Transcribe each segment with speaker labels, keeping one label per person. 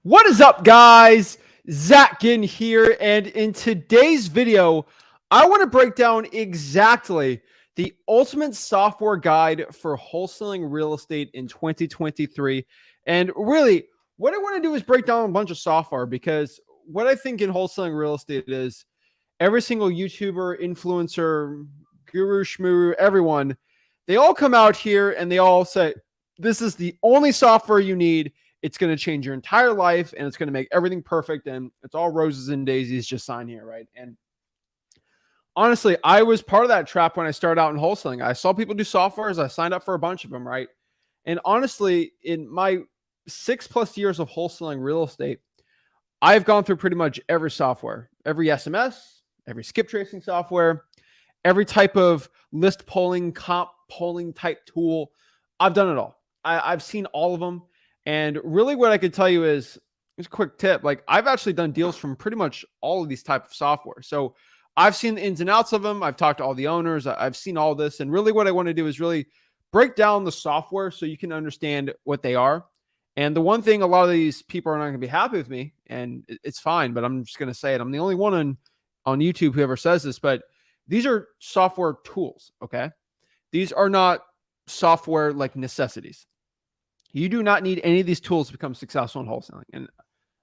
Speaker 1: What is up, guys? Zach Ginn here, and in today's video, I want to break down exactly the ultimate software guide for wholesaling real estate in 2023. And really, what I want to do is break down a bunch of software, because what I think in wholesaling real estate is every single YouTuber, influencer, guru, shmuru, everyone, they all come out here and they all say, this is the only software you need. It's going to change your entire life and it's going to make everything perfect. And it's all roses and daisies. Just sign here, right? And honestly, I was part of that trap when I started out in wholesaling. I saw people do softwares. I signed up for a bunch of them, right? And honestly, in my 6+ years of wholesaling real estate, I've gone through pretty much every software, every SMS, every Skiptracing software, every type of list polling, comp polling type tool. I've done it all. I've seen all of them. And really what I could tell you is, just a quick tip, like I've actually done deals from pretty much all of these type of software. So I've seen the ins and outs of them. I've talked to all the owners. I've seen all this. And really what I want to do is really break down the software so you can understand what they are. And the one thing, a lot of these people are not going to be happy with me, and it's fine, but I'm just going to say it. I'm the only one on YouTube who ever says this, but these are software tools, okay? These are not software like necessities. You do not need any of these tools to become successful in wholesaling. And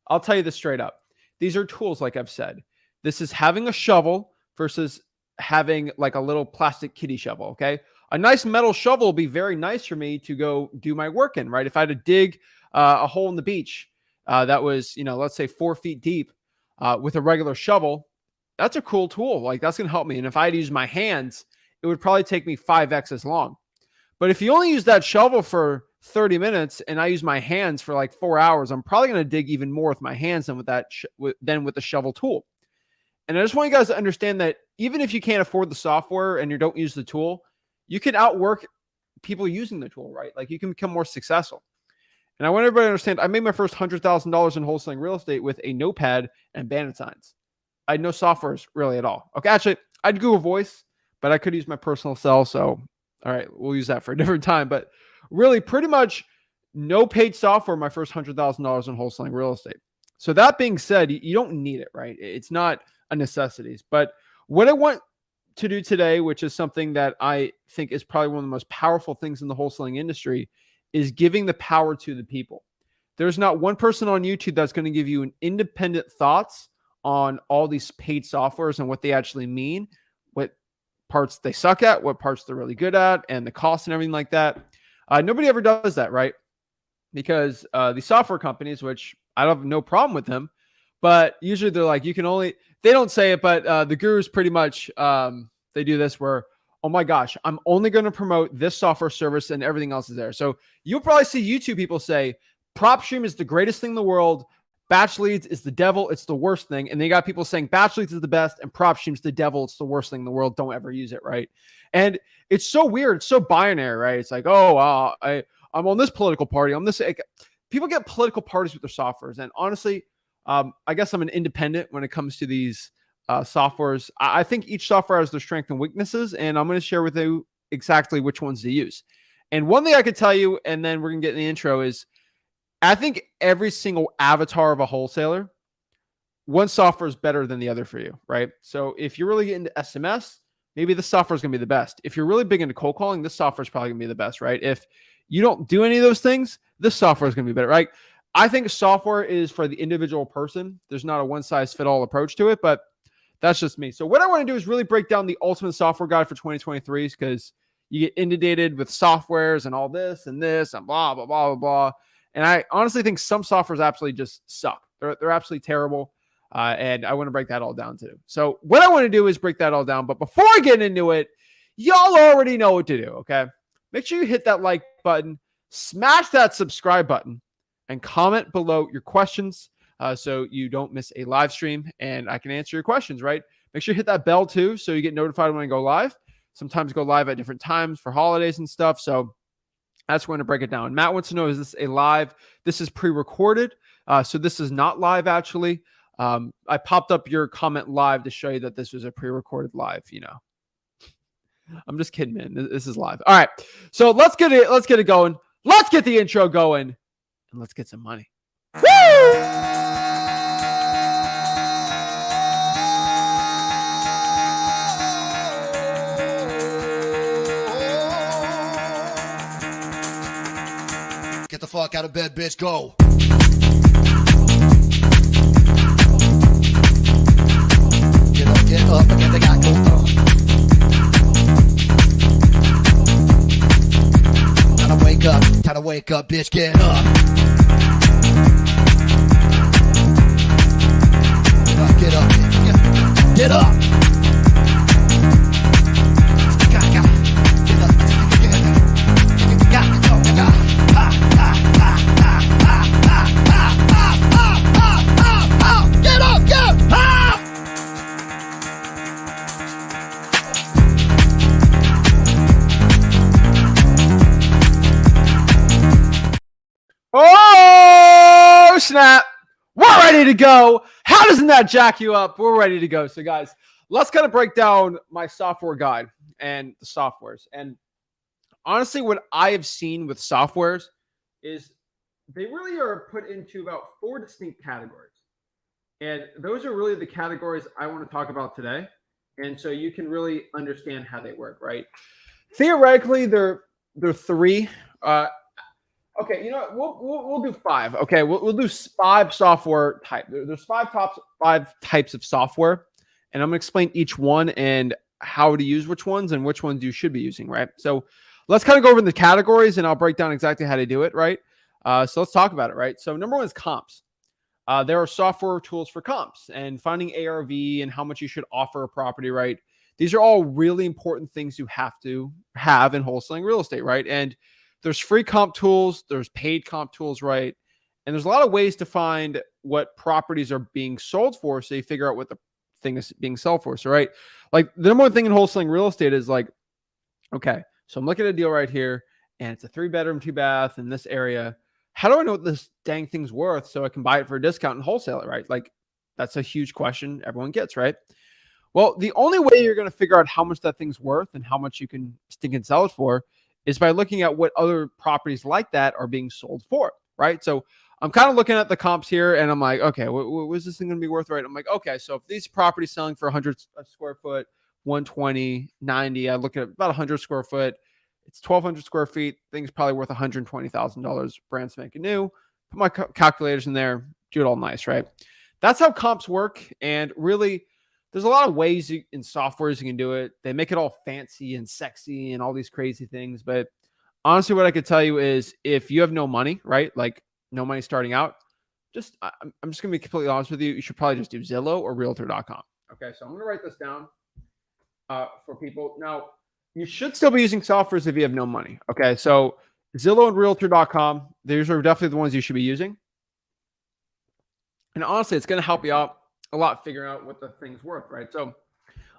Speaker 1: I'll tell you this straight up. These are tools, like I've said. This is having a shovel versus having like a little plastic kiddie shovel, okay? A nice metal shovel will be very nice for me to go do my work in, right? If I had to dig a hole in the beach that was, let's say 4 feet deep with a regular shovel, that's a cool tool. Like that's going to help me. And if I had to use my hands, it would probably take me 5x as long. But if you only use that shovel for 30 minutes and I use my hands for like 4 hours, I'm probably going to dig even more with my hands than with the shovel tool. And I just want you guys to understand that even if you can't afford the software and you don't use the tool, you can outwork people using the tool, right? Like you can become more successful. And I want everybody to understand, I made my first $100,000 in wholesaling real estate with a notepad and bandit signs. I had no softwares really at all. Okay, actually, I'd Google Voice, but I could use my personal cell. So, all right, we'll use that for a different time. But really, pretty much no paid software my first $100,000 in wholesaling real estate. So that being said, you don't need it, right? It's not a necessity. But what I want to do today, which is something that I think is probably one of the most powerful things in the wholesaling industry, is giving the power to the people. There's not one person on YouTube that's going to give you an independent thoughts on all these paid softwares and what they actually mean, what parts they suck at, what parts they're really good at, and the cost and everything like that. Nobody ever does that, right? Because the software companies, which I have no problem with them, but usually they're like, they don't say it, but the gurus pretty much, they do this where, oh my gosh, I'm only going to promote this software service and everything else is there. So you'll probably see YouTube people say, Propstream is the greatest thing in the world. Batch leads is the devil. It's the worst thing. And they got people saying batch leads is the best and Propstream's the devil. It's the worst thing in the world. Don't ever use it, right? And it's so weird. It's so binary, right? It's like, I'm on this political party. I'm this. People get political parties with their softwares. And honestly, I guess I'm an independent when it comes to these softwares. I think each software has their strengths and weaknesses, and I'm going to share with you exactly which ones to use. And one thing I could tell you, and then we're going to get in the intro, is I think every single avatar of a wholesaler, one software is better than the other for you, right? So if you're really into SMS, maybe the software is going to be the best. If you're really big into cold calling, this software is probably going to be the best, right? If you don't do any of those things, this software is going to be better, right? I think software is for the individual person. There's not a one-size-fits-all approach to it, but that's just me. So what I want to do is really break down the ultimate software guide for 2023, because you get inundated with softwares and all this and blah, blah, blah, blah, blah. And I honestly think some softwares absolutely just suck. They're absolutely terrible. And I want to break that all down too. So what I want to do is break that all down. But before I get into it, y'all already know what to do, okay? Make sure you hit that like button, smash that subscribe button, and comment below your questions so you don't miss a live stream and I can answer your questions, right? Make sure you hit that bell too so you get notified when I go live. Sometimes go live at different times for holidays and stuff. So that's when to break it down. Matt wants to know, is this a live? This is pre-recorded. So this is not live, actually. I popped up your comment live to show you that this was a pre-recorded live, I'm just kidding, man. This is live. All right. So let's get it going. Let's get the intro going and let's get some money.
Speaker 2: Get the fuck out of bed, bitch. Go. Get up, and get the guy go. Time to wake up, bitch. Get up. Get up. Get up.
Speaker 1: Oh, snap. We're ready to go. How doesn't that jack you up? We're ready to go. So, guys, let's kind of break down my software guide and the softwares. And honestly, what I have seen with softwares is they really are put into about 4 distinct categories. And those are really the categories I want to talk about today. And so you can really understand how they work, right? Theoretically, they're 3. Okay, you know what? We'll do 5. Okay, we'll do 5 software type. There's 5 types of software, and I'm gonna explain each one and how to use which ones and which ones you should be using, right? So let's kind of go over the categories, and I'll break down exactly how to do it, right? So let's talk about it, right? So number 1 is comps. There are software tools for comps and finding ARV and how much you should offer a property, right? These are all really important things you have to have in wholesaling real estate, right? And there's free comp tools, there's paid comp tools, right? And there's a lot of ways to find what properties are being sold for, so you figure out what the thing is being sold for. So, right, like the number one thing in wholesaling real estate is like, okay, so I'm looking at a deal right here, and it's a 3-bedroom, 2-bath in this area. How do I know what this dang thing's worth so I can buy it for a discount and wholesale it, right? Like, that's a huge question everyone gets, right? Well, the only way you're going to figure out how much that thing's worth and how much you can stink and sell it for is by looking at what other properties like that are being sold for, right? So I'm kind of looking at the comps here, and I'm like, okay, what is this thing going to be worth, right? I'm like, okay, so if these properties selling for 100 square foot, 120, 90, I look at about 100 square foot, it's 1,200 square feet, thing's probably worth $120,000 brand spanking new. Put my calculators in there, do it all nice, right? That's how comps work, and really, there's a lot of ways in softwares you can do it. They make it all fancy and sexy and all these crazy things. But honestly, what I could tell you is if you have no money, right? Like no money starting out, I'm just going to be completely honest with you. You should probably just do Zillow or Realtor.com. Okay, so I'm going to write this down for people. Now, you should still be using softwares if you have no money. Okay, so Zillow and Realtor.com, these are definitely the ones you should be using. And honestly, it's going to help you out a lot figuring out what the thing's worth, right? So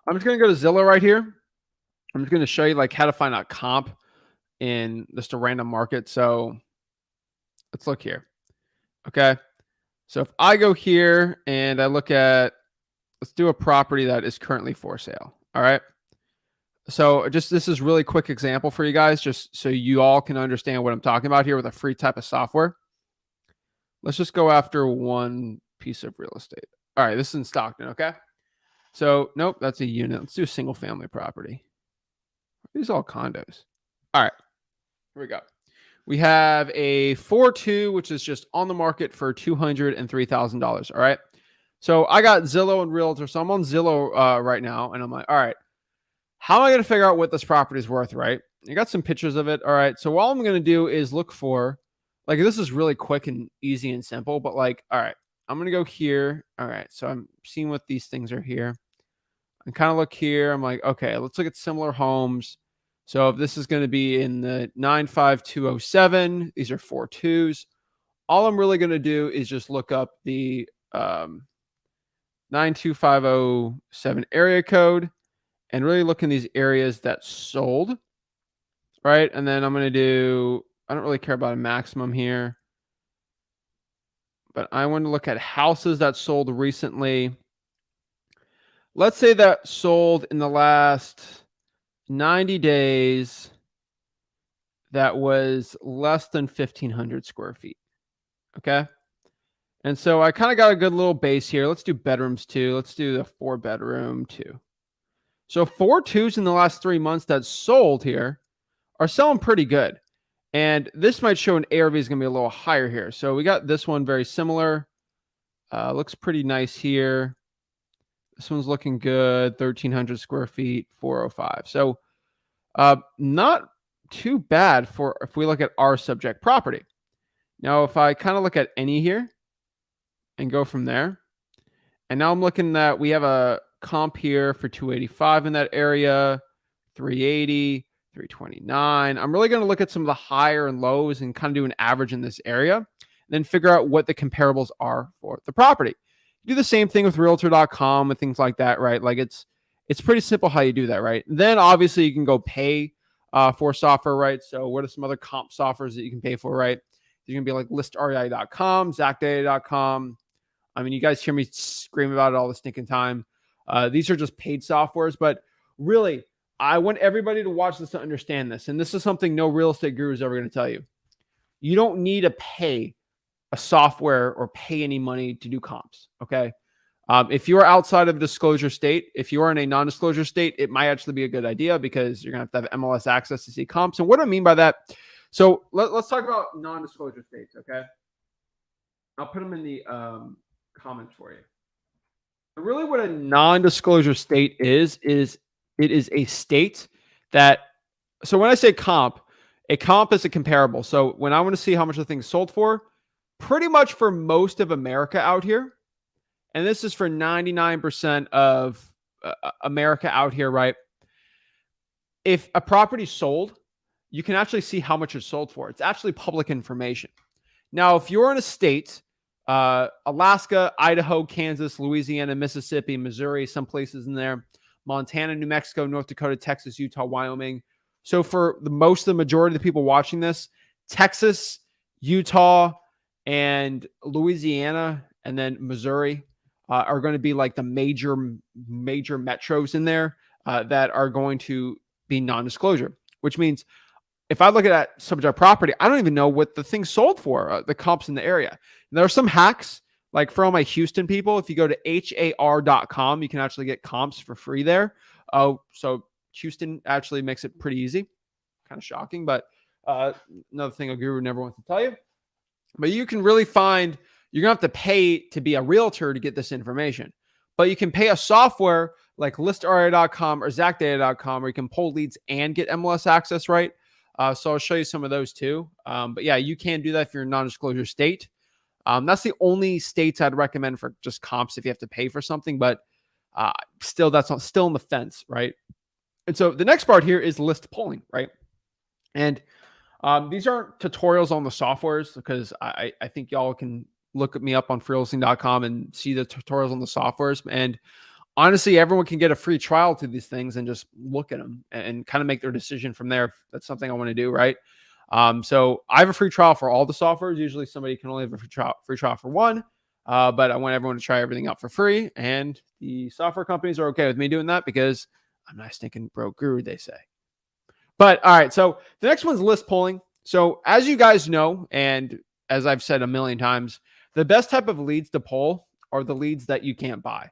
Speaker 1: I'm just going to go to Zillow right here. I'm just going to show you like how to find out comp in just a random market. So let's look here. Okay. So if I go here and I look at, let's do a property that is currently for sale. All right. So this is really quick example for you guys, just so you all can understand what I'm talking about here with a free type of software. Let's just go after one piece of real estate. All right, this is in Stockton, okay? So, nope, that's a unit. Let's do a single family property. These are all condos. All right, here we go. We have a 4.2, which is just on the market for $203,000, all right? So I got Zillow and Realtor, so I'm on Zillow right now, and I'm like, all right, how am I going to figure out what this property is worth, right? I got some pictures of it, all right? So all I'm going to do is look for, like, this is really quick and easy and simple, but like, all right, I'm going to go here. All right. So I'm seeing what these things are here. I kind of look here. I'm like, okay, let's look at similar homes. So if this is going to be in the 95207, these are 4.2s. All I'm really going to do is just look up the 92507 area code and really look in these areas that sold, right? And then I'm going to do, I don't really care about a maximum here, but I want to look at houses that sold recently. Let's say that sold in the last 90 days that was less than 1,500 square feet. Okay. And so I kind of got a good little base here. Let's do bedrooms too. Let's do the 4-bedroom too. So 4 2s in the last 3 months that sold here are selling pretty good. And this might show an ARV is going to be a little higher here. So we got this one very similar. Looks pretty nice here. This one's looking good. 1,300 square feet, 405. So not too bad for if we look at our subject property. Now, if I kind of look at any here and go from there, and now I'm looking at, we have a comp here for 285 in that area, 380, 329. I'm really going to look at some of the higher and lows and kind of do an average in this area, and then figure out what the comparables are for the property. You do the same thing with realtor.com and things like that, right? Like it's pretty simple how you do that, right? Then obviously you can go pay for software, right? So what are some other comp softwares that you can pay for, right? You're going to be like listrei.com, zachdata.com. I mean, you guys hear me scream about it all the stinking time. These are just paid softwares, but really, I want everybody to watch this to understand this. And this is something no real estate guru is ever going to tell you. You don't need to pay a software or pay any money to do comps, okay? If you're outside of a disclosure state, if you are in a non-disclosure state, it might actually be a good idea because you're going to have MLS access to see comps. And what do I mean by that? So let's talk about non-disclosure states, okay? I'll put them in the comments for you. But really what a non-disclosure state is it is a state that, so when I say comp, a comp is a comparable. So when I want to see how much the thing sold for, pretty much for most of America out here, and this is for 99% of America out here, right? If a property sold, you can actually see how much it's sold for. It's actually public information. Now, if you're in a state, Alaska, Idaho, Kansas, Louisiana, Mississippi, Missouri, some places in there, Montana, New Mexico, North Dakota, Texas, Utah, Wyoming. So for the majority of the people watching this, Texas, Utah, and Louisiana, and then Missouri are going to be like the major metros in there that are going to be non-disclosure, which means if I look at that subject property, I don't even know what the thing sold for, the comps in the area. And there are some hacks, like for all my Houston people, if you go to har.com, you can actually get comps for free there. So Houston actually makes it pretty easy. Kind of shocking, but another thing a guru never wants to tell you. But you can really find, you're going to have to pay to be a realtor to get this information. But you can pay a software like listrei.com or zachdata.com where you can pull leads and get MLS access, right? So I'll show you some of those too. But yeah, you can do that if you're in a non-disclosure state. That's the only states I'd recommend for just comps if you have to pay for something, but still, that's still on the fence, right? And so the next part here is list polling, right? And these aren't tutorials on the softwares because I think y'all can look me up on freelisting.com and see the tutorials on the softwares. And honestly, everyone can get a free trial to these things and just look at them and kind of make their decision from there. If that's something I want to do, right? So I have a free trial for all the softwares. Usually somebody can only have a free trial for one, but I want everyone to try everything out for free. And the software companies are okay with me doing that because I'm not a stinking broke guru, they say. But all right, so the next one's list polling. So as you guys know, and as I've said a million times, the best type of leads to poll are the leads that you can't buy.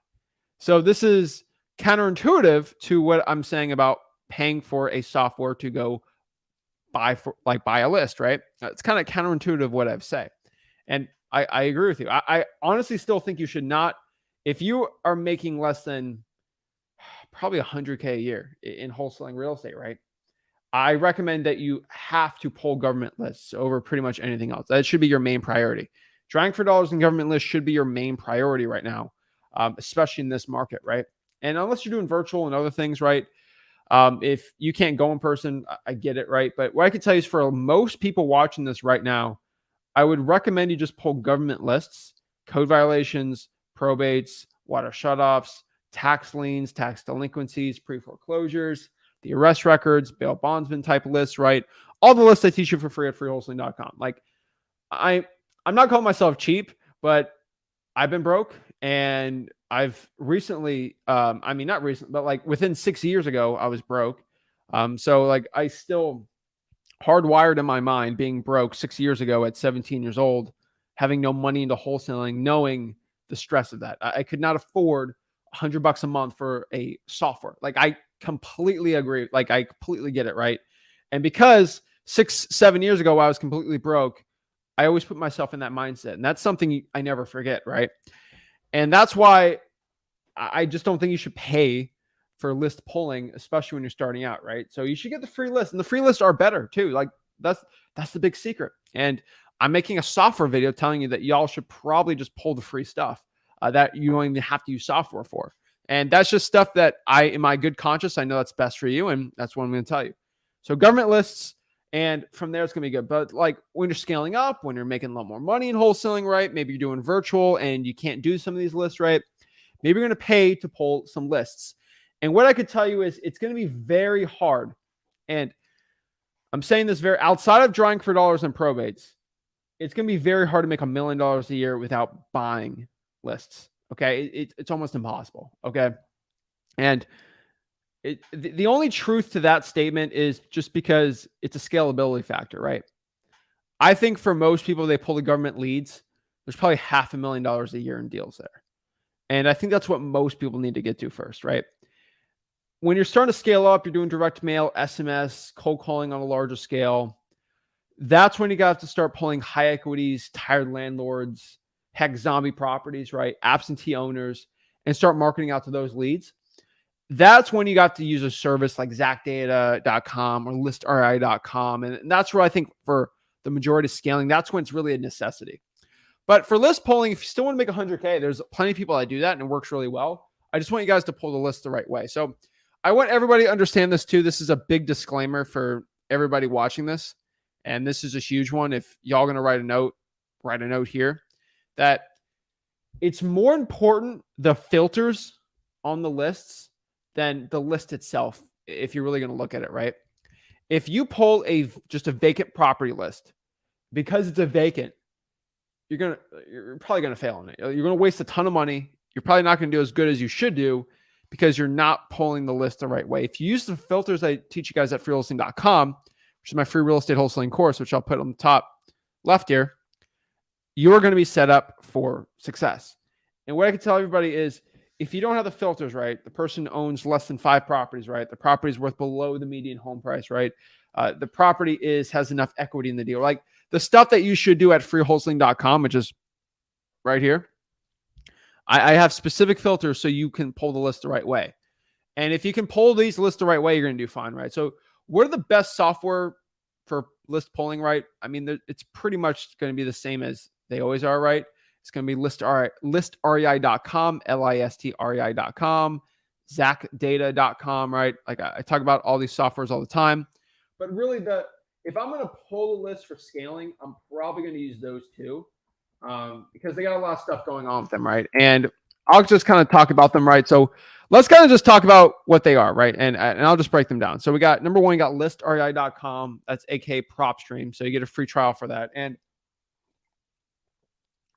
Speaker 1: So this is counterintuitive to what I'm saying about paying for a software to go buy a list, right? It's kind of counterintuitive what I've said. And I agree with you. I honestly still think you should not, if you are making less than probably 100K a year in wholesaling real estate, right? I recommend that you have to pull government lists over pretty much anything else. That should be your main priority. Trying for dollars in government lists should be your main priority right now, especially in this market, right? And unless you're doing virtual and other things, right? If you can't go in person, I get it, right? But what I can tell you is for most people watching this right now, I would recommend you just pull government lists, code violations, probates, water shutoffs, tax liens, tax delinquencies, pre-foreclosures, the arrest records, bail bondsman type lists, right? All the lists I teach you for free at freeholding.com. Like I'm not calling myself cheap, but I've been broke and I've recently, not recent, but like within 6 years ago, I was broke. So like I still hardwired in my mind being broke 6 years ago at 17 years old having no money into wholesaling, knowing the stress of that. I could not afford $100 a month for a software. Like, I completely agree. Like, I completely get it, right? And because 6-7 years ago, I was completely broke, I always put myself in that mindset. And that's something I never forget, right? And that's why I just don't think you should pay for list pulling, especially when you're starting out, right? So you should get the free list, and the free lists are better too. Like, that's the big secret. And I'm making a software video telling you that y'all should probably just pull the free stuff that you don't even have to use software for. And that's just stuff that in my good conscience, I know that's best for you, and that's what I'm going to tell you. So government lists, and from there it's going to be good. But like, when you're scaling up, when you're making a lot more money in wholesaling, right? Maybe you're doing virtual and you can't do some of these lists, right? Maybe you're going to pay to pull some lists. And what I could tell you is it's going to be very hard. And I'm saying this very outside of drawing for dollars and probates, it's going to be very hard to make $1 million a year without buying lists. Okay. It's almost impossible. Okay. And the only truth to that statement is just because it's a scalability factor, right? I think for most people, they pull the government leads, there's probably $500,000 a year in deals there. And I think that's what most people need to get to first, right? When you're starting to scale up, you're doing direct mail, SMS, cold calling on a larger scale. That's when you got to start pulling high equities, tired landlords, heck, zombie properties, right? Absentee owners, and start marketing out to those leads. That's when you got to use a service like ZachData.com or ListREI.com. And that's where I think for the majority of scaling, that's when it's really a necessity. But for list pulling, if you still want to make 100K, there's plenty of people that do that and it works really well. I just want you guys to pull the list the right way. So I want everybody to understand this too. This is a big disclaimer for everybody watching this. And this is a huge one. If y'all going to write a note here, that it's more important, the filters on the lists, than the list itself, if you're really going to look at it, right? If you pull just a vacant property list, because it's a vacant, you're probably going to fail on it. You're going to waste a ton of money. You're probably not going to do as good as you should do because you're not pulling the list the right way. If you use the filters I teach you guys at freewholesaling.com, which is my free real estate wholesaling course, which I'll put on the top left here, you're going to be set up for success. And what I can tell everybody is, if you don't have the filters right, the person owns less than 5 properties, right? The property is worth below the median home price, right? The property has enough equity in the deal. Like the stuff that you should do at freewholesaling.com, which is right here. I have specific filters so you can pull the list the right way. And if you can pull these lists the right way, you're going to do fine, right? So what are the best software for list pulling, right? I mean, it's pretty much going to be the same as they always are, right? It's going to be listrei.com, listrei.com, ZachData.com, right? Like I talk about all these softwares all the time. But really, if I'm going to pull a list for scaling, I'm probably going to use those two because they got a lot of stuff going on with them, right? And I'll just kind of talk about them, right? So let's kind of just talk about what they are, right? And I'll just break them down. So we got, number one, you got listrei.com. That's AKA Propstream. So you get a free trial for that. And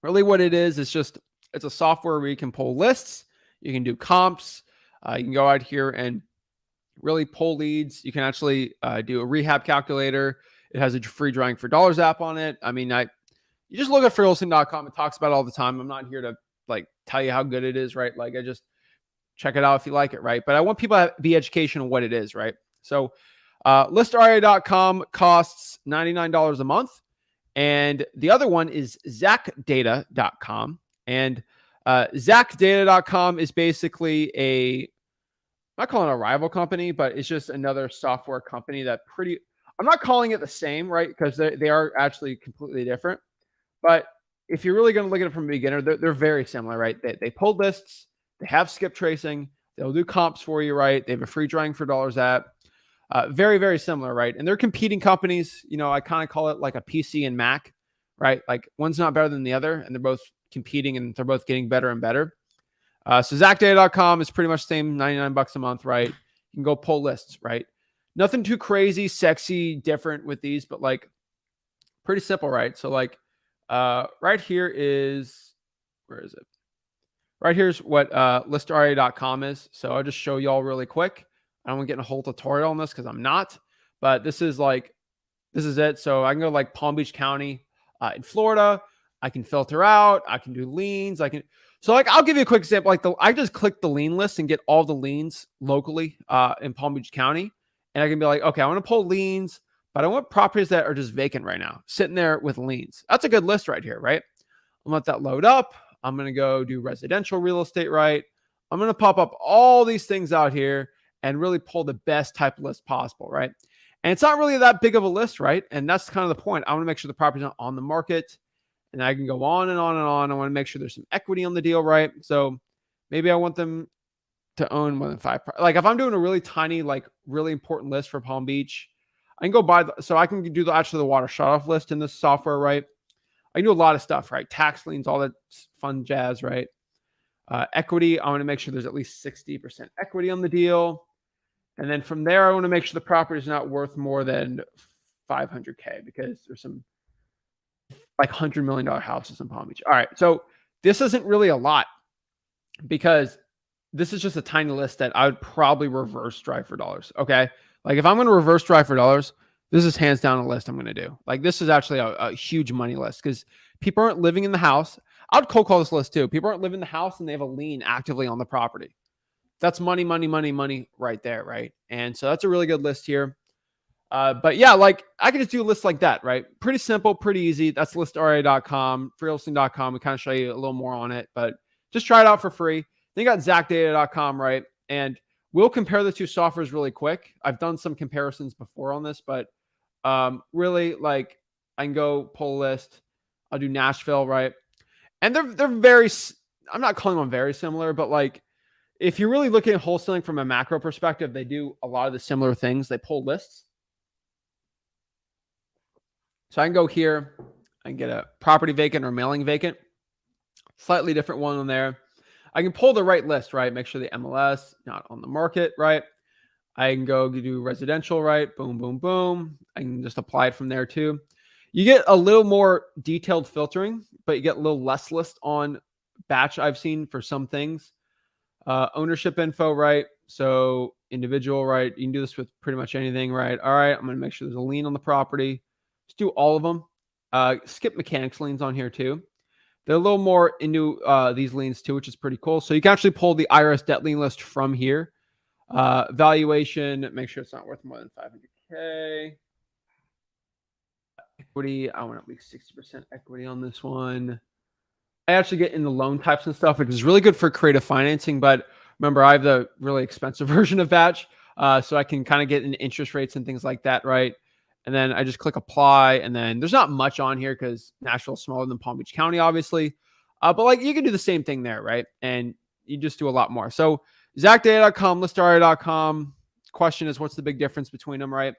Speaker 1: really what it is, it's a software where you can pull lists. You can do comps. You can go out here and really pull leads. You can actually do a rehab calculator. It has a free drawing for dollars app on it. I mean, you just look at freewholesaling.com. It talks about it all the time. I'm not here to like tell you how good it is, right? Like I just check it out if you like it, right? But I want people to be educational on what it is, right? So listrei.com costs $99 a month. And the other one is ZachData.com. And ZachData.com is basically I'm not calling it a rival company, but it's just another software company I'm not calling it the same, right? Because they are actually completely different. But if you're really going to look at it from a beginner, they're very similar, right? They pull lists, they have Skiptracing, they'll do comps for you, right? They have a free drawing for dollars app. Very, very similar, right? And they're competing companies. You know, I kind of call it like a PC and Mac, right? Like one's not better than the other, and they're both competing and they're both getting better and better. So ZachData.com is pretty much the same, $99 a month, right? You can go pull lists, right? Nothing too crazy, sexy, different with these, but like pretty simple, right? So like right here is, where is it? Right here's what listrei.com is. So I'll just show y'all really quick. I don't want to get in a whole tutorial on this because I'm not, but this is it. So I can go like Palm Beach County in Florida. I can filter out. I can do liens. So like, I'll give you a quick example. Like I just click the lien list and get all the liens locally in Palm Beach County. And I can be like, okay, I want to pull liens, but I want properties that are just vacant right now, sitting there with liens. That's a good list right here, right? I'm gonna let that load up. I'm going to go do residential real estate, right? I'm going to pop up all these things out here and really pull the best type of list possible, right? And it's not really that big of a list, right? And that's kind of the point. I want to make sure the property's not on the market, and I can go on and on and on. I want to make sure there's some equity on the deal, right? So maybe I want them to own more than 5. Like if I'm doing a really tiny, like really important list for Palm Beach, I can go buy, so I can do the water shut off list in this software, right? I can do a lot of stuff, right? Tax liens, all that fun jazz, right? Equity, I want to make sure there's at least 60% equity on the deal. And then from there, I want to make sure the property is not worth more than 500K because there's some like $100 million houses in Palm Beach. All right. So this isn't really a lot because this is just a tiny list that I would probably reverse drive for dollars. Okay. Like if I'm going to reverse drive for dollars, this is hands down a list I'm going to do. Like this is actually a huge money list because people aren't living in the house. I would cold call this list too. People aren't living in the house and they have a lien actively on the property. That's money, money, money, money right there, right? And so that's a really good list here. But yeah, like I can just do a list like that, right? Pretty simple, pretty easy. That's listrea.com, freelisting.com. We kind of show you a little more on it, but just try it out for free. Then you got zachdata.com, right? And we'll compare the two softwares really quick. I've done some comparisons before on this, but really like I can go pull a list. I'll do Nashville, right? And they're very, I'm not calling them very similar, but like if you're really looking at wholesaling from a macro perspective, they do a lot of the similar things. They pull lists. So I can go here. I can get a property vacant or mailing vacant. Slightly different one on there. I can pull the right list, right? Make sure the MLS not on the market, right? I can go do residential, right? Boom, boom, boom. I can just apply it from there too. You get a little more detailed filtering, but you get a little less list on batch I've seen for some things. Ownership info, right? So individual, right? You can do this with pretty much anything, right? All right, I'm going to make sure there's a lien on the property. Just do all of them. Skip mechanics liens on here too. They're a little more into these liens too, which is pretty cool. So you can actually pull the IRS debt lien list from here. Valuation, make sure it's not worth more than 500K. Equity, I want at least 60% equity on this one. I actually get into loan types and stuff, which is really good for creative financing. But remember, I have the really expensive version of Batch. So I can kind of get into interest rates and things like that, right? And then I just click apply. And then there's not much on here because Nashville's smaller than Palm Beach County, obviously. But like you can do the same thing there, right? And you just do a lot more. So zachdata.com, listarea.com. Question is, what's the big difference between them, right?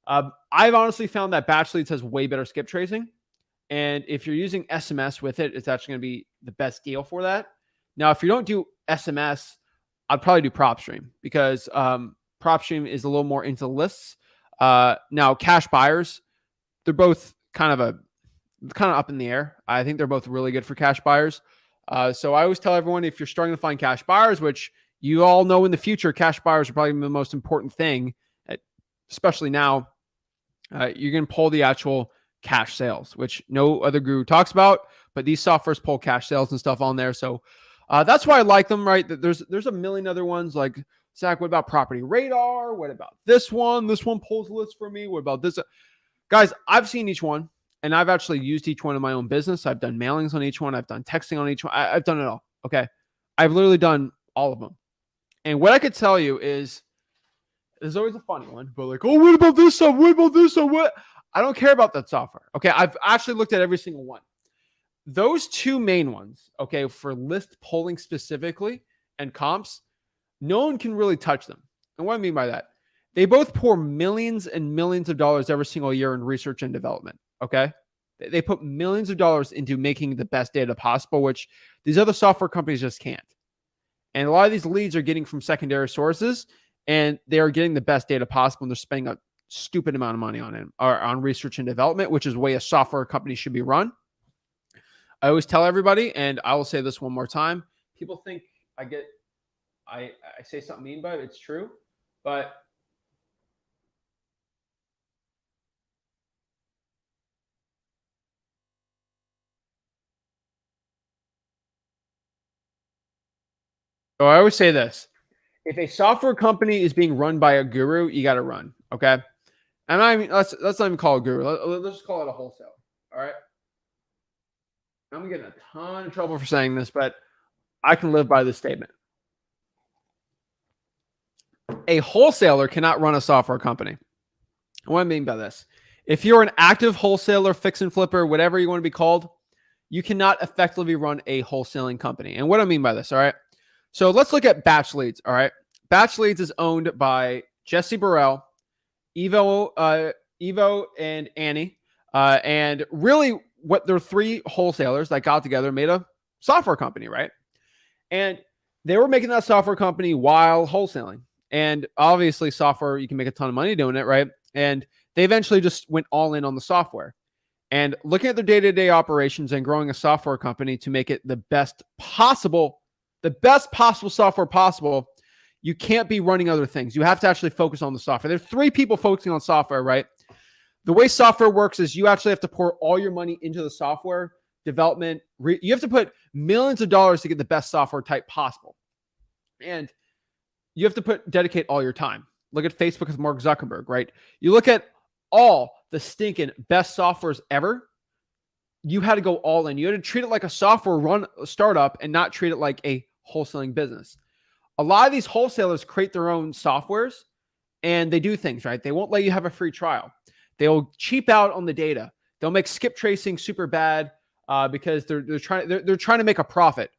Speaker 1: I've honestly found that Batch Leads has way better skip tracing. And if you're using SMS with it, it's actually going to be the best deal for that. Now, if you don't do SMS, I'd probably do Propstream because Propstream is a little more into lists. Now, cash buyers, they're both kind of up in the air. I think they're both really good for cash buyers. So I always tell everyone, if you're struggling to find cash buyers, which you all know in the future, cash buyers are probably the most important thing, especially now, you're going to pull the actual cash sales, which no other guru talks about, but these softwares pull cash sales and stuff on there. So that's why I like them, right? There's a million other ones like, Zach, what about Property Radar? What about this one? This one pulls lists for me. What about this? Guys, I've seen each one and I've actually used each one in my own business. I've done mailings on each one. I've done texting on each one. I've done it all. Okay. I've literally done all of them. And what I could tell you is, there's always a funny one, but like, oh, what about this stuff? What about this stuff? What? I don't care about that software. Okay. I've actually looked at every single one. Those two main ones, okay, for list polling specifically and comps, no one can really touch them. And what I mean by that, they both pour millions and millions of dollars every single year in research and development. Okay. They put millions of dollars into making the best data possible, which these other software companies just can't. And a lot of these leads are getting from secondary sources, and they are getting the best data possible, and they're spending a stupid amount of money on it, or on research and development, which is the way a software company should be run. I always tell everybody, and I will say this one more time. People think I say something mean by it. It's true, but So I always say this. If a software company is being run by a guru, you got to run. Okay. And I mean, let's not even call it a guru. Let's just call it a wholesale. All right. I'm getting a ton of trouble for saying this, but I can live by this statement. A wholesaler cannot run a software company. What I mean by this, if you're an active wholesaler, fix and flipper, whatever you want to be called, you cannot effectively run a wholesaling company. And what I mean by this, all right? So let's look at Batch Leads, all right? Batch Leads is owned by Jesse Burrell, Evo, and Annie. And really, what they're three wholesalers that got together made a software company, right? And they were making that software company while wholesaling. And obviously, software, you can make a ton of money doing it, right? And they eventually just went all in on the software. And looking at their day-to-day operations and growing a software company to make it the best possible software possible, you can't be running other things. You have to actually focus on the software. There's three people focusing on software, right? The way software works is you actually have to pour all your money into the software development. You have to put millions of dollars to get the best software type possible. And you have to dedicate all your time. Look at Facebook with Mark Zuckerberg, right? You look at all the stinking best softwares ever. You had to go all in. You had to treat it like a software startup and not treat it like a wholesaling business. A lot of these wholesalers create their own softwares and they do things, right? They won't let you have a free trial. They'll cheap out on the data. They'll make Skiptracing super bad because they're trying to make a profit.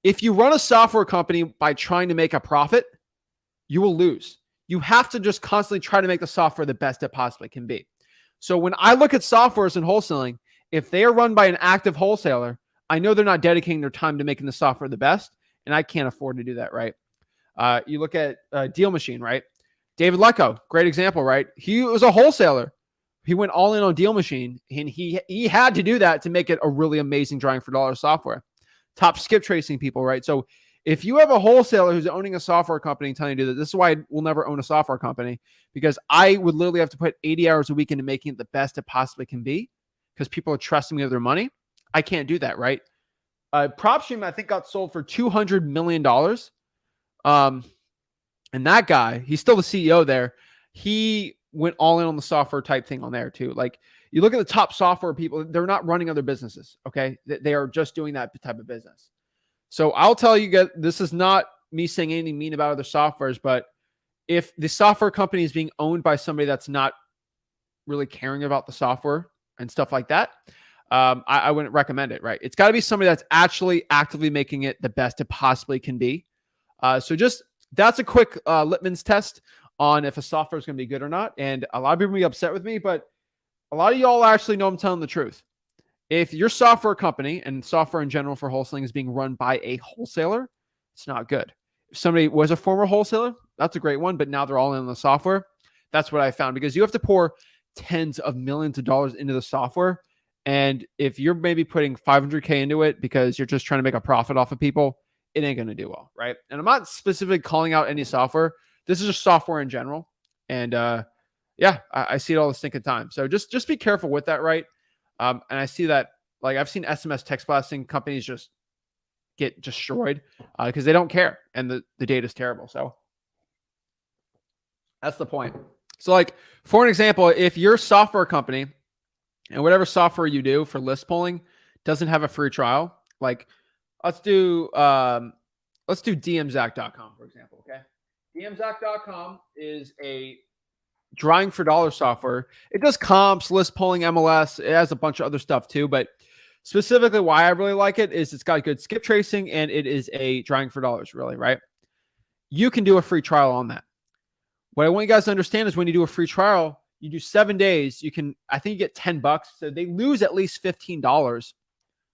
Speaker 1: If you run a software company by trying to make a profit, you will lose. You have to just constantly try to make the software the best it possibly can be. So when I look at softwares and wholesaling, if they are run by an active wholesaler, I know they're not dedicating their time to making the software the best, and I can't afford to do that, right? You look at DealMachine, right? David Lecko, great example, right? He was a wholesaler. He went all in on DealMachine, and he had to do that to make it a really amazing drawing for dollar software. Top Skiptracing people, right? So if you have a wholesaler who's owning a software company telling you that, this is why I will never own a software company, because I would literally have to put 80 hours a week into making it the best it possibly can be because people are trusting me with their money. I can't do that, right? Propstream, I think, got sold for $200 million. And that guy, he's still the CEO there. He went all in on the software type thing on there too. Like, you look at the top software people, they're not running other businesses, okay? They are just doing that type of business. So I'll tell you guys, this is not me saying anything mean about other softwares, but if the software company is being owned by somebody that's not really caring about the software and stuff like that, I wouldn't recommend it, right? It's got to be somebody that's actually actively making it the best it possibly can be. So just, that's a quick litmus test on if a software is going to be good or not. And a lot of people will be upset with me, but a lot of y'all actually know I'm telling the truth. If your software company and software in general for wholesaling is being run by a wholesaler, it's not good. If somebody was a former wholesaler, that's a great one, but now they're all in on the software. That's what I found, because you have to pour tens of millions of dollars into the software. And if you're maybe putting $500K into it because you're just trying to make a profit off of people, it ain't going to do well, right? And I'm not specifically calling out any software. This is just software in general. And yeah, I see it all the stinking time. So just be careful with that, right? And I see that, like, I've seen SMS text blasting companies just get destroyed because they don't care and the data is terrible. So that's the point. So, like, for an example, if your software company and whatever software you do for list polling doesn't have a free trial, like, let's do DMZach.com, for example. Okay. DMZach.com is a drawing for dollar software. It does comps, list polling, MLS. It has a bunch of other stuff too, but specifically why I really like it is it's got good skip tracing and it is a drawing for dollars, really, right? You can do a free trial on that. What I want you guys to understand is when you do a free trial, you do 7 days, I think you get $10. So they lose at least $15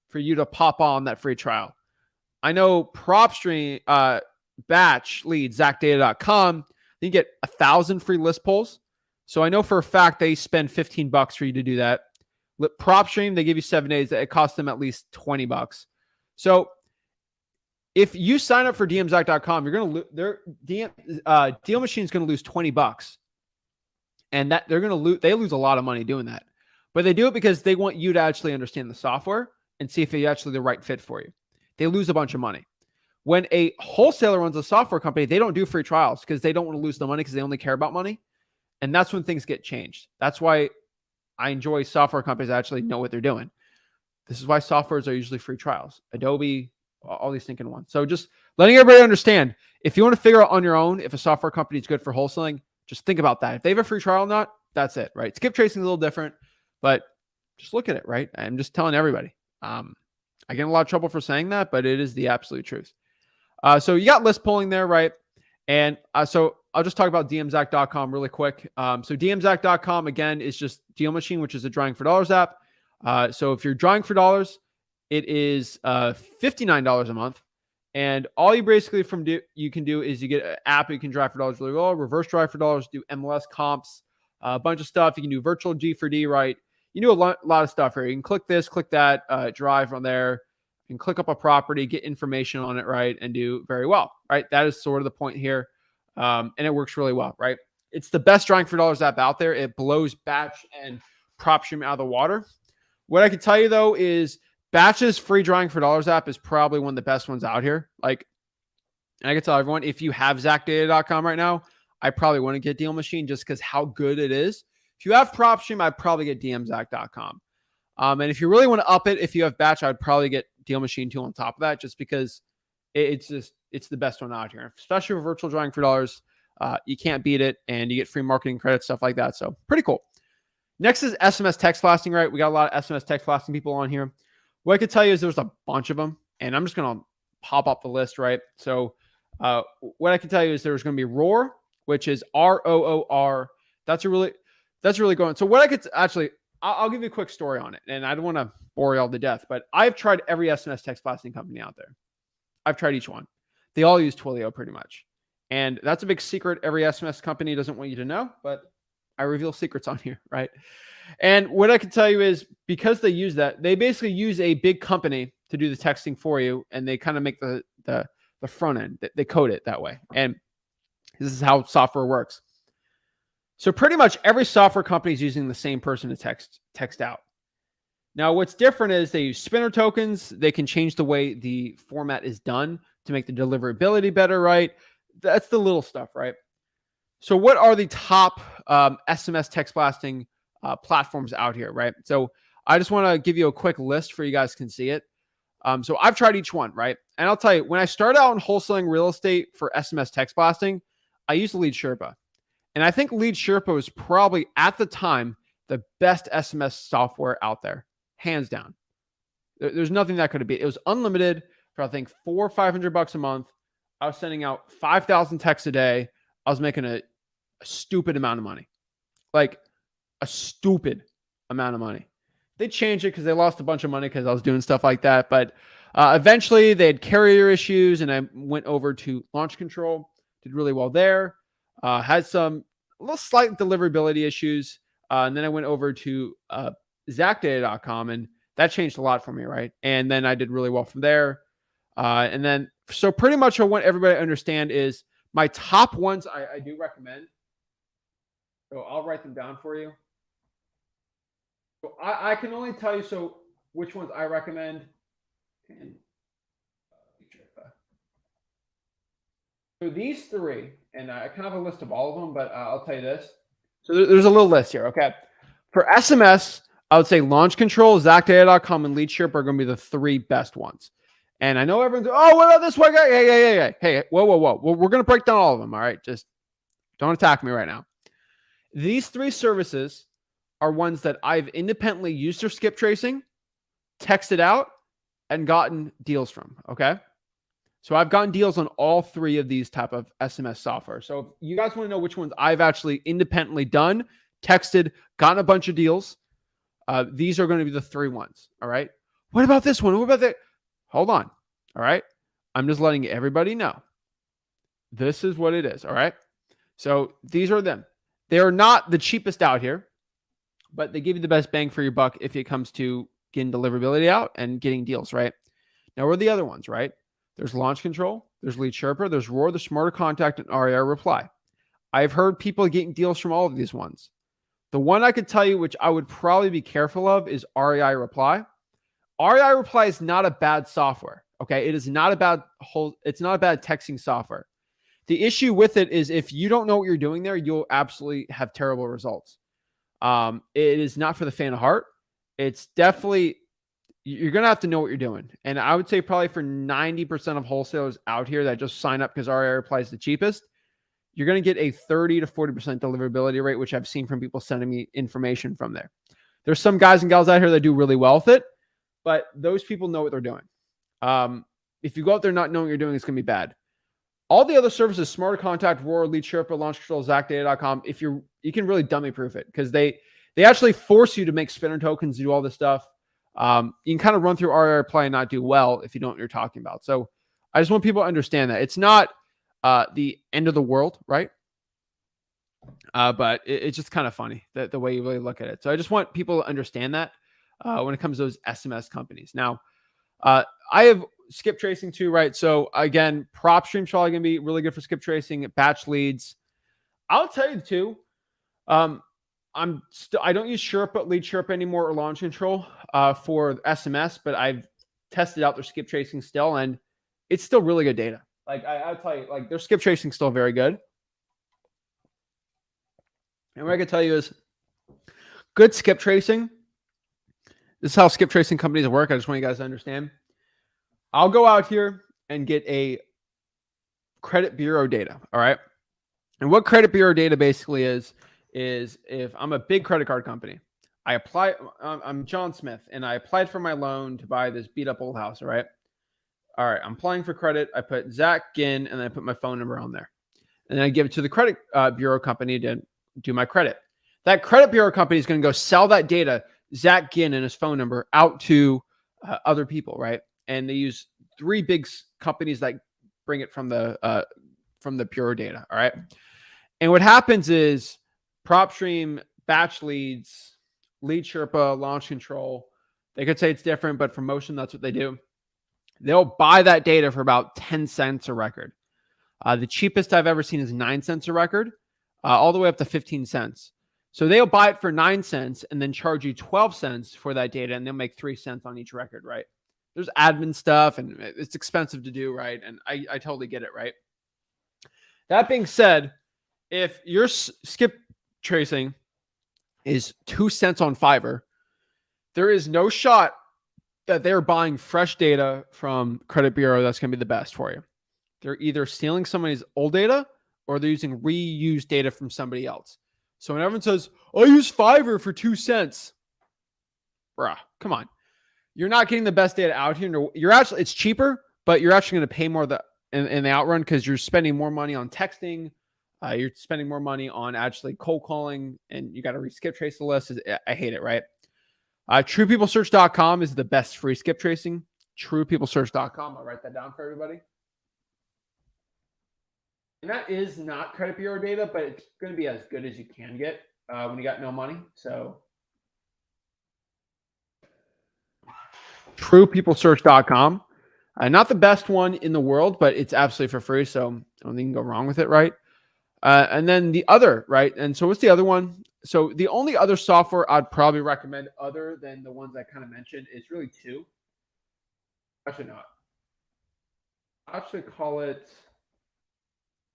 Speaker 1: for you to pop on that free trial. I know Propstream, Batch Leads, ZachData.com, you get 1,000 free list polls. So I know for a fact they spend $15 for you to do that. Propstream, they give you 7 days. It costs them at least $20. So if you sign up for DMZach.com, you're going to DealMachine is going to lose $20, and that they lose a lot of money doing that. But they do it because they want you to actually understand the software and see if it's actually the right fit for you. They lose a bunch of money. When a wholesaler runs a software company, they don't do free trials because they don't want to lose the money because they only care about money. And that's when things get changed. That's why I enjoy software companies that actually know what they're doing. This is why softwares are usually free trials. Adobe, all these thinking ones. So just letting everybody understand, if you want to figure out on your own if a software company is good for wholesaling, just think about that. If they have a free trial or not, that's it, right? Skiptracing is a little different, but just look at it, right? I'm just telling everybody. I get in a lot of trouble for saying that, but it is the absolute truth. So you got list pulling there, right? And so I'll just talk about dmzack.com really quick. So dmzack.com, again, is just DealMachine, which is a drawing for dollars app. So if you're drawing for dollars, it is $59 a month. And all you basically you can do is you get an app you can drive for dollars really well, reverse drive for dollars, do MLS comps, a bunch of stuff. You can do virtual G for D, right? You do a lot of stuff here. You can click this, click that, drive on there. You can click up a property, get information on it, right? And do very well, right? That is sort of the point here. And it works really well, right? It's the best drawing for dollars app out there. It blows Batch and Propstream out of the water. What I can tell you though is Batch's free drawing for dollars app is probably one of the best ones out here. Like, and I can tell everyone, if you have ZachData.com right now, I probably want to get DealMachine just because how good it is. If you have Propstream, I'd probably get DMZach.com. And if you really want to up it, if you have Batch, I'd probably get DealMachine 2 on top of that, just because it's the best one out here, especially for virtual drawing for dollars. You can't beat it, and you get free marketing credits, stuff like that. So pretty cool. Next is SMS text blasting, right? We got a lot of SMS text blasting people on here. What I could tell you is there's a bunch of them, and I'm just going to pop up the list, right? So what I can tell you is there's going to be Roor, which is ROOR. That's really going. So what I could actually, I'll give you a quick story on it, and I don't want to bore you all to death, but I've tried every SMS text blasting company out there. I've tried each one. They all use Twilio pretty much. And that's a big secret every SMS company doesn't want you to know, but I reveal secrets on here, right? And what I can tell you is because they use that, they basically use a big company to do the texting for you, and they kind of make the front end. They code it that way. And this is how software works. So pretty much every software company is using the same person to text out. Now, what's different is they use spinner tokens. They can change the way the format is done to make the deliverability better, right? That's the little stuff, right? So what are the top SMS text blasting platforms out here, right? So I just want to give you a quick list for you guys can see it. So I've tried each one, right? And I'll tell you, when I started out in wholesaling real estate for SMS text blasting, I used Lead Sherpa. And I think Lead Sherpa was probably, at the time, the best SMS software out there, hands down. There's nothing that could have been. It was unlimited for, I think, $400 or $500 a month. I was sending out 5,000 texts a day. I was making a stupid amount of money. Like, a stupid amount of money. They changed it because they lost a bunch of money because I was doing stuff like that. But eventually, they had carrier issues, and I went over to Launch Control. Did really well there. Had some little slight deliverability issues. And then I went over to ZachData.com, and that changed a lot for me, right? And then I did really well from there. And then, so pretty much what everybody to understand is my top ones I do recommend. So I'll write them down for you. So I can only tell you which ones I recommend. And so these three, and I kind of have a list of all of them, but I'll tell you this. So there's a little list here, okay? For SMS, I would say Launch Control, ZachData.com, and Lead Sherpa are going to be the three best ones. And I know everyone's, oh, what about this one guy? Hey, whoa. Well, we're going to break down all of them, all right? Just don't attack me right now. These three services are ones that I've independently used their Skiptracing, texted out, and gotten deals from, okay? So I've gotten deals on all three of these type of SMS software. So if you guys want to know which ones I've actually independently done, texted, gotten a bunch of deals, these are going to be the three ones, all right? What about this one? What about that? Hold on, all right? I'm just letting everybody know. This is what it is, all right? So these are them. They are not the cheapest out here, but they give you the best bang for your buck if it comes to getting deliverability out and getting deals, right? Now, what are the other ones, right? There's Launch Control, there's Lead Sherpa, there's Roor, the Smarter Contact, and REI Reply. I've heard people getting deals from all of these ones. The one I could tell you, which I would probably be careful of, is REI Reply. REI Reply is not a bad software, Okay. It's not a bad texting software. The issue with it is if you don't know what you're doing there, you'll absolutely have terrible results. It is not for the faint of heart. It's definitely, you're going to have to know what you're doing. And I would say probably for 90% of wholesalers out here that just sign up because REI Reply is the cheapest, you're going to get a 30 to 40% deliverability rate, which I've seen from people sending me information from there. There's some guys and gals out here that do really well with it, but those people know what they're doing. If you go out there not knowing what you're doing, it's going to be bad. All the other services, Smarter Contact, Roor, Lead Sherpa, Launch Control, ZachData.com, you can really dummy proof it because they actually force you to make spinner tokens, do all this stuff. You can kind of run through REI Reply and not do well if you don't know what you're talking about. So I just want people to understand that it's not the end of the world, right? But it's just kind of funny that the way you really look at it. So I just want people to understand that when it comes to those SMS companies. Now, I have Skiptracing too, right? So again, Propstream's probably going to be really good for Skiptracing, batch leads. I'll tell you too, I don't use Lead Sherpa anymore or Launch Control for SMS, but I've tested out their Skiptracing still, and it's still really good data. Like I'll tell you, like their Skiptracing still very good. And what I can tell you is good Skiptracing. This is how Skiptracing companies work. I just want you guys to understand. I'll go out here and get a credit bureau data. All right. And what credit bureau data basically is if I'm a big credit card company, I'm John Smith and I applied for my loan to buy this beat up old house. All right. I'm applying for credit. I put Zach Ginn and then I put my phone number on there. And then I give it to the credit bureau company to do my credit. That credit bureau company is going to go sell that data, Zach Ginn and his phone number, out to other people, right? And they use 3 big companies that bring it from the bureau data. All right. And what happens is Propstream, batch leads, Lead Sherpa, Launch Control. They could say it's different, but for motion, that's what they do. They'll buy that data for about 10 cents a record. The cheapest I've ever seen is 9 cents a record, all the way up to 15 cents. So they'll buy it for 9 cents and then charge you 12 cents for that data, and they'll make 3 cents on each record, right? There's admin stuff, and it's expensive to do, right? And I totally get it, right? That being said, if your Skiptracing is 2 cents on Fiverr, there is no shot that they're buying fresh data from credit bureau that's going to be the best for you. They're either stealing somebody's old data or they're using reused data from somebody else. So when everyone says, I use Fiverr for 2 cents, bruh, come on. You're not getting the best data out here. It's cheaper, but you're actually going to pay more in the outrun because you're spending more money on texting. You're spending more money on actually cold calling, and you got to skip trace the list. I hate it, right? TruePeopleSearch.com is the best free skip tracing. TruePeopleSearch.com. I'll write that down for everybody. And that is not credit bureau data, but it's going to be as good as you can get when you got no money. So TruePeopleSearch.com. Not the best one in the world, but it's absolutely for free. So I don't think you can go wrong with it, right? And then the other, right? And so what's the other one? So the only other software I'd probably recommend other than the ones I kind of mentioned is really 2. Actually not. I'll actually call it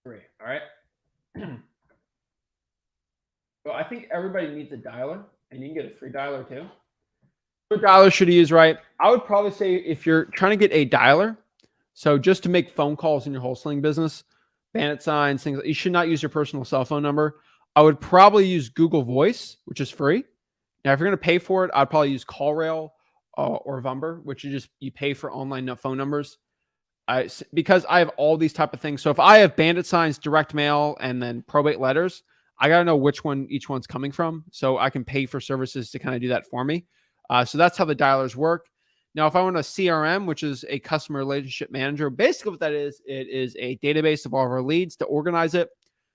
Speaker 1: 3. All right. So I think everybody needs a dialer, and you can get a free dialer too. What dialer should you use, right? I would probably say if you're trying to get a dialer, so just to make phone calls in your wholesaling business, bandit signs, things, you should not use your personal cell phone number. I would probably use Google Voice, which is free. Now, if you're going to pay for it, I'd probably use CallRail or Vumber, which you pay for online phone numbers. Because I have all these type of things. So if I have bandit signs, direct mail, and then probate letters, I got to know which one each one's coming from. So I can pay for services to kind of do that for me. So that's how the dialers work. Now, if I want a CRM, which is a customer relationship manager, basically what that is, it is a database of all of our leads. To organize it,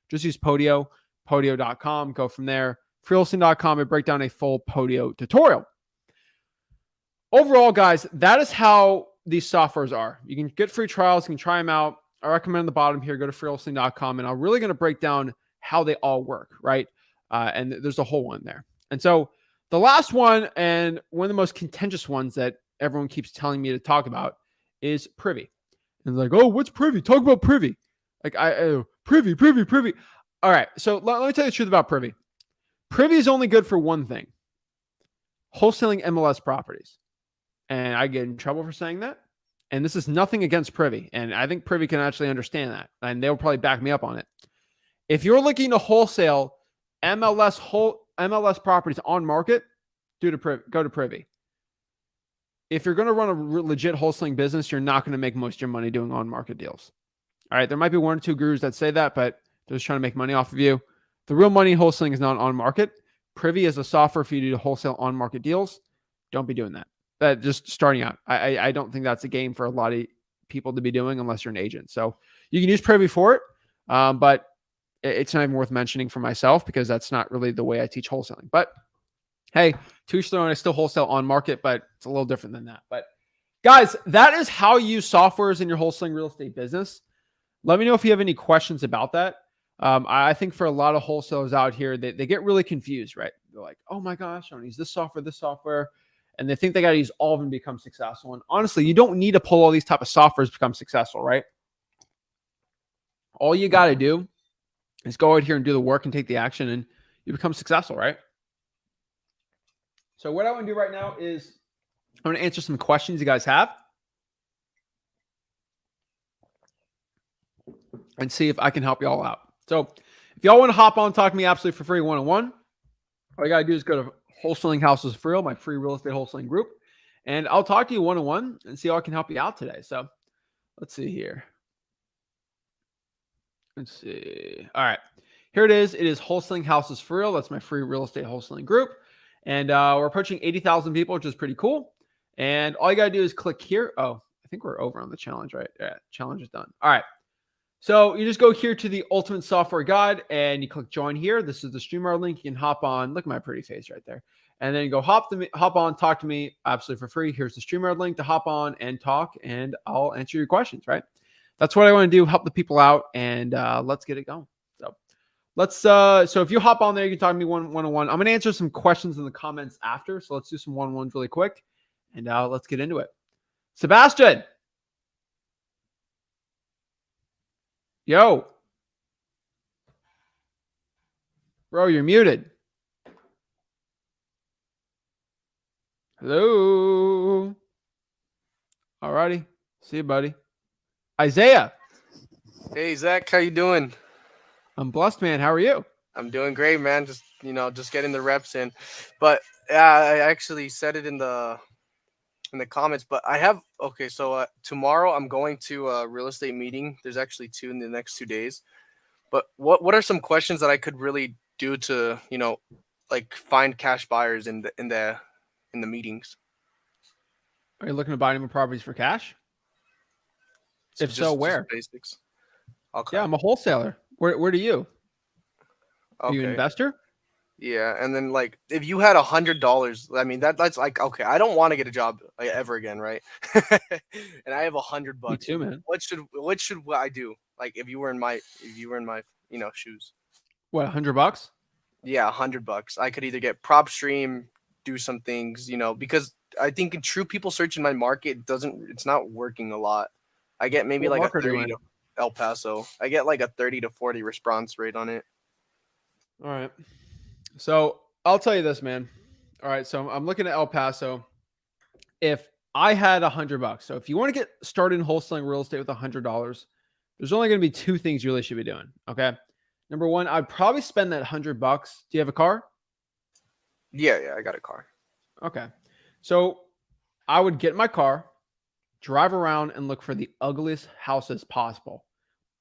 Speaker 1: just use Podio, podio.com, go from there. Wholesaling.com, and break down a full Podio tutorial. Overall, guys, that is how these softwares are. You can get free trials, you can try them out. I recommend on the bottom here, go to wholesaling.com, and I'm really going to break down how they all work, right? And there's a whole one there. And so the last one, and one of the most contentious ones that everyone keeps telling me to talk about, is Privy. And they're like, oh, what's Privy? Talk about Privy. Like, Privy. All right. So let me tell you the truth about Privy. Privy is only good for one thing: wholesaling MLS properties. And I get in trouble for saying that. And this is nothing against Privy. And I think Privy can actually understand that. And they'll probably back me up on it. If you're looking to wholesale MLS properties on market, go to Privy. If you're going to run a legit wholesaling business, you're not going to make most of your money doing on-market deals. All right, there might be one or two gurus that say that, but they're just trying to make money off of you. The real money in wholesaling is not on-market. Privy is a software for you to wholesale on-market deals. Don't be doing that. Just starting out. I don't think that's a game for a lot of people to be doing unless you're an agent. So you can use Privy for it, but it's not even worth mentioning for myself because that's not really the way I teach wholesaling. But hey, to each their own. I still wholesale on market, but it's a little different than that. But guys, that is how you use softwares in your wholesaling real estate business. Let me know if you have any questions about that. I think for a lot of wholesalers out here, they get really confused, right? They're like, oh my gosh, I want to use this software. And they think they got to use all of them to become successful. And honestly, you don't need to pull all these type of softwares to become successful, right? All you got to do is go out here and do the work and take the action and you become successful, right? So what I want to do right now is I'm going to answer some questions you guys have and see if I can help you all out. So if y'all want to hop on, talk to me absolutely for free one-on-one, all you got to do is go to Wholesaling Houses for Real, my free real estate wholesaling group, and I'll talk to you one-on-one and see how I can help you out today. So let's see here. Let's see. All right. Here it is. It is Wholesaling Houses for Real. That's my free real estate wholesaling group. And we're approaching 80,000 people, which is pretty cool. And all you got to do is click here. Oh, I think we're over on the challenge, right? Yeah, challenge is done. All right. So you just go here to the Ultimate Software Guide and you click join here. This is the StreamYard link. You can hop on. Look at my pretty face right there. And then you go hop on, talk to me absolutely for free. Here's the StreamYard link to hop on and talk, and I'll answer your questions, right? That's what I want to do, help the people out, and let's get it going. So if you hop on there, you can talk to me one-on-one. I'm going to answer some questions in the comments after. So let's do some one-on-ones really quick, and let's get into it. Sebastian. Yo. Bro, you're muted. Hello. All righty. See you, buddy. Isaiah.
Speaker 3: Hey, Zach, how you doing?
Speaker 1: I'm blessed, man. How are you?
Speaker 3: I'm doing great, man. Just getting the reps in. But I actually said it in the comments, but I have so tomorrow I'm going to a real estate meeting. There's actually 2 in the next 2 days. But what are some questions that I could really do to, like find cash buyers in the meetings?
Speaker 1: Are you looking to buy any more properties for cash? If so, where?
Speaker 3: Just basics. Okay.
Speaker 1: Yeah, I'm a wholesaler. Where do you? Are you an investor?
Speaker 3: Yeah, and then like if you had $100, I mean that's like okay, I don't want to get a job like, ever again, right? And I have $100.
Speaker 1: Me too, man.
Speaker 3: What should I do? Like if you were in my shoes.
Speaker 1: What, $100?
Speaker 3: Yeah, $100. I could either get Propstream, do some things, because I think in true people search in my market it's not working a lot. I get maybe like a 30 to El Paso. I get like a 30 to 40 response rate on it.
Speaker 1: All right. So I'll tell you this, man. All right. So I'm looking at El Paso. If I had $100, so if you want to get started in wholesaling real estate with $100, there's only going to be 2 things you really should be doing. Okay. Number one, I'd probably spend that $100. Do you have a car?
Speaker 3: Yeah, I got a car.
Speaker 1: Okay. So I would get in my car, drive around, and look for the ugliest houses possible.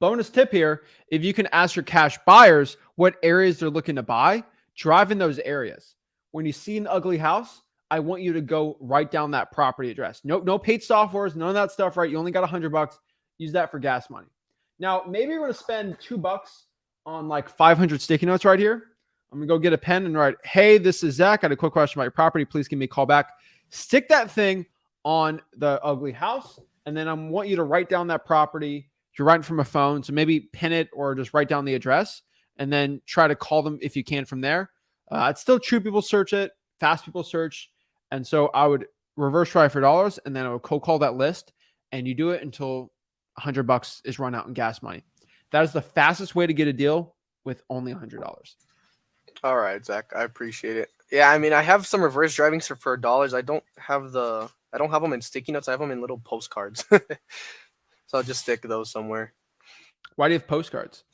Speaker 1: Bonus tip here, if you can ask your cash buyers what areas they're looking to buy, drive in those areas. When you see an ugly house, I want you to go write down that property address. No paid softwares, none of that stuff, right? You only got $100. Use that for gas money. Now, maybe you're going to spend $2 on like 500 sticky notes right here. I'm going to go get a pen and write, hey, this is Zach. I had a quick question about your property. Please give me a call back. Stick that thing on the ugly house. And then I want you to write down that property. If you're writing from a phone, so maybe pin it or just write down the address and then try to call them if you can from there. It's still true. People search it, fast people search. And so I would reverse try for dollars and then I would cold call that list and you do it until $100 is run out in gas money. That is the fastest way to get a deal with only $100.
Speaker 3: All right, Zach, I appreciate it. Yeah, I mean, I have some reverse drivings for dollars. I don't have them in sticky notes. I have them in little postcards. So I'll just stick those somewhere.
Speaker 1: Why do you have postcards?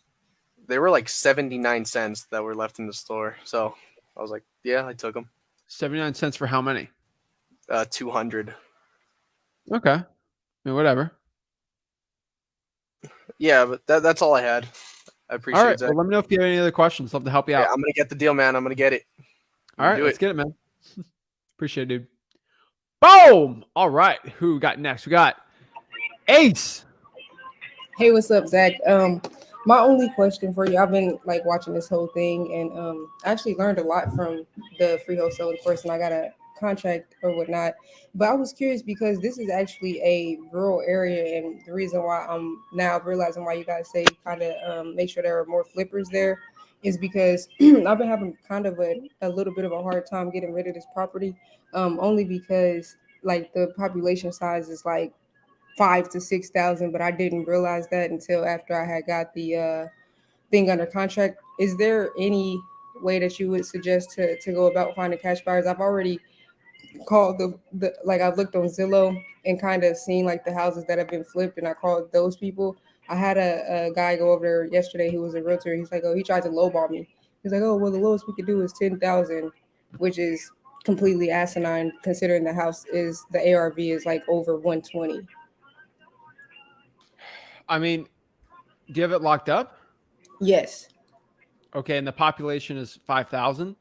Speaker 3: They were like 79 cents that were left in the store. So I was like, yeah, I took them.
Speaker 1: 79 cents for how many?
Speaker 3: 200.
Speaker 1: Okay. I mean, whatever.
Speaker 3: Yeah, but that's all I had. I appreciate
Speaker 1: All right.
Speaker 3: it, Zach.
Speaker 1: Well, let me know if you have any other questions. Love to help you
Speaker 3: Yeah,
Speaker 1: out.
Speaker 3: I'm gonna get the deal, man. I'm gonna get it.
Speaker 1: All right.
Speaker 3: Do
Speaker 1: Let's
Speaker 3: it.
Speaker 1: get it, man. Appreciate it, dude. Boom. All right. Who we got next? We got Ace.
Speaker 4: Hey, what's up, Zach? My only question for you, I've been like watching this whole thing, and I actually learned a lot from the free wholesaling course, and I got a contract or whatnot. But I was curious because this is actually a rural area, and the reason why I'm now realizing why you guys say kind of make sure there are more flippers there is because I've been having kind of a little bit of a hard time getting rid of this property, only because like the population size is like 5 to 6 thousand, but I didn't realize that until after I had got the thing under contract. Is there any way that you would suggest to go about finding cash buyers? I've already called the like I've looked on Zillow and kind of seen like the houses that have been flipped, and I called those people. I had a guy go over there yesterday who was a realtor. He's like, oh, he tried to lowball me. He's like, oh, well, the lowest we could do is 10,000, which is completely asinine considering the ARV is like over 120.
Speaker 1: I mean, do you have it locked up?
Speaker 4: Yes.
Speaker 1: Okay. And the population is 5,000.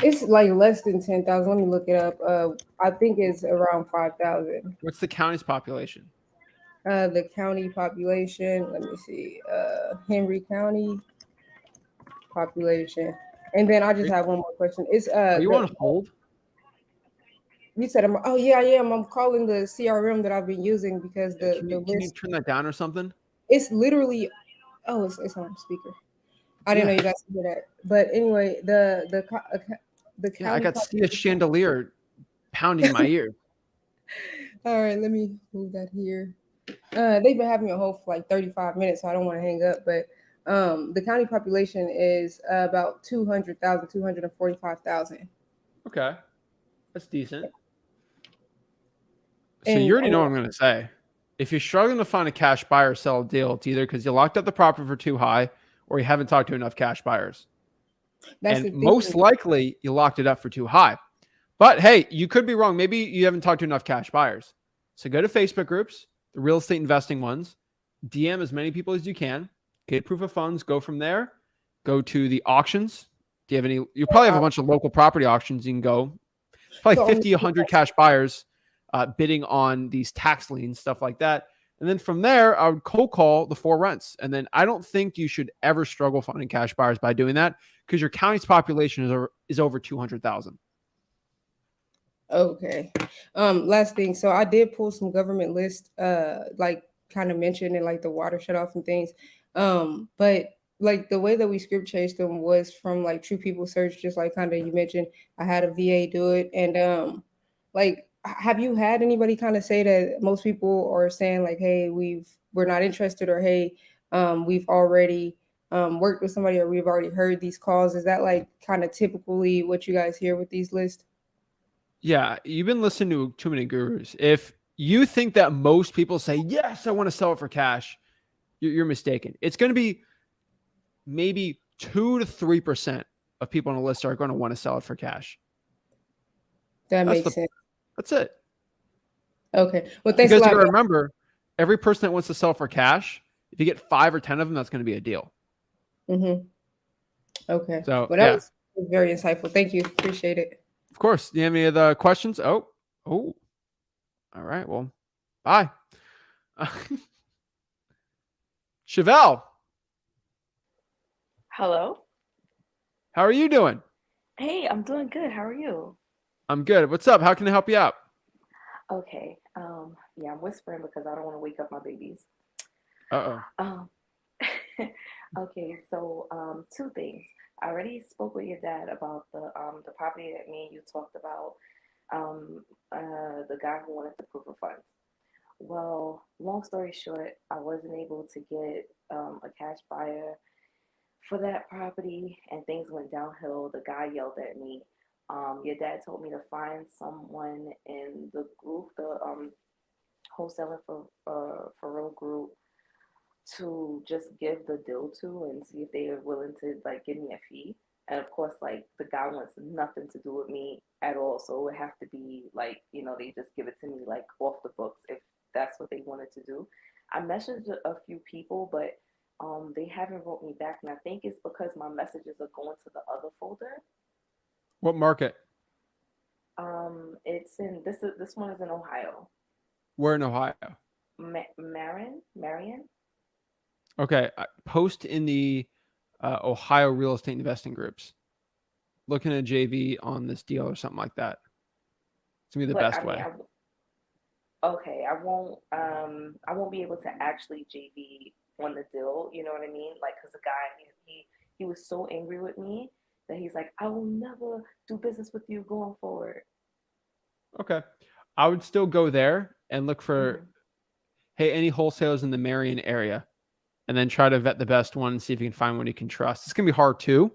Speaker 4: It's like less than 10,000. Let me look it up. I think it's around 5,000.
Speaker 1: What's the county's population?
Speaker 4: The county population, let me see. Henry County population. And then I just have one more question. It's
Speaker 1: Are you on hold?
Speaker 4: you said oh yeah, I am. I'm calling the CRM that I've been using because
Speaker 1: Can
Speaker 4: the
Speaker 1: you
Speaker 4: list
Speaker 1: turn that down or something?
Speaker 4: it's literally it's on speaker. I didn't know you guys could hear that. But anyway, the county
Speaker 1: I got see a chandelier pounding my ear.
Speaker 4: All right, let me move that here. They've been having me on hold for like 35 minutes, so I don't want to hang up. But the county population is about 200,000, 245,000.
Speaker 1: Okay. That's decent. So
Speaker 4: And
Speaker 1: you already know what I'm going to say. If you're struggling to find a cash buyer or sell a deal, it's either because you locked up the property for too high or you haven't talked to enough cash buyers.
Speaker 4: that's
Speaker 1: And
Speaker 4: the thing.
Speaker 1: most likely you locked it up for too high. But hey, you could be wrong. Maybe you haven't talked to enough cash buyers. So go to Facebook groups, the real estate investing ones, DM as many people as you can, get proof of funds, go from there, go to the auctions. Do you have any? You probably have a bunch of local property auctions. You can go probably
Speaker 4: So
Speaker 1: 50, 100 cash buyers bidding on these tax liens, stuff like that. And then from there, I would cold call the four rents. And then I don't think you should ever struggle finding cash buyers by doing that because your county's population is over 200,000.
Speaker 4: Okay. Last thing. So I did pull some government list, like kind of mentioned in like the water shut off and things. But like the way that we script chased them was from like True People Search, just like kind of you mentioned. I had a VA do it, and like have you had anybody kind of say that most people are saying like, hey, we're not interested, or hey, we've already worked with somebody, or we've already heard these calls? Is that like kind of typically what you guys hear with these lists?
Speaker 1: Yeah, you've been listening to too many gurus. If you think that most people say, yes, I want to sell it for cash, you're mistaken. It's going to be maybe 2 to 3% of people on the list are going to want to sell it for cash.
Speaker 4: That makes sense.
Speaker 1: That's it.
Speaker 4: Okay. Well, thanks a
Speaker 1: Because
Speaker 4: lot.
Speaker 1: you got to remember, every person that wants to sell for cash, if you get 5 or 10 of them, that's going to be a deal.
Speaker 4: Mm-hmm. Okay.
Speaker 1: So,
Speaker 4: Well, that was very insightful. Thank you. Appreciate it.
Speaker 1: Of course. Do you have any other questions? Oh. All right. Well, bye. Chevelle.
Speaker 5: Hello.
Speaker 1: How are you doing?
Speaker 5: Hey, I'm doing good. How are you?
Speaker 1: I'm good. What's up? How can I help you out?
Speaker 5: Okay. Yeah, I'm whispering because I don't want to wake up my babies.
Speaker 1: Uh-oh.
Speaker 5: Um, okay, so two things. I already spoke with your dad about the property that me and you talked about. The guy who wanted the proof of funds. Well, long story short, I wasn't able to get a cash buyer for that property, and things went downhill. The guy yelled at me. Your dad told me to find someone in the group, the wholesaling for real group, to just give the deal to and see if they are willing to like give me a fee. And of course, like the guy wants nothing to do with me at all. So it would have to be like, they just give it to me like off the books if that's what they wanted to do. I messaged a few people, but they haven't wrote me back. And I think it's because my messages are going to the other folder.
Speaker 1: What market?
Speaker 5: It's in this one is in Ohio.
Speaker 1: Where in Ohio?
Speaker 5: Marion.
Speaker 1: Okay, post in the Ohio real estate investing groups. Looking at JV on this deal or something like that. It's gonna be the
Speaker 5: But
Speaker 1: best
Speaker 5: I mean,
Speaker 1: way.
Speaker 5: okay, I won't be able to actually JV on the deal. You know what I mean? Like, cause the guy he was so angry with me that he's like, I will never do business with you going forward.
Speaker 1: Okay, I would still go there and look for,
Speaker 5: Mm-hmm.
Speaker 1: hey, any wholesalers in the Marion area, and then try to vet the best one and see if you can find one you can trust. It's gonna be hard too,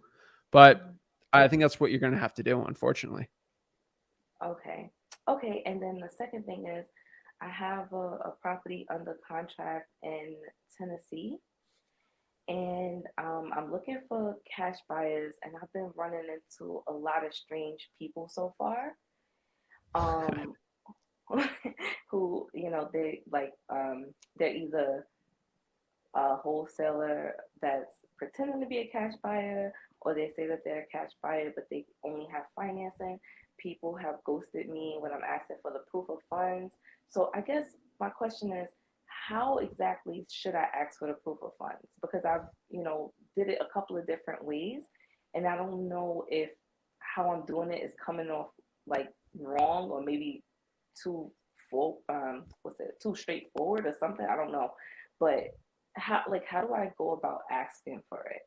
Speaker 1: but
Speaker 5: Mm-hmm.
Speaker 1: I think that's what you're gonna have to do, unfortunately.
Speaker 5: Okay. Okay. And then the second thing is, I have a property under contract in Tennessee, and I'm looking for cash buyers, and I've been running into a lot of strange people so far. Um, who they're either a wholesaler that's pretending to be a cash buyer, or they say that they're a cash buyer but they only have financing. People have ghosted me when I'm asking for the proof of funds. So I guess my question is, how exactly should I ask for the proof of funds? Because I've did it a couple of different ways, and I don't know if how I'm doing it is coming off like wrong, or maybe too full what's it too straightforward or something. I don't know, but how do I go about asking for it?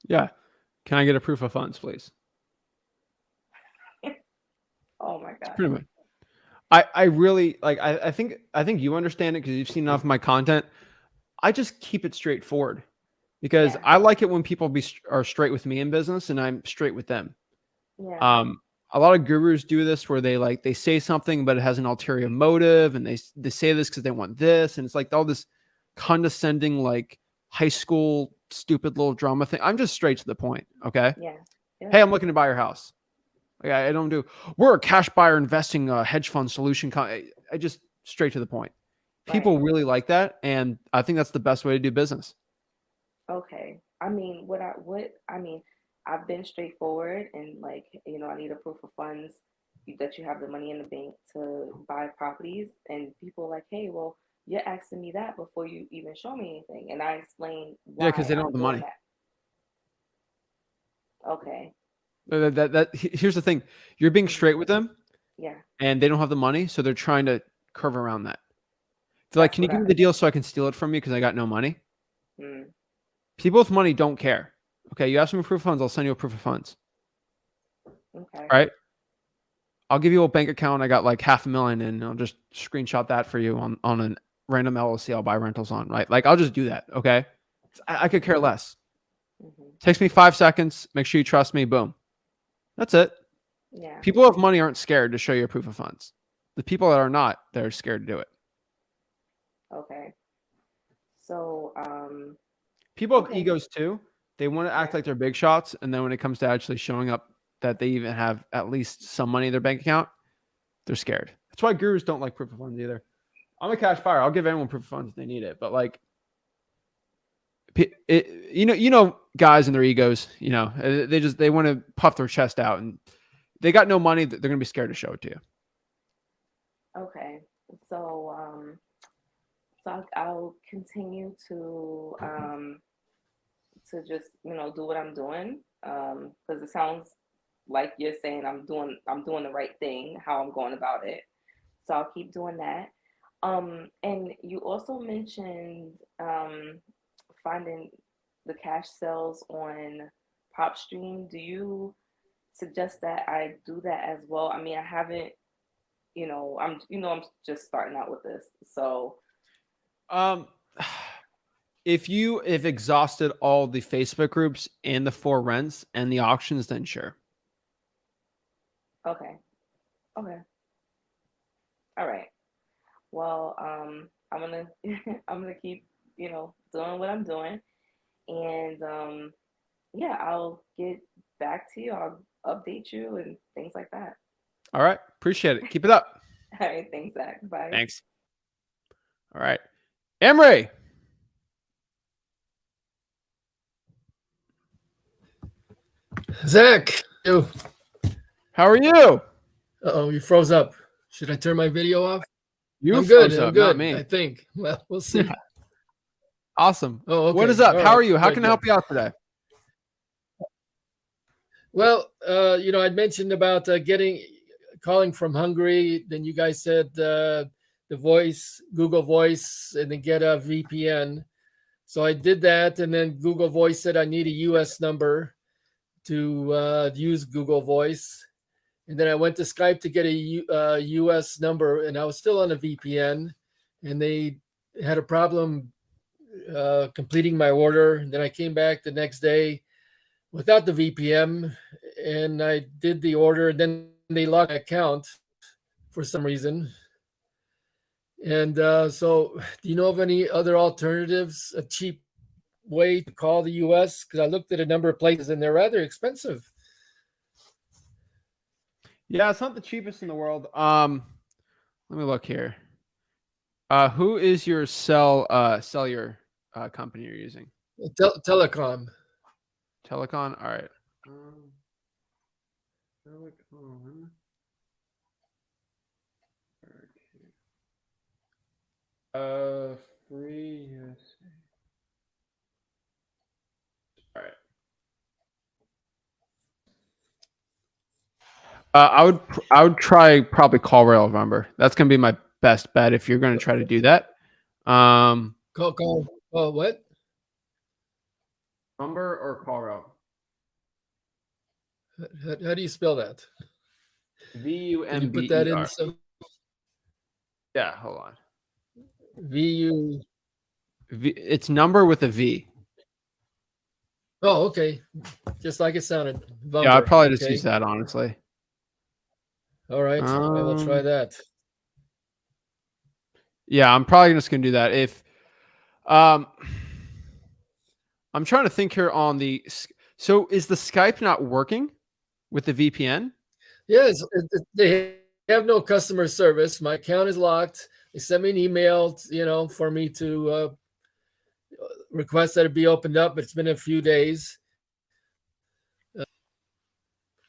Speaker 1: Yeah. Can I get a proof of funds, please?
Speaker 5: Oh my
Speaker 1: It's
Speaker 5: gosh.
Speaker 1: pretty much. I really like. I think you understand it because you've seen enough of my content. I just keep it straightforward because
Speaker 5: Yeah.
Speaker 1: I like it when people are straight with me in business and I'm straight with them.
Speaker 5: Yeah.
Speaker 1: Um, a lot of gurus do this where they say something but it has an ulterior motive, and they say this because they want this, and it's like all this condescending like high school stupid little drama thing. I'm just straight to the point. Okay.
Speaker 5: Yeah.
Speaker 1: Hey,
Speaker 5: Yeah.
Speaker 1: I'm looking to buy your house. Like, I don't do. We're a cash buyer investing hedge fund solution. I just straight to the point. People
Speaker 5: Right.
Speaker 1: really like that, and I think that's the best way to do business.
Speaker 5: Okay. I mean, I've been straightforward, and like, I need a proof of funds that you have the money in the bank to buy properties, and people are like, hey, well, you're asking me that before you even show me anything, and I explain
Speaker 1: Yeah, because
Speaker 5: why
Speaker 1: they don't have
Speaker 5: I'm
Speaker 1: the
Speaker 5: doing
Speaker 1: money.
Speaker 5: that. Okay.
Speaker 1: Here's the thing: you're being
Speaker 5: Hmm.
Speaker 1: straight with them,
Speaker 5: Yeah.
Speaker 1: and they don't have the money, so they're trying to curve around that. They're like,
Speaker 5: That's
Speaker 1: "Can you
Speaker 5: what
Speaker 1: give
Speaker 5: I.
Speaker 1: me the deal so I can steal it from you because I got no money?"
Speaker 5: Mm,
Speaker 1: People with money don't care. Okay, you ask me for proof of funds, I'll send you a proof of funds.
Speaker 5: okay.
Speaker 1: All right, I'll give you a bank account. I got like $500,000, and I'll just screenshot that for you on a random LLC I'll buy rentals on. Right, like I'll just do that. Okay, I could care less.
Speaker 5: Hmm.
Speaker 1: Takes me 5 seconds. Make sure you trust me. Boom. That's it.
Speaker 5: Yeah.
Speaker 1: People who have money aren't scared to show you a proof of funds. The people that are not, they're scared to do it.
Speaker 5: Okay. So,
Speaker 1: People have
Speaker 5: okay.
Speaker 1: egos too. They want to act
Speaker 5: Yeah.
Speaker 1: like they're big shots, and then when it comes to actually showing up that they even have at least some money in their bank account, they're scared. That's why gurus don't like proof of funds either. I'm a cash buyer. I'll give anyone proof of funds if they need it, but like, guys and their egos. They want to puff their chest out, and they got no money. They're gonna be scared to show it to you.
Speaker 5: Okay. So, I'll continue to just do what I'm doing, because it sounds like you're saying I'm doing the right thing, how I'm going about it. So I'll keep doing that. And you also mentioned finding the cash sales on Propstream. Do you suggest that I do that as well? I mean, I haven't I'm just starting out with this. So
Speaker 1: Um, if you have exhausted all the Facebook groups and the for rents and the auctions, then sure.
Speaker 5: okay. Okay. All right. Well, I'm gonna I'm gonna keep, doing what I'm doing. And yeah, I'll get back to you. I'll update you and things like that.
Speaker 1: All right. Appreciate it. Keep it up.
Speaker 5: All right, thanks, Zach. Bye.
Speaker 1: Thanks. All right. Emery.
Speaker 6: Zach, yo.
Speaker 1: How are you?
Speaker 6: Uh-oh, you froze up. Should I turn my video off?
Speaker 1: You
Speaker 6: I'm good.
Speaker 1: froze
Speaker 6: I'm
Speaker 1: up,
Speaker 6: good.
Speaker 1: not me.
Speaker 6: I think. Well, we'll see.
Speaker 1: Awesome.
Speaker 6: Oh, okay.
Speaker 1: What is up?
Speaker 6: All
Speaker 1: How
Speaker 6: right.
Speaker 1: are you? How
Speaker 6: Good,
Speaker 1: can I help you out today?
Speaker 6: Well, I'd mentioned about calling from Hungary. Then you guys said the Google Voice, and then get a VPN. So I did that, and then Google Voice said I need a US number to use Google Voice. And then I went to Skype to get a US number, and I was still on a VPN, and they had a problem completing my order. And then I came back the next day without the VPN, and I did the order. And then they locked my account for some reason. And so, do you know of any other alternatives, a cheap way to call the US? Because I looked at a number of places, and they're rather expensive.
Speaker 1: Yeah, it's not the cheapest in the world. Let me look here. Who is your cellular company you're using?
Speaker 6: Telecom.
Speaker 1: Telecom. All right. Telecom. Free. Yes. All right. I would try probably call rail number. That's gonna be my best bet if you're gonna try to do that.
Speaker 6: Call. Oh, what?
Speaker 1: Number or call rail?
Speaker 6: How do you spell that?
Speaker 1: VUMBER.
Speaker 6: Can you put that in? So
Speaker 1: Yeah, hold on.
Speaker 6: VU.
Speaker 1: It's number with a V.
Speaker 6: Oh, okay. Just like it sounded. Vumber.
Speaker 1: Yeah, I'd probably just use that, honestly.
Speaker 6: All right. I will try that.
Speaker 1: Yeah, I'm probably just gonna do that. If I'm trying to think here on the. So is the Skype not working with the VPN?
Speaker 6: Yes, they have no customer service. My account is locked. They sent me an email, for me to request that it be opened up. But it's been a few days.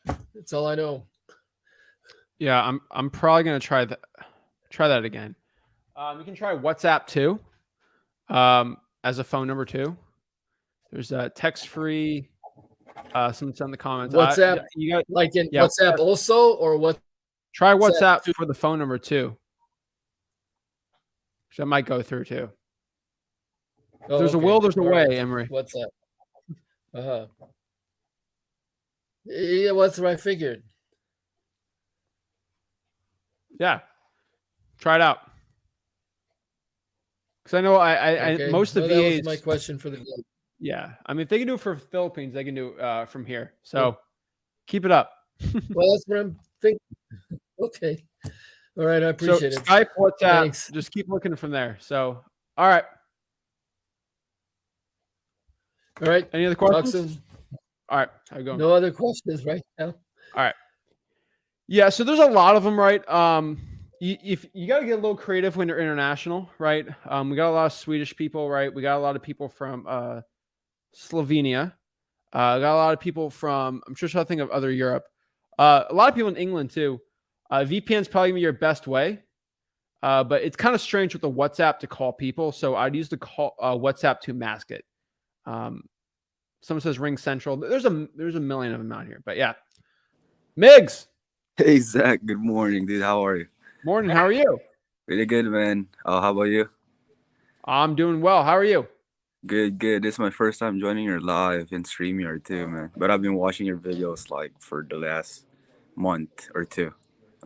Speaker 6: That's all I know.
Speaker 1: Yeah, I'm probably gonna try that again. You can try WhatsApp too, as a phone number too. There's a text free. Someone in the comments.
Speaker 6: WhatsApp,
Speaker 1: you got
Speaker 6: WhatsApp also, or what?
Speaker 1: Try WhatsApp for the phone number too. So that might go through too.
Speaker 6: Oh,
Speaker 1: there's a will, there's a way,
Speaker 6: right.
Speaker 1: Emery.
Speaker 6: WhatsApp. Yeah, what's what I figured.
Speaker 1: Yeah, try it out. Because I know I most of the VAs.
Speaker 6: That was my question for the day.
Speaker 1: Yeah, I mean, if they can do it for Philippines, they can do it from here. So keep it up.
Speaker 6: Well, that's what I'm thinking. Okay. All right, I appreciate it.
Speaker 1: Skype, WhatsApp,
Speaker 6: Thanks.
Speaker 1: just keep looking from there. So, all right.
Speaker 6: All right.
Speaker 1: Any other questions?
Speaker 6: Talk soon.
Speaker 1: All right. How you going?
Speaker 6: No other questions right now.
Speaker 1: All right. Yeah. So there's a lot of them, right? If you got to get a little creative when you're international, right? We got a lot of Swedish people, right? We got a lot of people from Slovenia. Got a lot of people from, I'm sure trying to think of other Europe. A lot of people in England too. VPN is probably gonna be your best way. But it's kind of strange with the WhatsApp to call people. So I'd use the WhatsApp to mask it. Someone says Ring Central. There's a million of them out here. But yeah. Migs.
Speaker 7: Hey, Zach. Good morning, dude. How are you?
Speaker 1: Morning. How are you?
Speaker 7: Really good, man. How about you?
Speaker 1: I'm doing well. How are you?
Speaker 7: Good, good. This is my first time joining your live in StreamYard too, man. But I've been watching your videos like for the last month or two.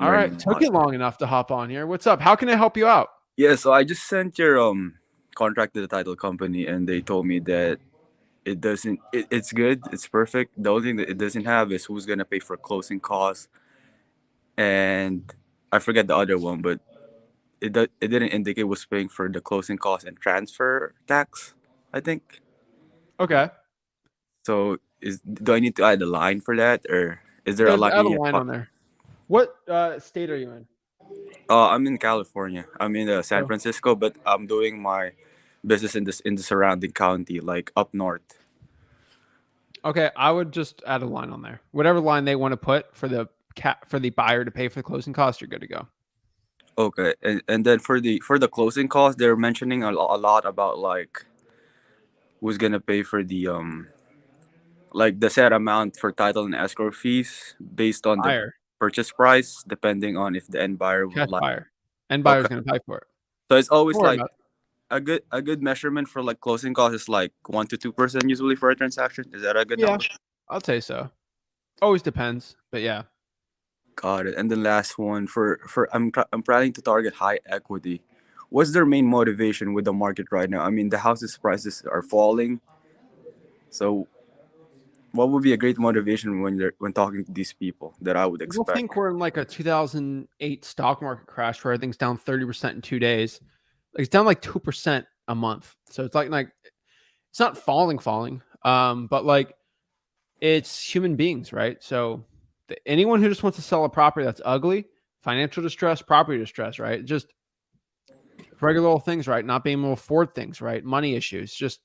Speaker 1: All right. Took it long enough to hop on here. What's up? How can I help you out?
Speaker 7: Yeah, so I just sent your contract to the title company, and they told me that it's good, it's perfect. The only thing that it doesn't have is who's gonna pay for closing costs, and I forget the other one, but it didn't indicate who's paying for the closing costs and transfer tax, I think.
Speaker 1: Okay.
Speaker 7: So do I need to add a line for that, or is there
Speaker 1: Yeah,
Speaker 7: a
Speaker 1: just
Speaker 7: line?
Speaker 1: add a line on there. What state are you in?
Speaker 7: I'm in California. I'm in San
Speaker 1: Oh.
Speaker 7: Francisco, but I'm doing my business in the surrounding county, like up north.
Speaker 1: Okay, I would just add a line on there. Whatever line they want to put for the buyer to pay for the closing costs, you're good to go.
Speaker 7: Okay, and then for the closing costs, they're mentioning a lot about like who's gonna pay for the like the set amount for title and escrow fees based on the
Speaker 1: Buyer,
Speaker 7: purchase price, depending on if the end buyer
Speaker 1: cash
Speaker 7: would like.
Speaker 1: buyer, and buyer's
Speaker 7: Okay,
Speaker 1: going to pay for it.
Speaker 7: so it's always
Speaker 1: Don't worry
Speaker 7: like
Speaker 1: about
Speaker 7: a good measurement for like closing costs is like 1 to 2% usually for a transaction. Is that a
Speaker 1: it.
Speaker 7: good
Speaker 1: Yeah,
Speaker 7: number?
Speaker 1: I'll say so. Always depends, but yeah.
Speaker 7: Got it. And the last one I'm planning to target high equity. What's their main motivation with the market right now? I mean, the houses prices are falling. So, what would be a great motivation when talking to these people that I would
Speaker 1: People
Speaker 7: expect?
Speaker 1: think we're in like a 2008 stock market crash where everything's down 30% in 2 days. Like, it's down like 2% a month. So it's like it's not falling. But like it's human beings, right? So anyone who just wants to sell a property that's ugly, financial distress, property distress, right? Just regular old things, right? Not being able to afford things, right? Money issues, just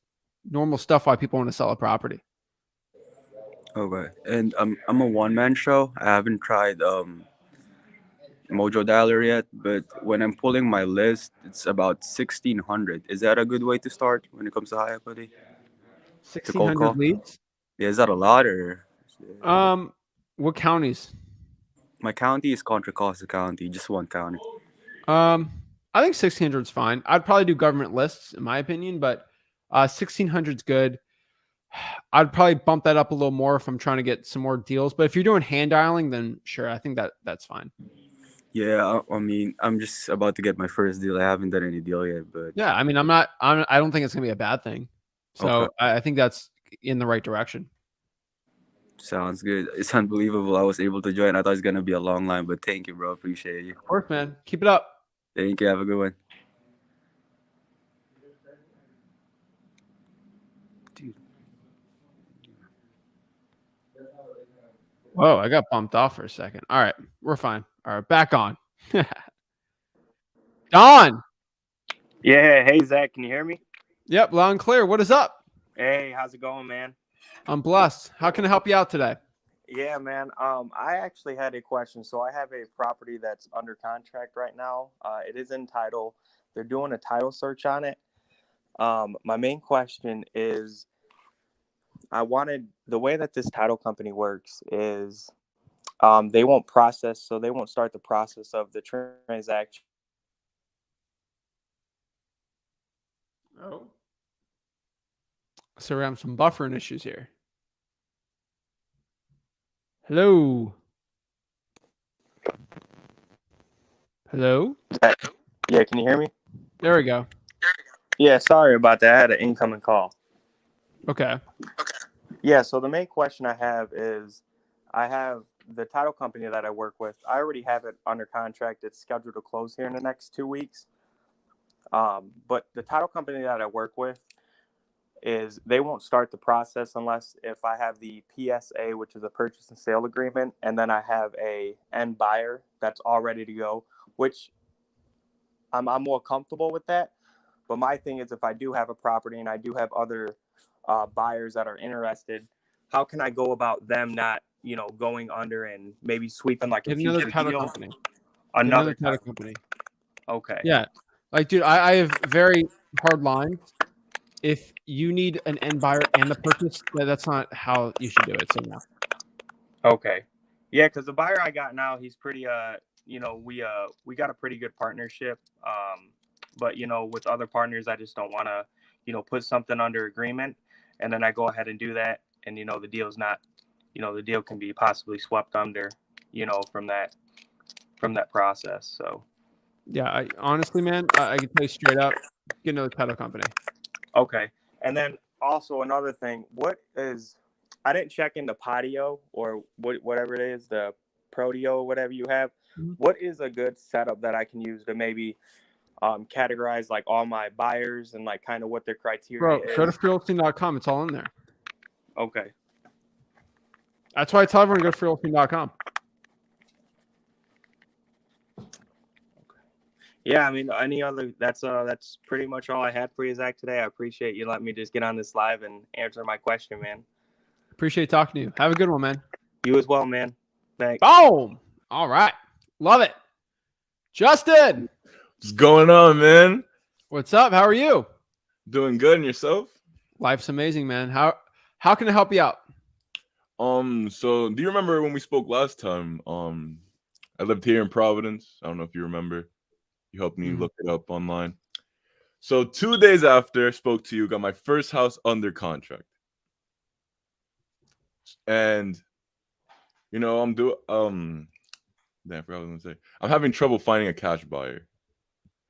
Speaker 1: normal stuff why people want to sell a property.
Speaker 7: Okay. And I'm a one man show. I haven't tried Mojo Dialer yet, but when I'm pulling my list, it's about 1,600. Is that a good way to start when it comes to high equity? To cold
Speaker 1: 1,600
Speaker 7: call?
Speaker 1: leads.
Speaker 7: Yeah, is that a lot or?
Speaker 1: What counties?
Speaker 7: My county is Contra Costa County, just one county.
Speaker 1: I think 1,600 is fine. I'd probably do government lists in my opinion, but 1,600 is good. I'd probably bump that up a little more if I'm trying to get some more deals. But if you're doing hand dialing, then sure, I think that's fine.
Speaker 7: Yeah, I mean, I'm just about to get my first deal. I haven't done any deal yet, but
Speaker 1: Yeah, I mean, I don't think it's gonna be a bad thing.
Speaker 7: okay,
Speaker 1: So I think that's in the right direction.
Speaker 7: sounds good. It's unbelievable I was able to join. I thought it's gonna be a long line, but thank you, bro. Appreciate you.
Speaker 1: Of course, man. Keep it up.
Speaker 7: Thank you. Have a good one. Dude.
Speaker 1: Whoa, I got bumped off for a second. All right, we're fine. All right, back on. Don.
Speaker 8: Yeah, hey Zach, can you hear me?
Speaker 1: Yep, loud and clear. What is up?
Speaker 8: Hey, how's it going, man?
Speaker 1: I'm blessed. How can I help you out today?
Speaker 8: Yeah, man. I actually had a question. So I have a property that's under contract right now. It is in title. They're doing a title search on it. My main question is, the way that this title company works is, they won't start the process of the transaction.
Speaker 1: Oh. So we're having some buffering issues here. Hello. Hello.
Speaker 8: Yeah, can you hear me?
Speaker 1: There we go.
Speaker 8: Yeah, sorry about that. I had an incoming call.
Speaker 1: Okay.
Speaker 8: Yeah, so the main question I have is, I have the title company that I work with. I already have it under contract. It's scheduled to close here in the next 2 weeks. But the title company that I work with is they won't start the process unless if I have the PSA, which is a purchase and sale agreement, and then I have a end buyer that's all ready to go, which I'm more comfortable with that. But my thing is, if I do have a property and I do have other buyers that are interested, how can I go about them not, going under and maybe sweeping like a
Speaker 1: Get another
Speaker 8: future
Speaker 1: title
Speaker 8: deal?
Speaker 1: company.
Speaker 8: Another
Speaker 1: Title
Speaker 8: title.
Speaker 1: company.
Speaker 8: Okay.
Speaker 1: Yeah. Like, dude, I have very hard lines. If you need an end buyer and the purchase, that's not how you should do it. So no.
Speaker 8: Okay. Yeah, because the buyer I got now, he's pretty we got a pretty good partnership. But with other partners, I just don't want to, put something under agreement and then I go ahead and do that, and the deal's not, the deal can be possibly swept under, from that. from that process. So
Speaker 1: Yeah, honestly, man, I can tell you straight up, get another title company.
Speaker 8: okay. And then also another thing, I didn't check into Podio or whatever it is, the Podio, whatever you have.
Speaker 1: Mm-hmm.
Speaker 8: What is a good setup that I can use to maybe categorize like all my buyers and like kind of what their criteria
Speaker 1: Bro,
Speaker 8: is?
Speaker 1: go to freeholstein.com. It's all in there.
Speaker 8: Okay.
Speaker 1: That's why I tell everyone to go to freeholstein.com.
Speaker 8: Yeah, I mean, that's pretty much all I had for you, Zach, today. I appreciate you letting me just get on this live and answer my question, man.
Speaker 1: Appreciate talking to you. Have a good one, man.
Speaker 8: You as well, man. Thanks.
Speaker 1: Boom. All right. Love it. Justin.
Speaker 9: What's going on, man?
Speaker 1: What's up? How are you?
Speaker 9: Doing good, and yourself?
Speaker 1: Life's amazing, man. How can I help you out?
Speaker 9: So do you remember when we spoke last time? I lived here in Providence. I don't know if you remember. You helped me look it up online. So 2 days after I spoke to you, got my first house under contract. And you know, I forgot what I was gonna say. I'm having trouble finding a cash buyer.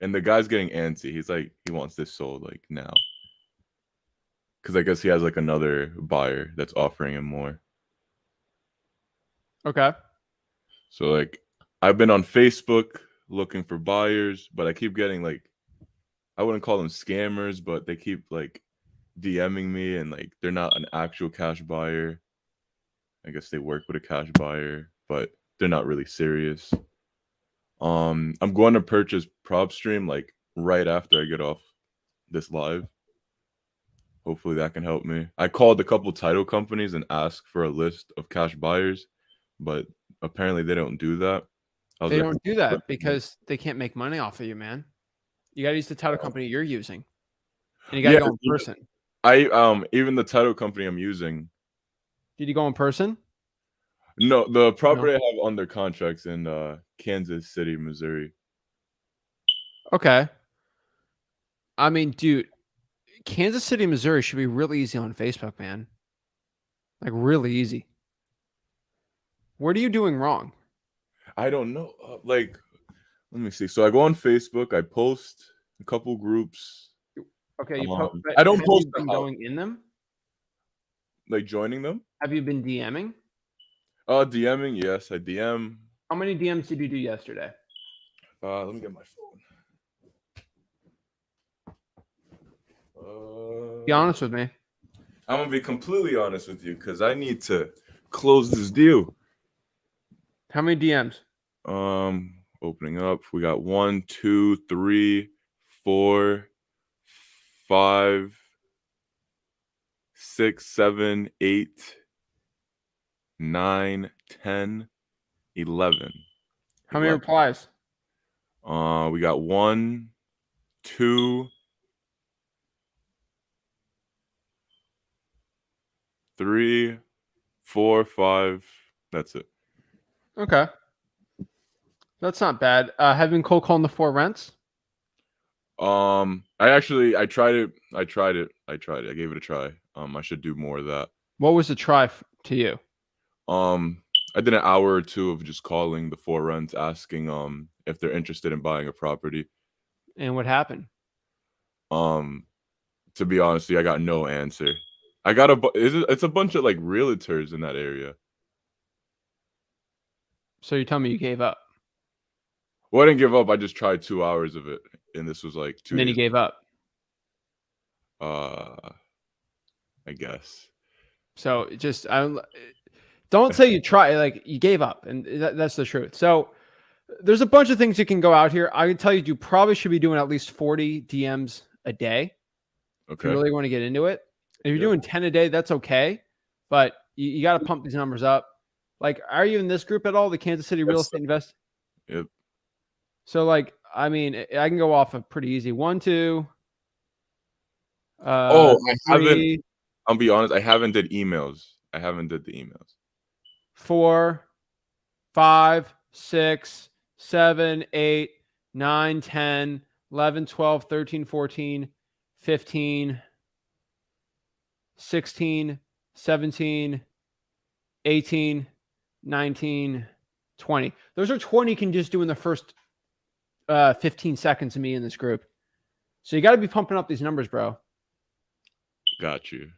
Speaker 9: And the guy's getting antsy. He's like, he wants this sold like now. Because I guess he has like another buyer that's offering him more.
Speaker 1: Okay.
Speaker 9: So like I've been on Facebook looking for buyers, but I keep getting like, I wouldn't call them scammers, but they keep like DMing me and like they're not an actual cash buyer. I guess they work with a cash buyer, but they're not really serious. I'm going to purchase Propstream like right after I get off this live. Hopefully that can help me. I called a couple title companies and asked for a list of cash buyers, but apparently they don't do that.
Speaker 1: They don't do that because they can't make money off of you, man. You got to use the title company you're using. And you got to go in person.
Speaker 9: Even the title company I'm using.
Speaker 1: Did you go in person?
Speaker 9: No, the property I have under contracts in Kansas City, Missouri.
Speaker 1: Okay. I mean, dude, Kansas City, Missouri should be really easy on Facebook, man. Like really easy. What are you doing wrong?
Speaker 9: I don't know. Let me see. So I go on Facebook. I post a couple groups.
Speaker 1: Okay,
Speaker 9: I don't post
Speaker 1: been going in them.
Speaker 9: Like joining them.
Speaker 1: Have you been DMing?
Speaker 9: DMing. Yes, I DM.
Speaker 1: How many DMs did you do yesterday?
Speaker 9: Let me get my phone.
Speaker 1: Be honest with me.
Speaker 9: I'm gonna be completely honest with you because I need to close this deal.
Speaker 1: How many DMs?
Speaker 9: Opening up. We got 1, 2, 3, 4, 5, 6, 7, 8, 9, 10, 11.
Speaker 1: How many replies?
Speaker 9: We got 1, 2, 3, 4, 5. That's it.
Speaker 1: Okay. That's not bad. Have you been cold calling the 4 rents?
Speaker 9: I tried it. I gave it a try. I should do more of that.
Speaker 1: What was the try to you?
Speaker 9: I did an hour or two of just calling the 4 rents, asking if they're interested in buying a property.
Speaker 1: And what happened?
Speaker 9: To be honest, I got no answer. It's a bunch of like realtors in that area.
Speaker 1: So you tell me you gave up?
Speaker 9: Well, I didn't give up. I just tried 2 hours of it, and this was like 2.
Speaker 1: And then you gave up.
Speaker 9: I guess.
Speaker 1: So just don't say you try. Like you gave up, and that's the truth. So there's a bunch of things you can go out here. I can tell you probably should be doing at least 40 DMs a day.
Speaker 9: Okay.
Speaker 1: If you really want to get into it. If you're doing 10 a day, that's okay. But you got to pump these numbers up. Like, are you in this group at all? The Kansas City Real Estate Invest?
Speaker 9: Yep.
Speaker 1: So, like, I mean, I can go off of pretty easy. 1, 2.
Speaker 9: I
Speaker 1: 3,
Speaker 9: haven't. I'll be honest. I haven't did emails. I haven't did the emails.
Speaker 1: 4, 5, 6, 7, 8, 9, 10, 11, 12, 13, 14, 15, 16, 17, 18, 19, 20. Those are 20 you can just do in the first 15 seconds of me in this group. So you got to be pumping up these numbers, bro.
Speaker 9: Got you.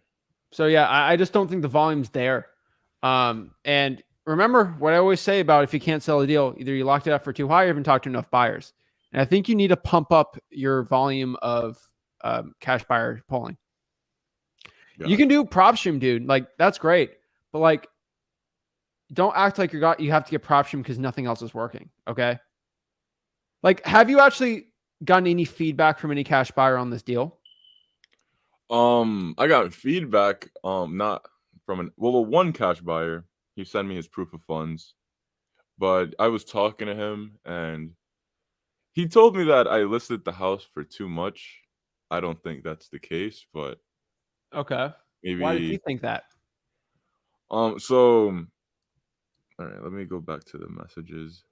Speaker 1: So yeah, I just don't think the volume's there. And remember what I always say about if you can't sell a deal, either you locked it up for too high or you haven't talked to enough buyers. And I think you need to pump up your volume of cash buyer polling. You can do Propstream, dude. Like, that's great. But like, don't act like you have to get Propstream because nothing else is working. Okay. Like, have you actually gotten any feedback from any cash buyer on this deal?
Speaker 9: I got feedback, not from one cash buyer. He sent me his proof of funds, but I was talking to him and he told me that I listed the house for too much. I don't think that's the case, but
Speaker 1: okay.
Speaker 9: Maybe.
Speaker 1: Why did you think that?
Speaker 9: So, all right, let me go back to the messages.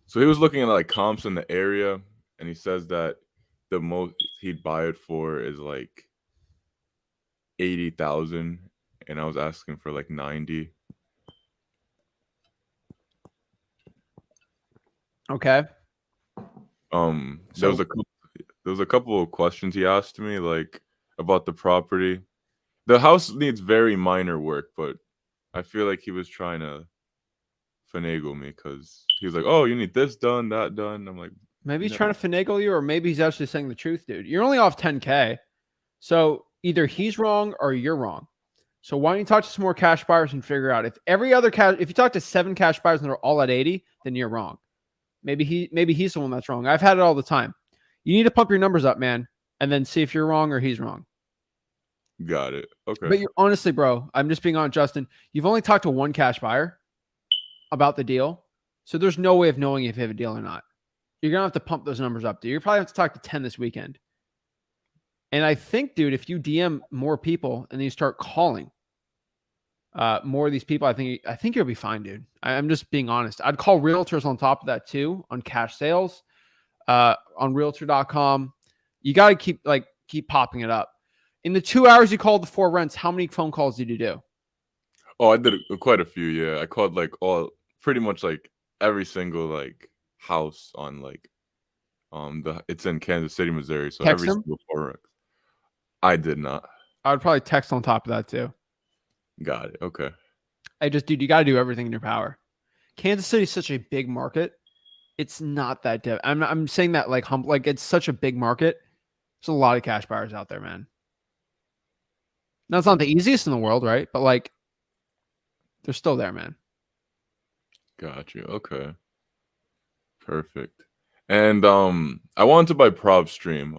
Speaker 9: So he was looking at like comps in the area, and he says that the most he'd buy it for is like 80,000, and I was asking for like 90.
Speaker 1: Okay.
Speaker 9: There was a couple of questions he asked me, like about the property. The house needs very minor work, but I feel like he was trying to finagle me because he was like, "Oh, you need this done, that done." I'm like,
Speaker 1: maybe he's trying to finagle you, or maybe he's actually saying the truth, dude. You're only off 10K. So either he's wrong or you're wrong. So why don't you talk to some more cash buyers and figure out if if you talk to 7 cash buyers and they're all at 80, then you're wrong. Maybe he's the one that's wrong. I've had it all the time. You need to pump your numbers up, man, and then see if you're wrong or he's wrong.
Speaker 9: Got it. Okay.
Speaker 1: But honestly, bro, I'm just being honest, Justin. You've only talked to one cash buyer about the deal. So there's no way of knowing if you have a deal or not. You're going to have to pump those numbers up, dude. You probably have to talk to 10 this weekend. And I think, dude, if you DM more people and then you start calling more of these people, I think you'll be fine, dude. I'm just being honest. I'd call realtors on top of that too, on cash sales, on realtor.com. You got to keep popping it up. In the 2 hours you called the 4 rents, how many phone calls did you do?
Speaker 9: Oh, I did quite a few. Yeah, I called like pretty much like every single like house on like it's in Kansas City, Missouri. So
Speaker 1: Text
Speaker 9: every
Speaker 1: them?
Speaker 9: single 4 rents. I did not.
Speaker 1: I would probably text on top of that too.
Speaker 9: Got it. Okay.
Speaker 1: Dude, you got to do everything in your power. Kansas City is such a big market. It's not that I'm saying that like it's such a big market. There's a lot of cash buyers out there, man. Now, it's not the easiest in the world, right? But like, they're still there, man.
Speaker 9: Got you. Okay. Perfect. And I wanted to buy Propstream.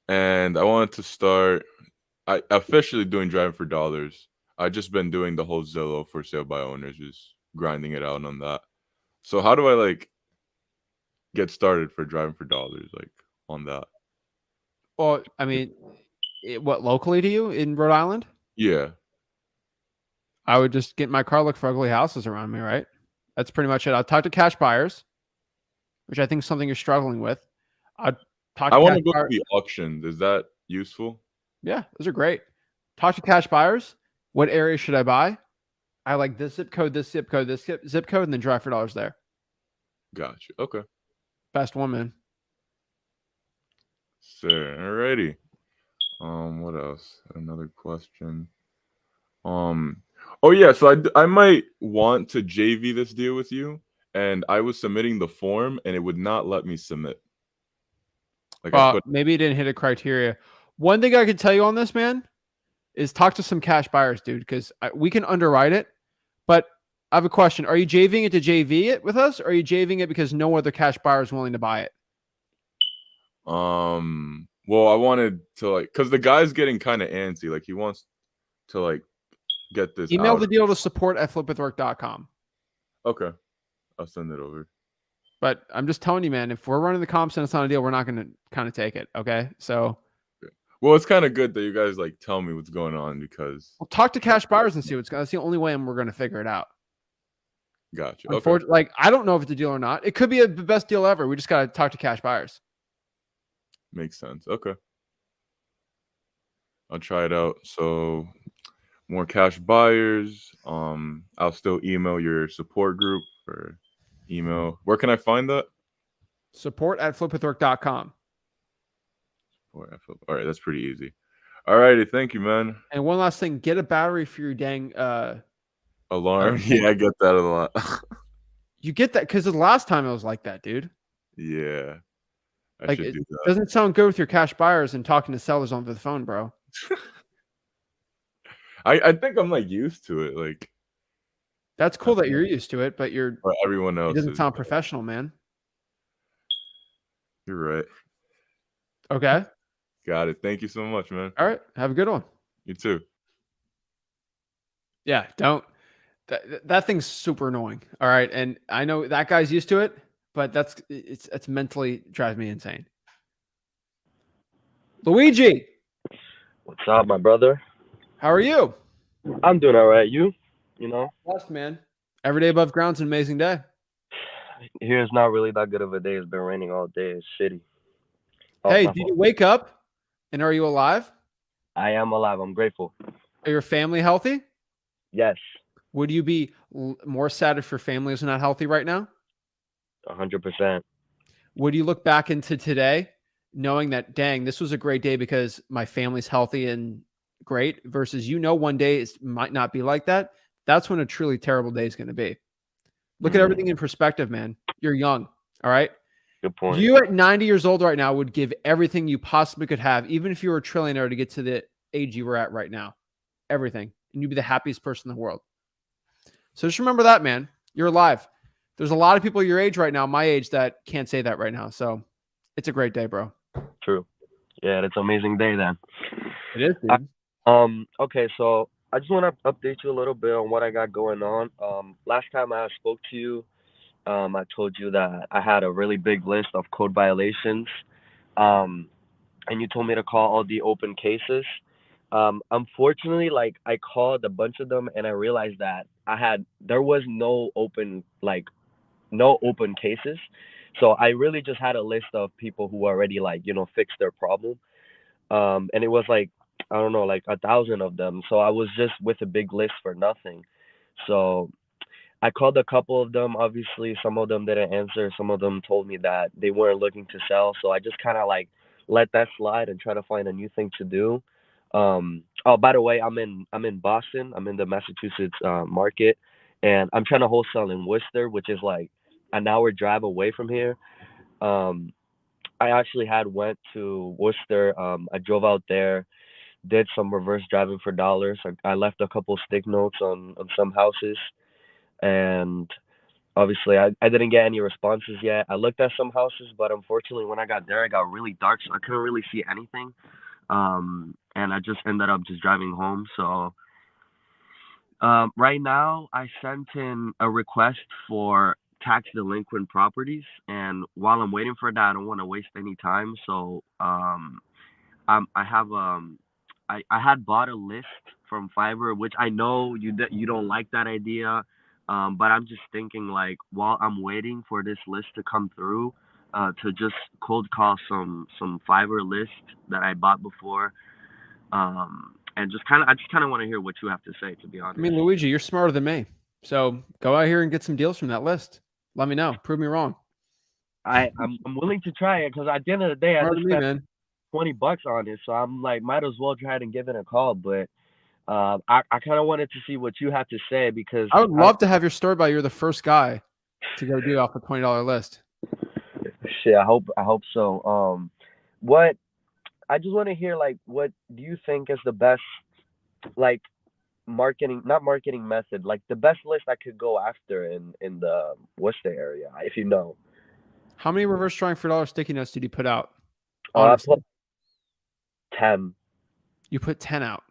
Speaker 9: And I wanted to start officially doing driving for dollars. I just been doing the whole Zillow for sale by owners, just grinding it out on that. So how do I like get started for driving for dollars, like on that?
Speaker 1: Well, I mean, what, locally to you in Rhode Island?
Speaker 9: Yeah.
Speaker 1: I would just get in my car, look for ugly houses around me, right? That's pretty much it. I'll talk to cash buyers, which I think is something you're struggling with. I
Speaker 9: want to go to the auctions. Is that useful?
Speaker 1: Yeah, those are great. Talk to cash buyers. What area should I buy? I like this zip code, this zip code, this zip code, and then drive for dollars there.
Speaker 9: Gotcha. Okay.
Speaker 1: Best one, man.
Speaker 9: Sir, alrighty. What else? Another question. Oh yeah, so I might want to JV this deal with you, and I was submitting the form, and it would not let me submit. Like
Speaker 1: maybe it didn't hit a criteria. One thing I could tell you on this, man, is talk to some cash buyers, dude, because we can underwrite it. But I have a question. Are you JVing it to JV it with us, or are you JVing it because no other cash buyer is willing to buy it?
Speaker 9: Well, I wanted to like, because the guy's getting kind of antsy. Like, he wants to like get this.
Speaker 1: Email the deal to support@flipwithwork.com.
Speaker 9: Okay. I'll send it over.
Speaker 1: But I'm just telling you, man, if we're running the comps and it's not a deal, we're not going to kind of take it. Okay. So.
Speaker 9: Well, it's kind of good that you guys like tell me what's going on because.
Speaker 1: Well, talk to cash buyers and see what's going on. That's the only way we're going to figure it out.
Speaker 9: Gotcha.
Speaker 1: Unfortunately, like, I don't know if it's a deal or not. It could be the best deal ever. We just got to talk to cash buyers.
Speaker 9: Makes sense. Okay. I'll try it out. So more cash buyers. I'll still email your support group or email. Where can I find that?
Speaker 1: Support@flipwithwork.com.
Speaker 9: All right, that's pretty easy. All righty, thank you, man.
Speaker 1: And one last thing, get a battery for your dang
Speaker 9: Alarm. Yeah, I get that a lot.
Speaker 1: you get that because the last time it was like that, dude.
Speaker 9: Yeah, I
Speaker 1: Like
Speaker 9: should
Speaker 1: it
Speaker 9: do that.
Speaker 1: doesn't sound good with your cash buyers and talking to sellers on the phone, bro.
Speaker 9: I think I'm like used to it. Like
Speaker 1: That's cool that you're used to it, but
Speaker 9: everyone
Speaker 1: it
Speaker 9: else
Speaker 1: doesn't
Speaker 9: is.
Speaker 1: sound professional, man.
Speaker 9: You're right.
Speaker 1: Okay.
Speaker 9: Got it. Thank you so much, man.
Speaker 1: All right. Have a good one.
Speaker 9: You too.
Speaker 1: Yeah. Don't. That thing's super annoying. All right. And I know that guy's used to it, but it's mentally drives me insane. Luigi,
Speaker 10: What's up, my brother?
Speaker 1: how are you?
Speaker 10: I'm doing all right. You know,
Speaker 1: Blessed, man. Every day above ground's an amazing day.
Speaker 10: here's not really that good of a day. It's been raining all day. It's shitty. Oh,
Speaker 1: Hey,
Speaker 10: my
Speaker 1: did
Speaker 10: fault.
Speaker 1: you wake up and are you alive?
Speaker 10: I am alive. I'm grateful.
Speaker 1: Are your family healthy?
Speaker 10: Yes,
Speaker 1: Would you be more sad if your family is not healthy right now?
Speaker 10: 100%.
Speaker 1: Would you look back into today knowing that, dang, this was a great day because my family's healthy and great versus, one day it might not be like that? That's when a truly terrible day is going to be. Look at everything in perspective, man. You're young. All right.
Speaker 10: Good point.
Speaker 1: You at 90 years old right now would give everything you possibly could have, even if you were a trillionaire, to get to the age you were at right now. Everything. And you'd be the happiest person in the world. So just remember that, man. You're alive. There's a lot of people your age right now, my age, that can't say that right now. So it's a great day, bro.
Speaker 10: True. Yeah, it's an amazing day then.
Speaker 1: It is, dude.
Speaker 10: Okay, so I just want to update you a little bit on what I got going on. Last time I spoke to you, I told you that I had a really big list of code violations. And you told me to call all the open cases. Unfortunately, like I called a bunch of them and I realized that there was no open cases. So I really just had a list of people who already fixed their problem. And it was like, I don't know, like 1,000 of them. So I was just with a big list for nothing. So I called a couple of them. Obviously, some of them didn't answer. Some of them told me that they weren't looking to sell. So I just kind of let that slide and try to find a new thing to do. Oh, by the way, I'm in Boston. I'm in the Massachusetts market, and I'm trying to wholesale in Worcester, which is like an hour drive away from here. I actually went to Worcester. I drove out there, did some reverse driving for dollars. I left a couple stick notes on some houses, and obviously I didn't get any responses yet. I looked at some houses, but unfortunately when I got there, it got really dark, so I couldn't really see anything. And I just ended up just driving home. So right now I sent in a request for tax delinquent properties, and while I'm waiting for that, I don't want to waste any time. So I had bought a list from Fiverr, which I know you don't like that idea, but I'm just thinking, like, while I'm waiting for this list to come through, to just cold call some Fiverr lists that I bought before, and I just kind of want to hear what you have to say, to be honest.
Speaker 1: I mean, Luigi, you're smarter than me. So go out here and get some deals from that list. Let me know. Prove me wrong.
Speaker 10: I'm willing to try it, because at the end of the day, I just spent $20 on it, so I'm like, might as well try and give it a call. But I kind of wanted to see what you have to say, because
Speaker 1: I would love to have your story about you're the first guy to go do off a $20 list.
Speaker 10: Shit, I hope so. What I just want to hear, like, what do you think is the best, like, not marketing method, like the best list I could go after in the Worcester area, if you know?
Speaker 1: How many reverse drawing for dollar sticky notes did you put out?
Speaker 10: I put 10.
Speaker 1: You put 10 out.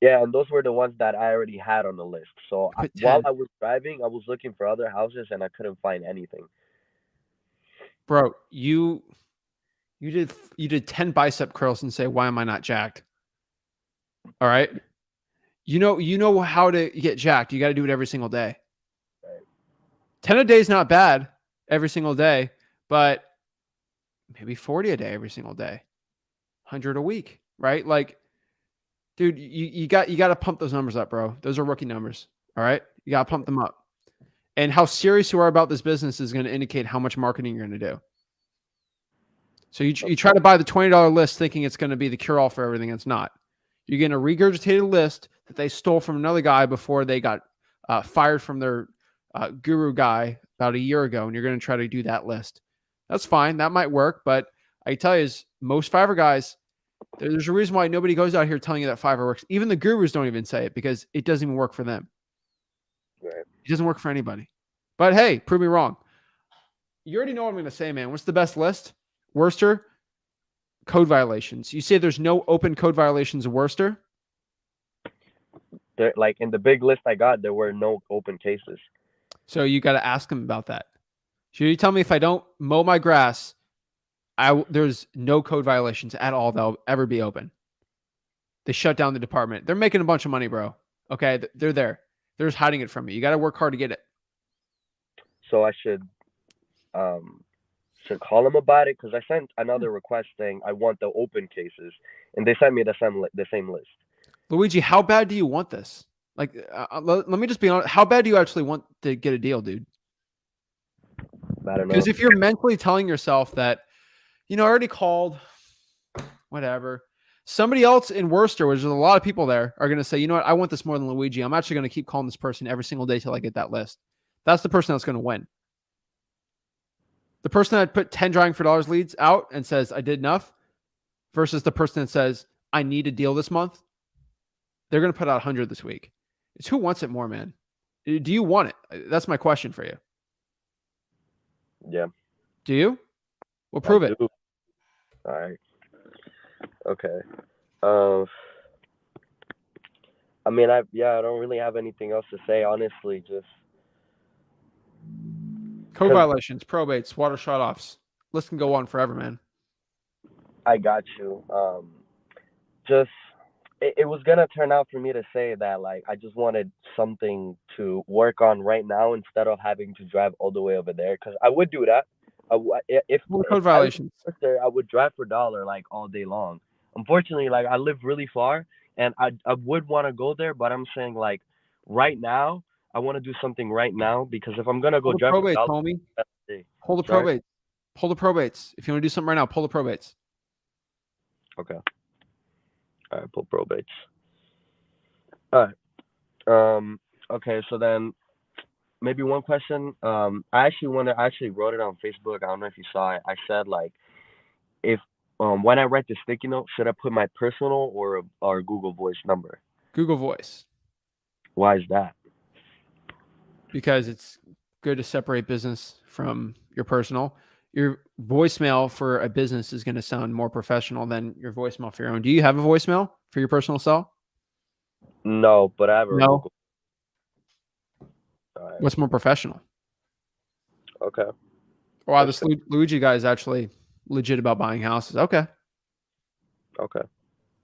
Speaker 10: Yeah, and those were the ones that I already had on the list. So while I was driving, I was looking for other houses and I couldn't find anything.
Speaker 1: Bro, you did 10 bicep curls and say, why am I not jacked? All right. You know how to get jacked. You got to do it every single day.
Speaker 10: Right.
Speaker 1: 10 a day is not bad every single day, but maybe 40 a day every single day. 100 a week, right? Like, Dude, you got to pump those numbers up, bro. Those are rookie numbers. All right, you got to pump them up. And how serious you are about this business is going to indicate how much marketing you're going to do. So you try to buy the $20 list thinking it's going to be the cure all for everything. It's not. You're getting a regurgitated list that they stole from another guy before they got fired from their guru guy about a year ago, and you're going to try to do that list. That's fine. That might work, but I tell you, is most Fiverr guys, there's a reason why nobody goes out here telling you that Fiverr works. Even the gurus don't even say it because it doesn't even work for them.
Speaker 10: Right.
Speaker 1: It doesn't work for anybody. But hey, prove me wrong. You already know what I'm going to say, man. What's the best list? Worcester, code violations. You say there's no open code violations in Worcester?
Speaker 10: There, like in the big list I got, there were no open cases.
Speaker 1: So you got to ask them about that. Should you tell me if I don't mow my grass, there's no code violations at all that'll ever be open? They shut down the department. They're making a bunch of money, bro. Okay, they're there. They're just hiding it from you. You got to work hard to get it.
Speaker 10: So I should call them about it, because I sent another request saying I want the open cases, and they sent me the same list.
Speaker 1: Luigi, how bad do you want this? Like, let me just be honest. How bad do you actually want to get a deal, dude?
Speaker 10: I don't know.
Speaker 1: Because if you're mentally telling yourself that, I already called, whatever. Somebody else in Worcester, which there's a lot of people there, are going to say, you know what? I want this more than Luigi. I'm actually going to keep calling this person every single day till I get that list. That's the person that's going to win. The person that put 10 drawing for dollars leads out and says, I did enough, versus the person that says, I need a deal this month. They're going to put out 100 this week. It's who wants it more, man. Do you want it? That's my question for you.
Speaker 10: Yeah.
Speaker 1: Do you? Well, prove it.
Speaker 10: All right. Okay. I mean, I don't really have anything else to say, honestly. Just
Speaker 1: code violations, probates, water shut-offs. List can go on forever, man.
Speaker 10: I got you. Just it was gonna turn out for me to say that, like, I just wanted something to work on right now instead of having to drive all the way over there, because I would do that. If
Speaker 1: code violations,
Speaker 10: I would drive for dollar like all day long. Unfortunately, like, I live really far, and I would want to go there, but I'm saying, like, right now I want to do something right now, because if I'm gonna go drive for dollar,
Speaker 1: homie. Hold the probates. Pull the probates. If you want to do something right now, pull the probates.
Speaker 10: Okay. All right, pull probates. All right. Okay, so then maybe one question. I actually wrote it on Facebook. I don't know if you saw it. I said, like, if when I write the sticky note, should I put my personal or Google Voice number?
Speaker 1: Google Voice.
Speaker 10: Why is that?
Speaker 1: Because it's good to separate business from your personal. Your voicemail for a business is going to sound more professional than your voicemail for your own. Do you have a voicemail for your personal cell?
Speaker 10: No, but I have a Google.
Speaker 1: All right. What's more professional?
Speaker 10: Okay.
Speaker 1: Wow, this Luigi guy is actually legit about buying houses. Okay.
Speaker 10: Okay,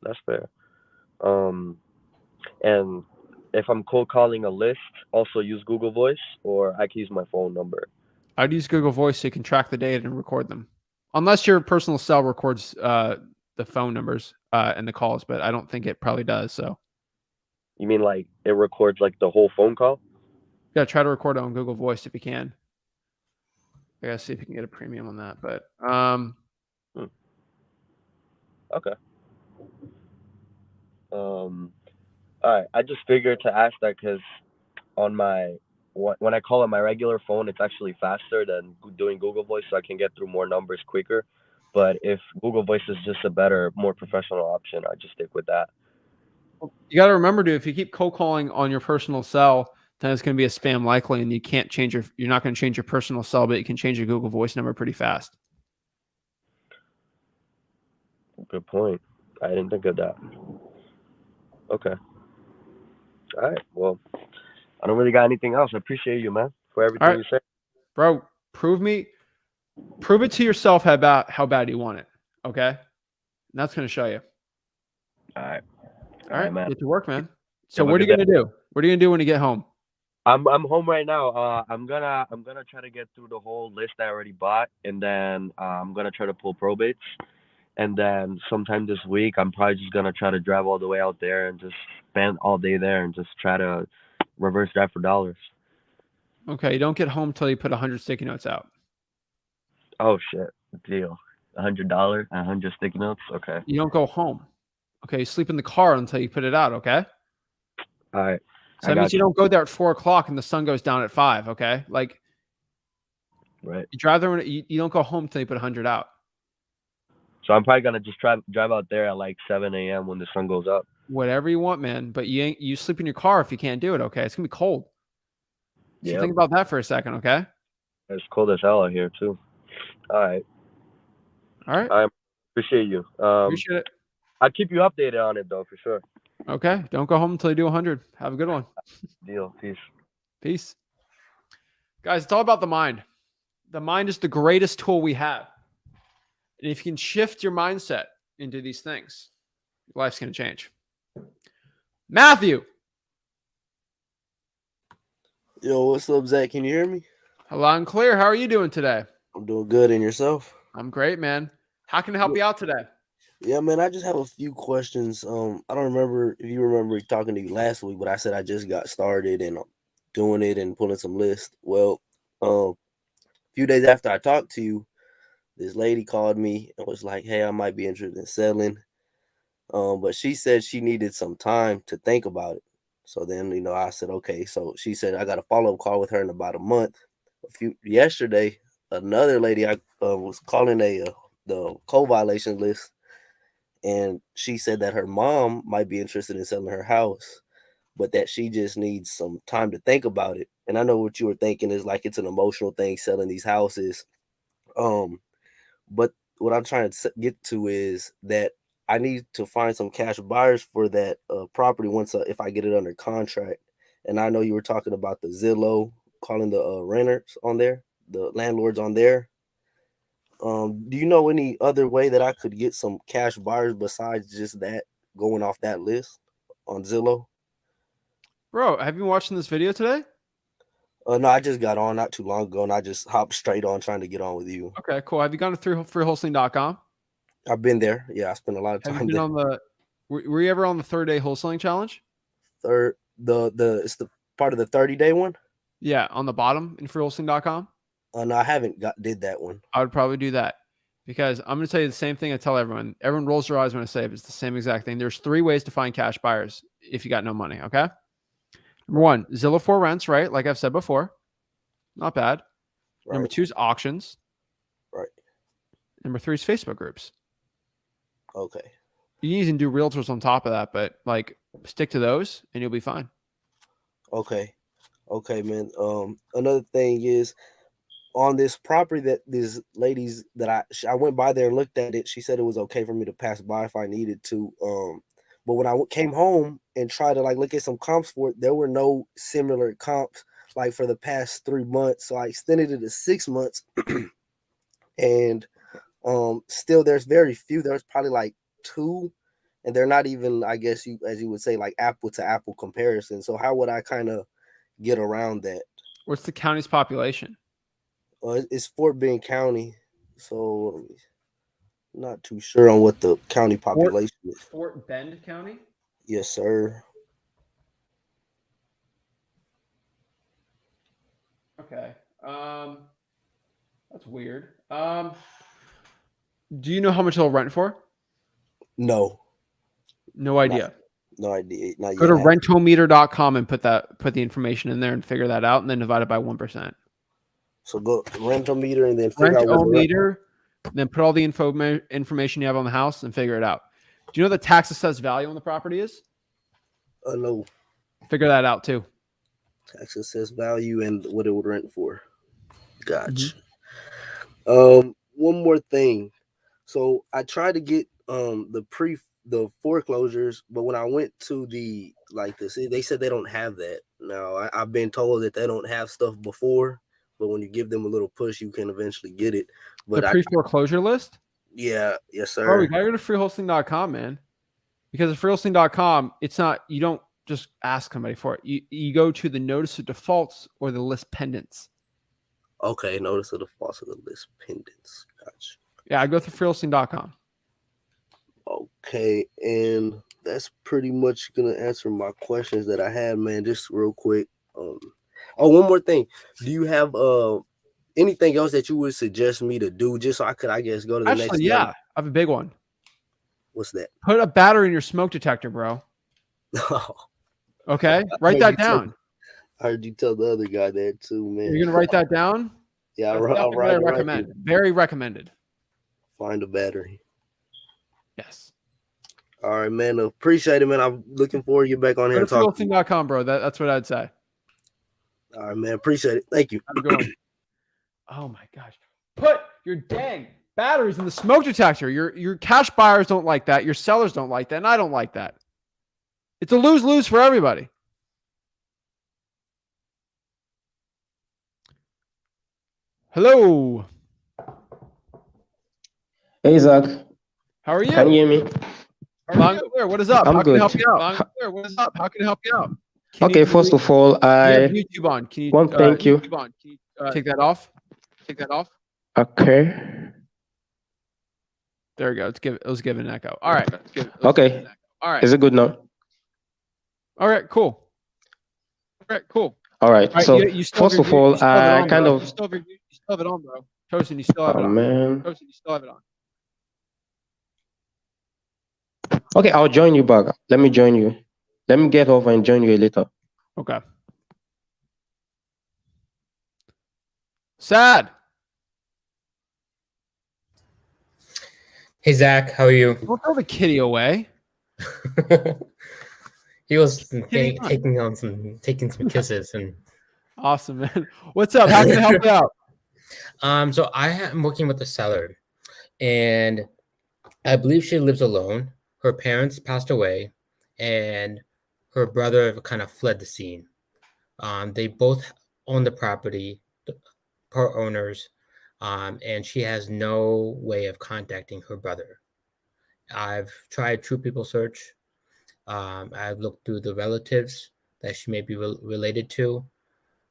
Speaker 10: that's fair. And if I'm cold calling a list, also use Google Voice, or I can use my phone number?
Speaker 1: I'd use Google Voice so you can track the data and record them. Unless your personal cell records the phone numbers and the calls, but I don't think it probably does. So.
Speaker 10: You mean like it records like the whole phone call?
Speaker 1: Yeah, try to record it on Google Voice if you can. I gotta see if you can get a premium on that, but
Speaker 10: Okay. All right. I just figured to ask that because on when I call on my regular phone, it's actually faster than doing Google Voice, so I can get through more numbers quicker. But if Google Voice is just a better, more professional option, I just stick with that.
Speaker 1: You got to remember, dude, if you keep cold calling on your personal cell, then it's going to be a spam likely, and you can't change you're not going to change your personal cell, but you can change your Google Voice number pretty fast.
Speaker 10: Good point. I didn't think of that. Okay. All right. Well, I don't really got anything else. I appreciate you, man, for everything you said.
Speaker 1: Bro, prove it to yourself how bad you want it. Okay? And that's going to show you.
Speaker 10: All right.
Speaker 1: All right, man. Get to work, man. So
Speaker 10: Have
Speaker 1: what are you going to do? What are you going to do when you get home?
Speaker 10: I'm home right now. I'm gonna try to get through the whole list I already bought, and then I'm gonna try to pull probates. And then sometime this week, I'm probably just gonna try to drive all the way out there and just spend all day there and just try to reverse that for dollars.
Speaker 1: Okay, you don't get home till you put 100 sticky notes out.
Speaker 10: Oh shit, deal. $100, 100 sticky notes. Okay.
Speaker 1: You don't go home. Okay, you sleep in the car until you put it out. Okay.
Speaker 10: All right.
Speaker 1: So
Speaker 10: I
Speaker 1: that means
Speaker 10: got
Speaker 1: you
Speaker 10: you.
Speaker 1: don't go there at 4 o'clock and the sun goes down at 5. Okay, like
Speaker 10: Right.
Speaker 1: you drive there. You don't go home till you put 100 out.
Speaker 10: So I'm probably gonna just drive out there at like 7 a.m. when the sun goes up.
Speaker 1: Whatever you want, man. But you sleep in your car if you can't do it. Okay, it's gonna be cold. So
Speaker 10: Yeah.
Speaker 1: think about that for a second. Okay.
Speaker 10: It's cold as hell out here too. All right.
Speaker 1: All right.
Speaker 10: I appreciate you.
Speaker 1: Appreciate it.
Speaker 10: I'll keep you updated on it though, for sure.
Speaker 1: Okay. Don't go home until you do 100. Have a good one.
Speaker 10: Deal. Peace.
Speaker 1: Peace. Guys, it's all about the mind. The mind is the greatest tool we have. And if you can shift your mindset into these things, your life's going to change. Matthew.
Speaker 11: Yo, what's up, Zach? Can you hear me?
Speaker 1: Loud and clear. How are you doing today?
Speaker 11: I'm doing good. And yourself?
Speaker 1: I'm great, man. How can I help you out today?
Speaker 11: Yeah, man, I just have a few questions. I don't remember if you remember talking to you last week, but I said I just got started and doing it and pulling some lists. Well, a few days after I talked to you, this lady called me and was like, "Hey, I might be interested in selling." But she said she needed some time to think about it. So then, I said, okay. So she said I got a follow-up call with her in about a month. Yesterday, another lady I was calling the co-violation list, and she said that her mom might be interested in selling her house, but that she just needs some time to think about it. And I know what you were thinking is like it's an emotional thing selling these houses. But what I'm trying to get to is that I need to find some cash buyers for that property once if I get it under contract. And I know you were talking about the Zillow, calling the renters on there, the landlords on there. Do you know any other way that I could get some cash buyers besides just that, going off that list on Zillow?
Speaker 1: Bro, have you been watching this video today?
Speaker 11: No, I just got on not too long ago, and I just hopped straight on trying to get on with you.
Speaker 1: Okay, cool. Have you gone to freewholesaling.com?
Speaker 11: I've been there. Yeah, I spent a lot of time
Speaker 1: Have you been
Speaker 11: there.
Speaker 1: on were you ever on the 30-day wholesaling challenge?
Speaker 11: It's the part of the 30-day one?
Speaker 1: Yeah, on the bottom in freewholesaling.com.
Speaker 11: No, I haven't did that one.
Speaker 1: I would probably do that because I'm going to tell you the same thing I tell everyone. Everyone rolls their eyes when I say it. It's the same exact thing. There's 3 ways to find cash buyers if you got no money, okay? Number 1, Zillow for rents, right? Like I've said before. Not bad.
Speaker 11: Right.
Speaker 1: Number 2 is auctions.
Speaker 11: Right.
Speaker 1: Number 3 is Facebook groups.
Speaker 11: Okay.
Speaker 1: You can even do realtors on top of that, but like stick to those and you'll be fine.
Speaker 11: Okay. Okay, man. Another thing is on this property that these ladies that I went by there and looked at it, she said it was okay for me to pass by if I needed to. But when I came home and tried to like look at some comps for it, there were no similar comps like for the past 3 months. So I extended it to 6 months. And still there's very few. There's probably like 2, and they're not even, I guess as you would say, like apple to apple comparison. So how would I kind of get around that?
Speaker 1: What's the county's population?
Speaker 11: It's Fort Bend County, so I'm not too sure on what the county population is.
Speaker 1: Fort Bend County?
Speaker 11: Yes, sir.
Speaker 1: Okay. That's weird. Do you know how much they'll rent for?
Speaker 11: No.
Speaker 1: No idea.
Speaker 11: No idea. Not
Speaker 1: Go to
Speaker 11: yet.
Speaker 1: rentometer.com and put the information in there and figure that out, and then divide it by 1%.
Speaker 11: So go Rentometer and then figure out what
Speaker 1: Rentometer, then put all the information you have on the house and figure it out. Do you know the tax assessed value on the property is?
Speaker 11: No.
Speaker 1: Figure that out too.
Speaker 11: Tax assessed value and what it would rent for. Gotcha.
Speaker 1: Mm-hmm.
Speaker 11: One more thing. So I tried to get the foreclosures, but when I went to they said they don't have that. Now I've been told that they don't have stuff before, but when you give them a little push, you can eventually get it. But
Speaker 1: the pre-foreclosure list?
Speaker 11: Yeah, yes, sir.
Speaker 1: Oh, you gotta go to freewholesaling.com, man. Because at freewholesaling.com, it's not, you don't just ask somebody for it. You go to the notice of defaults or the list pendants.
Speaker 11: Okay, notice of defaults of the list pendants. Gotcha.
Speaker 1: Yeah, I go through freewholesaling.com.
Speaker 11: Okay, and that's pretty much gonna answer my questions that I had, man. Just real quick. One more thing. Do you have anything else that you would suggest me to do just so I could, I guess, go to the next
Speaker 1: Actually, yeah,
Speaker 11: level?
Speaker 1: I have a big one.
Speaker 11: What's that?
Speaker 1: Put a battery in your smoke detector, bro. Okay, write that down.
Speaker 11: I heard you tell the other guy that too, man.
Speaker 1: You're gonna write that down.
Speaker 11: Yeah,
Speaker 1: That's
Speaker 11: I'll
Speaker 1: definitely
Speaker 11: write
Speaker 1: what I
Speaker 11: it right
Speaker 1: recommend.
Speaker 11: here.
Speaker 1: Very recommended.
Speaker 11: Find a battery.
Speaker 1: Yes.
Speaker 11: All right, man. Appreciate it, man. I'm looking forward to get back on here
Speaker 1: Go
Speaker 11: and
Speaker 1: to
Speaker 11: talk.
Speaker 1: wholesaling.com, bro. That's what I'd say.
Speaker 11: All right, man. Appreciate it. Thank you.
Speaker 1: Have a good one. Oh my gosh. Put your dang batteries in the smoke detector. Your cash buyers don't like that. Your sellers don't like that. And I don't like that. It's a lose-lose for everybody. Hello.
Speaker 12: Hey, Zach.
Speaker 1: How are you?
Speaker 12: Can you hear me?
Speaker 1: Loud and clear. What is up?
Speaker 12: I'm
Speaker 1: How can I
Speaker 12: good.
Speaker 1: help you out? Loud and clear. What is up? How can I help you out?
Speaker 12: Okay, first of all,
Speaker 1: You have
Speaker 12: I
Speaker 1: YouTube on. Can you
Speaker 12: want to thank you.
Speaker 1: YouTube on. Can you take that off? Take that off.
Speaker 12: Okay.
Speaker 1: There we go. It was giving an echo. All right.
Speaker 12: Okay.
Speaker 1: All right.
Speaker 12: Is it good now?
Speaker 1: All right. Cool. All right. Cool.
Speaker 12: All right.
Speaker 1: All
Speaker 12: So
Speaker 1: right, you still have
Speaker 12: first
Speaker 1: your
Speaker 12: of all,
Speaker 1: you still have it
Speaker 12: I
Speaker 1: on,
Speaker 12: kind
Speaker 1: bro.
Speaker 12: of.
Speaker 1: You still have it on, bro. Tosin, you still have it
Speaker 12: Oh
Speaker 1: on.
Speaker 12: man.
Speaker 1: Tosin, you still have it on.
Speaker 12: Okay, I'll join you back. Let me join you. Let me get off and join you later.
Speaker 1: Okay. Sad.
Speaker 13: Hey Zach, how are you?
Speaker 1: Don't throw the kitty away.
Speaker 13: He was
Speaker 1: Kitty,
Speaker 13: taking some kisses and
Speaker 1: awesome, man. What's up? How can I help you out?
Speaker 13: So I am working with a seller, and I believe she lives alone. Her parents passed away, and her brother kind of fled the scene. They both own the property, part owners, and she has no way of contacting her brother. I've tried True People Search. I've looked through the relatives that she may be related to.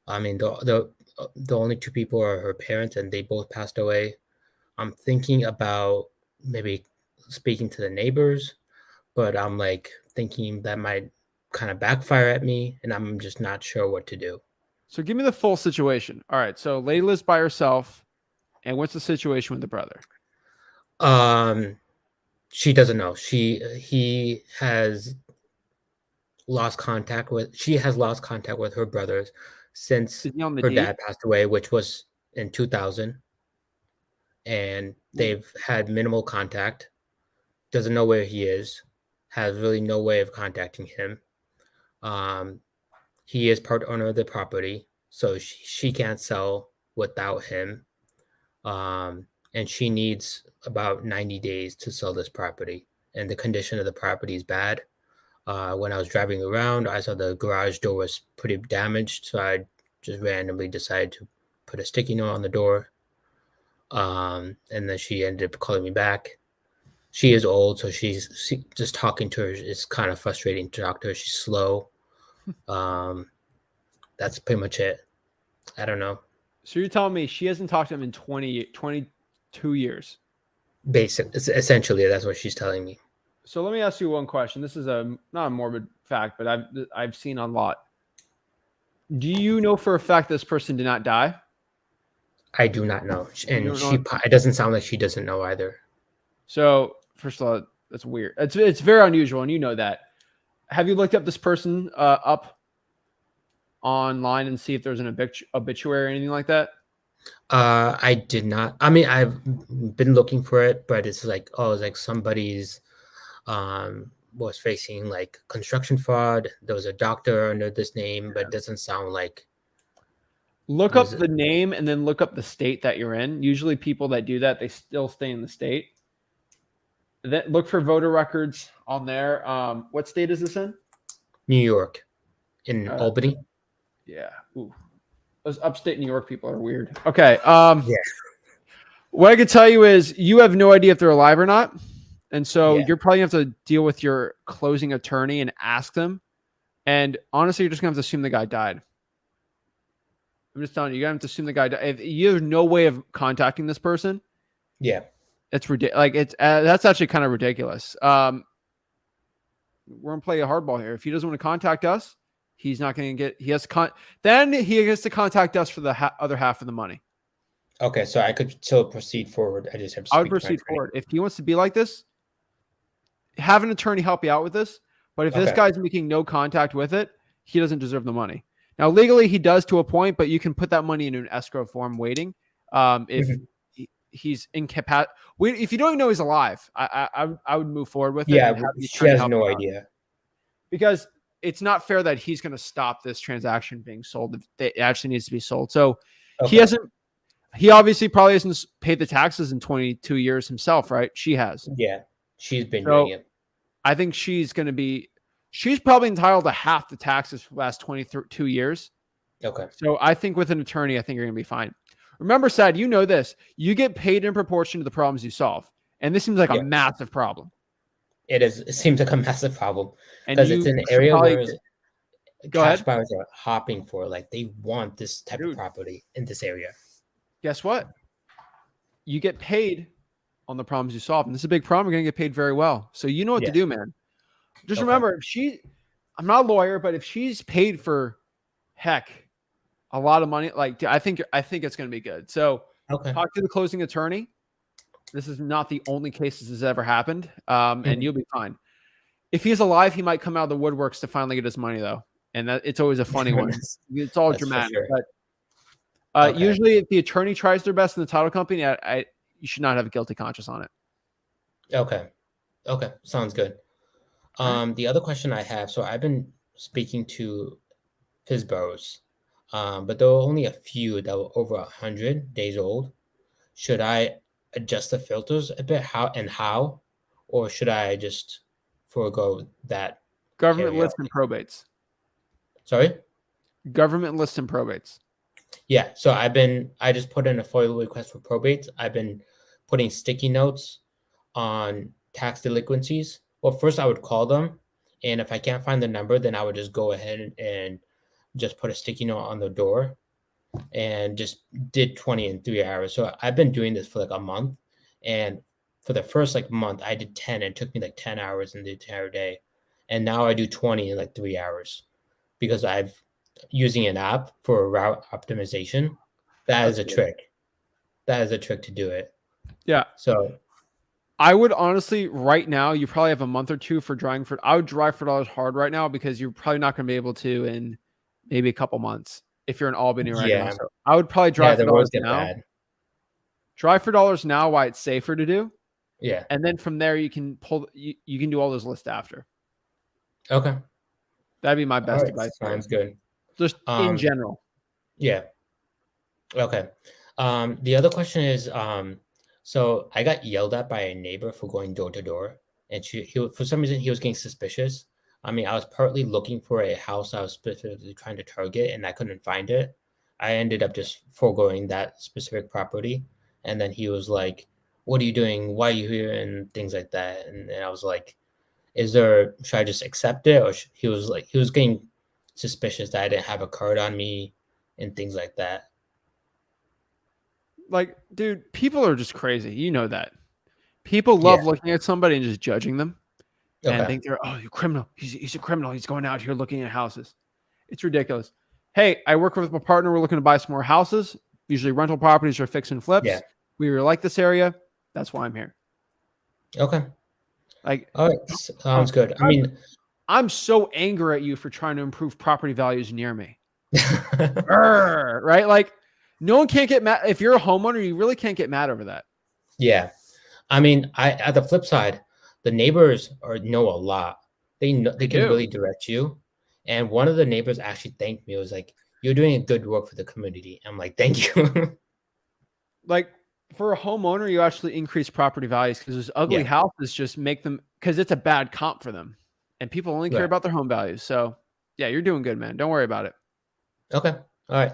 Speaker 13: I mean, the only two people are her parents, and they both passed away. I'm thinking about maybe speaking to the neighbors, but I'm like thinking that might kind of backfire at me, and I'm just not sure what to do.
Speaker 1: So give me the full situation. All right. So lady lives by herself, and what's the situation with the brother?
Speaker 13: She doesn't know. He has lost contact with. She has lost contact with her brothers since her dad passed away, which was in 2000, and they've had minimal contact. Doesn't know where he is. Has really no way of contacting him. He is part owner of the property, so she can't sell without him. And she needs about 90 days to sell this property. And the condition of the property is bad. When I was driving around, I saw the garage door was pretty damaged, so I just randomly decided to put a sticky note on the door. And then she ended up calling me back. She is old, so she's just talking to her is kind of frustrating to talk to her. She's slow. That's pretty much it. I don't know.
Speaker 1: So you're telling me she hasn't talked to him in 22 years?
Speaker 13: Essentially, that's what she's telling me.
Speaker 1: So let me ask you one question. This is not a morbid fact, but I've seen a lot. Do you know for a fact this person did not die?
Speaker 13: I do not know, and it doesn't sound like she doesn't know either.
Speaker 1: So first of all, that's weird. It's very unusual, and you know that. Have you looked up this person up online and see if there's an obituary or anything like that?
Speaker 13: I did not. I mean, I've been looking for it, but it's like, it's like somebody's was facing like construction fraud. There was a doctor under this name, but it doesn't sound like.
Speaker 1: Look up the name and then look up the state that you're in. Usually people that do that, they still stay in the state. Then look for voter records on there. What state is this in?
Speaker 13: New York, in Albany.
Speaker 1: Yeah. Ooh. Those upstate New York people are weird. Okay. Yeah. What I can tell you is you have no idea if they're alive or not. And so you're probably going to have to deal with your closing attorney and ask them. And honestly, you're just going to have to assume the guy died. I'm just telling you, you're going to have to assume the guy died. If you have no way of contacting this person.
Speaker 13: Yeah.
Speaker 1: It's ridiculous. Like it's that's actually kind of ridiculous. We're gonna play a hardball here. If he doesn't want to contact us, he's not gonna get. He has to then he has to contact us for the other half of the money.
Speaker 13: Okay, so I could still proceed forward. I just have to
Speaker 1: I would
Speaker 13: speak to my
Speaker 1: proceed
Speaker 13: attorney.
Speaker 1: forward. If he wants to be like this, have an attorney help you out with this. But if this
Speaker 13: Okay.
Speaker 1: guy's making no contact with it, he doesn't deserve the money. Now, legally, he does to a point, but you can put that money in an escrow form waiting. If he's incapacitated, if you don't even know he's alive, I would move forward with it.
Speaker 13: Yeah,
Speaker 1: and have the
Speaker 13: she
Speaker 1: attorney
Speaker 13: has
Speaker 1: help
Speaker 13: no
Speaker 1: you out.
Speaker 13: idea.
Speaker 1: Because it's not fair that he's going to stop this transaction being sold. It actually needs to be sold. So he hasn't. He obviously probably hasn't paid the taxes in 22 years himself, right? She has.
Speaker 13: Yeah, she's been
Speaker 1: So
Speaker 13: doing it.
Speaker 1: I think she's probably entitled to half the taxes for the last 22 years.
Speaker 13: Okay.
Speaker 1: So I think with an attorney, I think you're going to be fine. Remember, Sad, you know this. You get paid in proportion to the problems you solve. And this seems like a massive problem.
Speaker 13: It is. It seems like a massive problem
Speaker 1: And
Speaker 13: because it's an
Speaker 1: should
Speaker 13: area
Speaker 1: probably
Speaker 13: where
Speaker 1: Go
Speaker 13: cash
Speaker 1: ahead.
Speaker 13: buyers are hopping for. Like they want this type of property in this area.
Speaker 1: Guess what? You get paid on the problems you solve. And this is a big problem. You're going to get paid very well. So you know what to do, man. Just remember, I'm not a lawyer, but if she's paid for a lot of money, like I think it's going to be good. So talk to the closing attorney. This is not the only case this has ever happened. And you'll be fine. If he's alive, he might come out of the woodworks to finally get his money though. And that it's always a funny one. It's all dramatic, but usually if the attorney tries their best in the title company, you should not have a guilty conscience on it.
Speaker 13: Okay. Sounds good. The other question I have, so I've been speaking to FSBOs, but there were only a few that were over 100 days old. Should I adjust the filters a bit? How? Or should I just forego that?
Speaker 1: Government lists and probates.
Speaker 13: Sorry?
Speaker 1: Government lists and probates.
Speaker 13: Yeah, so I just put in a FOIL request for probates. I've been putting sticky notes on tax delinquencies. Well, first I would call them, and if I can't find the number, then I would just go ahead and just put a sticky note on the door and just did 20 in 3 hours. So I've been doing this for like a month, and for the first like month, I did 10. It took me like 10 hours in the entire day, and now I do 20 in like 3 hours because I've using an app for route optimization. That's a trick. That is a trick to do it.
Speaker 1: Yeah.
Speaker 13: So
Speaker 1: I would honestly, right now, you probably have a month or two for drying for. I would dry for dollars hard right now because you're probably not going to be able to in maybe a couple months if you're in Albany right now. So I would probably dry for dollars now. Dry for dollars now, why it's safer to do.
Speaker 13: Yeah.
Speaker 1: And then from there, you can you can do all those lists after.
Speaker 13: Okay.
Speaker 1: That'd be my best advice.
Speaker 13: Sounds good.
Speaker 1: Just in general.
Speaker 13: Yeah. Okay. The other question is, so I got yelled at by a neighbor for going door to door, and for some reason he was getting suspicious. I mean, I was partly looking for a house I was specifically trying to target, and I couldn't find it. I ended up just foregoing that specific property, and then he was like, "What are you doing? Why are you here?" and things like that. And I was like, should I just accept it? Or he was getting suspicious that I didn't have a card on me and things like that.
Speaker 1: Like, dude, people are just crazy. You know that. People love looking at somebody and just judging them and think they're, oh, you're a criminal. He's a criminal. He's going out here looking at houses. It's ridiculous. Hey, I work with my partner. We're looking to buy some more houses, usually rental properties or fix and flips.
Speaker 13: Yeah.
Speaker 1: We really like this area. That's why I'm here.
Speaker 13: Okay.
Speaker 1: Like,
Speaker 13: all right, sounds good. I mean,
Speaker 1: I'm so angry at you for trying to improve property values near me. Right? Like, no one can't get mad. If you're a homeowner, you really can't get mad over that.
Speaker 13: Yeah. I mean, at the flip side, the neighbors know a lot. They can really direct you. And one of the neighbors actually thanked me. It was like, "You're doing a good work for the community." I'm like, "Thank you."
Speaker 1: Like, for a homeowner, you actually increase property values because those ugly houses just make them, because it's a bad comp for them. And people only care about their home values. So, yeah, you're doing good, man. Don't worry about it.
Speaker 13: Okay. All right.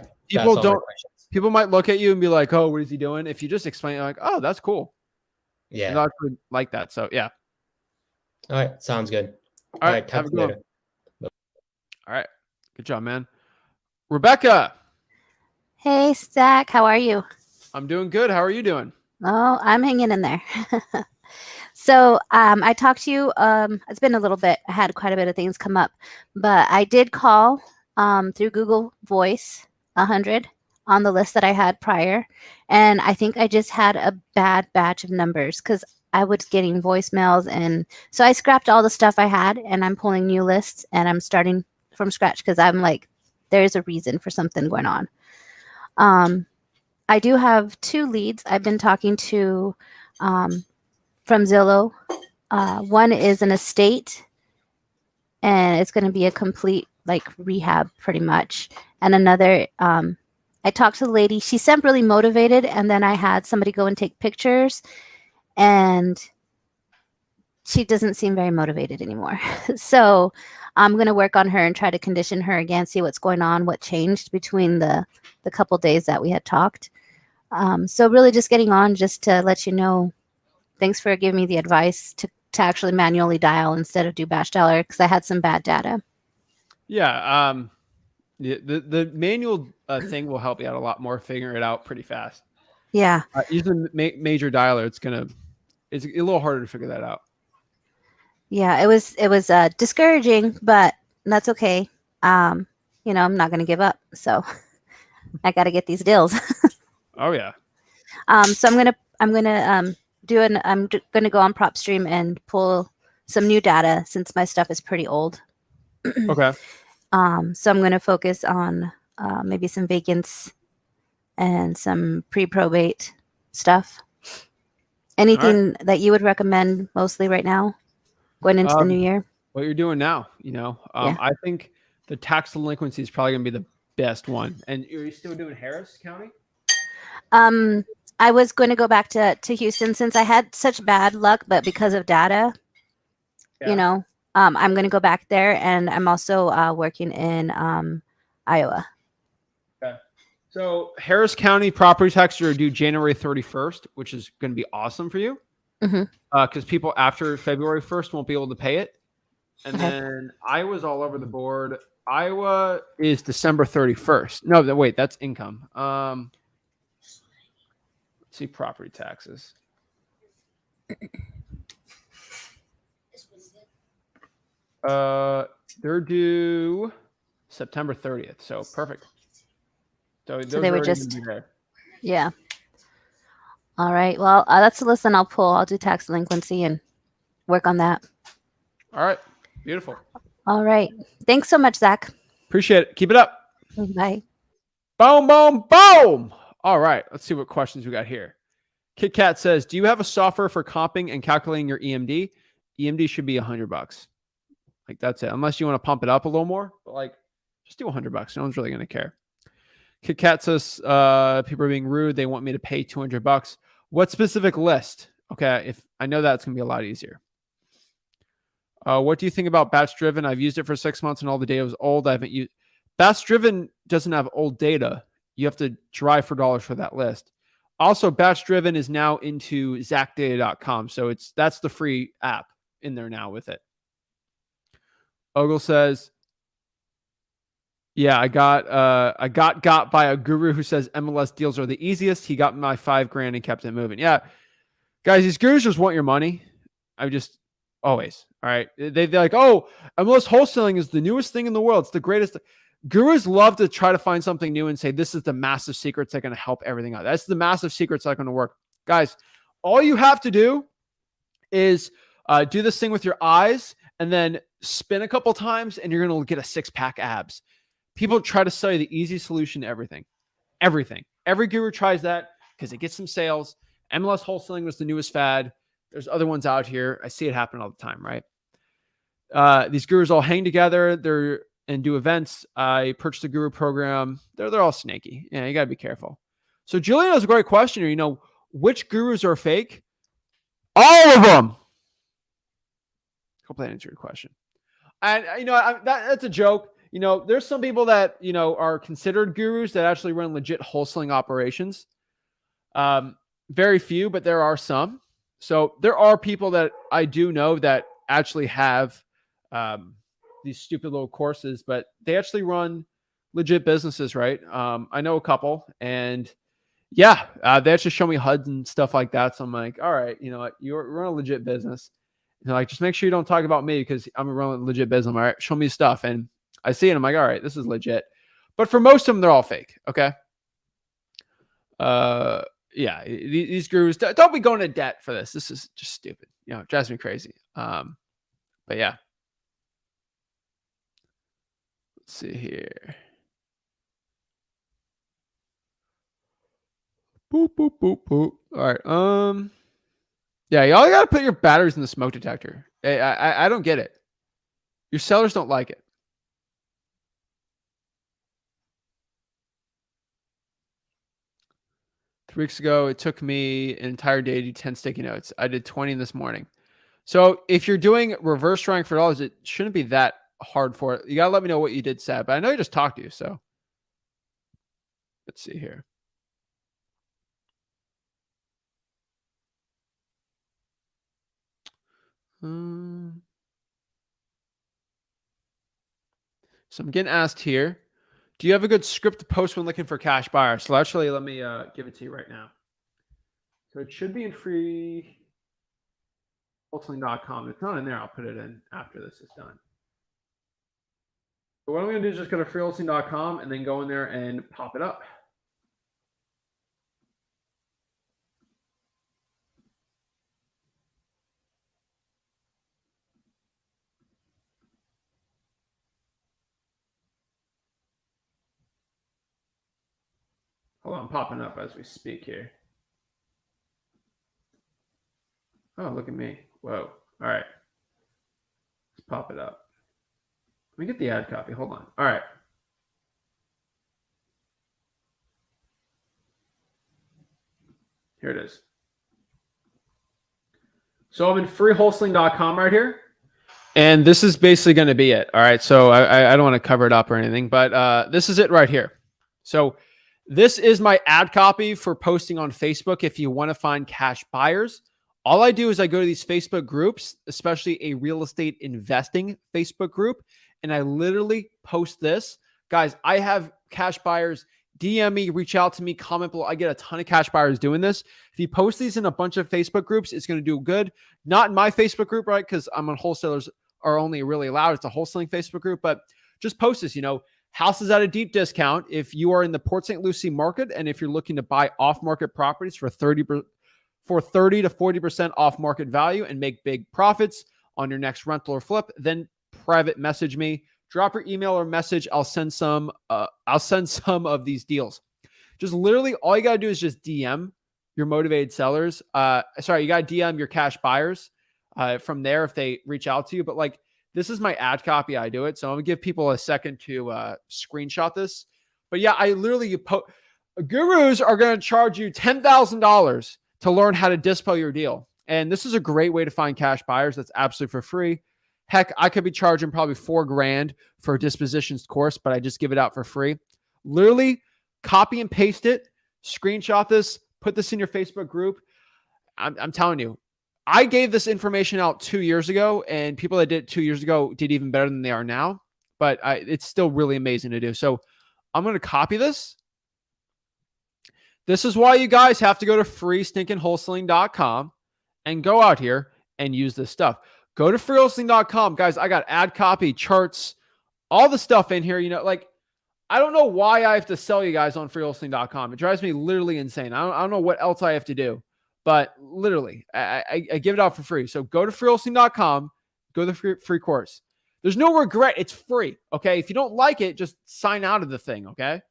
Speaker 1: People might look at you and be like, "Oh, what is he doing?" If you just explain, like, "Oh, that's cool."
Speaker 13: Yeah.
Speaker 1: I actually like that. So, yeah.
Speaker 13: All right. Sounds good.
Speaker 1: All right. Have a good one. All right. Good job, man. Rebecca.
Speaker 14: Hey, Zach. How are you?
Speaker 1: I'm doing good. How are you doing?
Speaker 14: Oh, I'm hanging in there. So I talked to you. It's been a little bit. I had quite a bit of things come up, but I did call through Google Voice 100 on the list that I had prior, and I think I just had a bad batch of numbers because I was getting voicemails, and so I scrapped all the stuff I had, and I'm pulling new lists, and I'm starting from scratch because I'm like, there's a reason for something going on. I do have 2 leads I've been talking to from Zillow. One is an estate, and it's going to be a complete like rehab pretty much. And another, I talked to the lady. She seemed really motivated, and then I had somebody go and take pictures, and she doesn't seem very motivated anymore. So I'm going to work on her and try to condition her again, see what's going on, what changed between the couple days that we had talked. So really just getting on just to let you know, thanks for giving me the advice to actually manually dial instead of do batch dialer because I had some bad data.
Speaker 1: Yeah. The manual thing will help you out a lot more, figuring it out pretty fast.
Speaker 14: Yeah.
Speaker 1: Using major dialer, it's a little harder to figure that out.
Speaker 14: Yeah, it was discouraging, but that's okay. I'm not going to give up. So I got to get these deals.
Speaker 1: Oh yeah.
Speaker 14: So I'm gonna go on Propstream and pull some new data since my stuff is pretty old.
Speaker 1: Okay.
Speaker 14: So I'm gonna focus on maybe some vacants and some pre-probate stuff. Anything that you would recommend mostly right now, going into the new year?
Speaker 1: What you're doing now,
Speaker 14: Yeah.
Speaker 1: I think the tax delinquency is probably gonna be the best one. And are you still doing Harris County?
Speaker 14: I was going to go back to Houston since I had such bad luck, but because of data, I'm going to go back there, and I'm also working in Iowa.
Speaker 1: Okay. So Harris County property taxes are due January 31st, which is going to be awesome for you. Because people after February 1st won't be able to pay it. And then Iowa's all over the board. Iowa is December 31st. No, wait, that's income. Let's see property taxes. They're due September 30th. So perfect. So
Speaker 14: they would just
Speaker 1: be there.
Speaker 14: Yeah. All right. Well, that's the list that I'll pull. I'll do tax delinquency and work on that.
Speaker 1: All right. Beautiful.
Speaker 14: All right. Thanks so much, Zach.
Speaker 1: Appreciate it. Keep it up.
Speaker 14: Bye.
Speaker 1: Boom, boom, boom. All right. Let's see what questions we got here. Kit Kat says, do you have a software for comping and calculating your EMD? EMD should be $100. Like that's it. Unless you want to pump it up a little more, but like just do $100. No one's really going to care. Kit Kat says, people are being rude. They want me to pay $200. What specific list? Okay. If I know that's going to be a lot easier. What do you think about batch driven? I've used it for 6 months and all the data was old. I haven't used batch driven doesn't have old data. You have to drive for dollars for that list. Also, batch driven is now into zachdata.com. So that's the free app in there now with it. Ogle says, yeah, I got by a guru who says MLS deals are the easiest. He got my $5,000 and kept it moving. Yeah. Guys, these gurus just want your money. Always. All right. They're like, oh, MLS wholesaling is the newest thing in the world. It's the greatest. Gurus love to try to find something new and say, this is the massive secrets that are going to help everything out. That's the massive secrets that are going to work. Guys, all you have to do is do this thing with your eyes and then spin a couple times and you're going to get a 6-pack abs. People try to sell you the easy solution to everything. Everything. Every guru tries that because it gets some sales. MLS wholesaling was the newest fad. There's other ones out here. I see it happen all the time, right? These gurus all hang together and do events. I purchased a guru program. They're all snaky. Yeah, you got to be careful. So Julian has a great question here. Which gurus are fake? All of them. Hope that answered your question. And, that's a joke. There's some people that, are considered gurus that actually run legit wholesaling operations. Very few, but there are some. So there are people that I do know that actually have these stupid little courses, but they actually run legit businesses, right? I know a couple, and Yeah, they actually show me HUDs and stuff like that. So I'm like, all right, you know what? You're running a legit business. And they're like, just make sure you don't talk about me because I'm running a legit business. All right, show me stuff. And I see it. I'm like, all right, this is legit. But for most of them, they're all fake. Okay. Yeah, these gurus don't be going to debt for this. This is just stupid. You know, it drives me crazy. But yeah. Let's see here. Boop, boop, boop, boop. All right. Yeah, y'all gotta put your batteries in the smoke detector. I don't get it. Your sellers don't like it. Weeks ago, it took me an entire day to do 10 sticky notes. I did 20 this morning. So if you're doing reverse drawing for dollars, it shouldn't be that hard for it. You gotta let me know what you did, Sab. But I know you just talked to you, so let's see here. So I'm getting asked here, do you have a good script to post when looking for cash buyers? So actually, let me give it to you right now. So it should be in free wholesaling.com. If it's not in there, I'll put it in after this is done. So what I'm going to do is just go to freewholesaling.com and then go in there and pop it up. Hold on, popping up as we speak here. Oh, look at me. Whoa. All right. Let's pop it up. Let me get the ad copy. Hold on. All right. Here it is. So I'm in freewholesaling.com right here. And this is basically going to be it. All right. So I don't want to cover it up or anything, but this is it right here. So this is my ad copy for posting on Facebook if you want to find cash buyers. All I do is I go to these Facebook groups, especially a real estate investing Facebook group, and I literally post this. Guys, I have cash buyers DM me, reach out to me, comment below. I get a ton of cash buyers doing this. If you post these in a bunch of Facebook groups, it's going to do good. Not in my Facebook group, right? Because I'm on Wholesalers Are Only Really Allowed. It's a wholesaling Facebook group, but just post this, houses at a deep discount. If you are in the Port St. Lucie market and if you're looking to buy off-market properties for 30 to 40% off market value and make big profits on your next rental or flip, then private message me. Drop your email or message. I'll send some of these deals. Just literally all you got to do is just DM your motivated sellers. You got to DM your cash buyers from there if they reach out to you. But this is my ad copy. I do it. So I'm gonna give people a second to screenshot this. But yeah, I literally gurus are going to charge you $10,000 to learn how to dispo your deal. And this is a great way to find cash buyers. That's absolutely for free. Heck, I could be charging probably $4,000 for a dispositions course, but I just give it out for free. Literally copy and paste it, screenshot this, put this in your Facebook group. I'm telling you, I gave this information out 2 years ago, and people that did it 2 years ago did even better than they are now, but it's still really amazing to do. So I'm going to copy this. This is why you guys have to go to freewholesaling.com and go out here and use this stuff. Go to freewholesaling.com. Guys, I got ad copy, charts, all the stuff in here. I don't know why I have to sell you guys on freewholesaling.com. It drives me literally insane. I don't know what else I have to do, but literally, I give it out for free. So go to freewholesaling.com, go to the free course. There's no regret. It's free, okay? If you don't like it, just sign out of the thing, okay?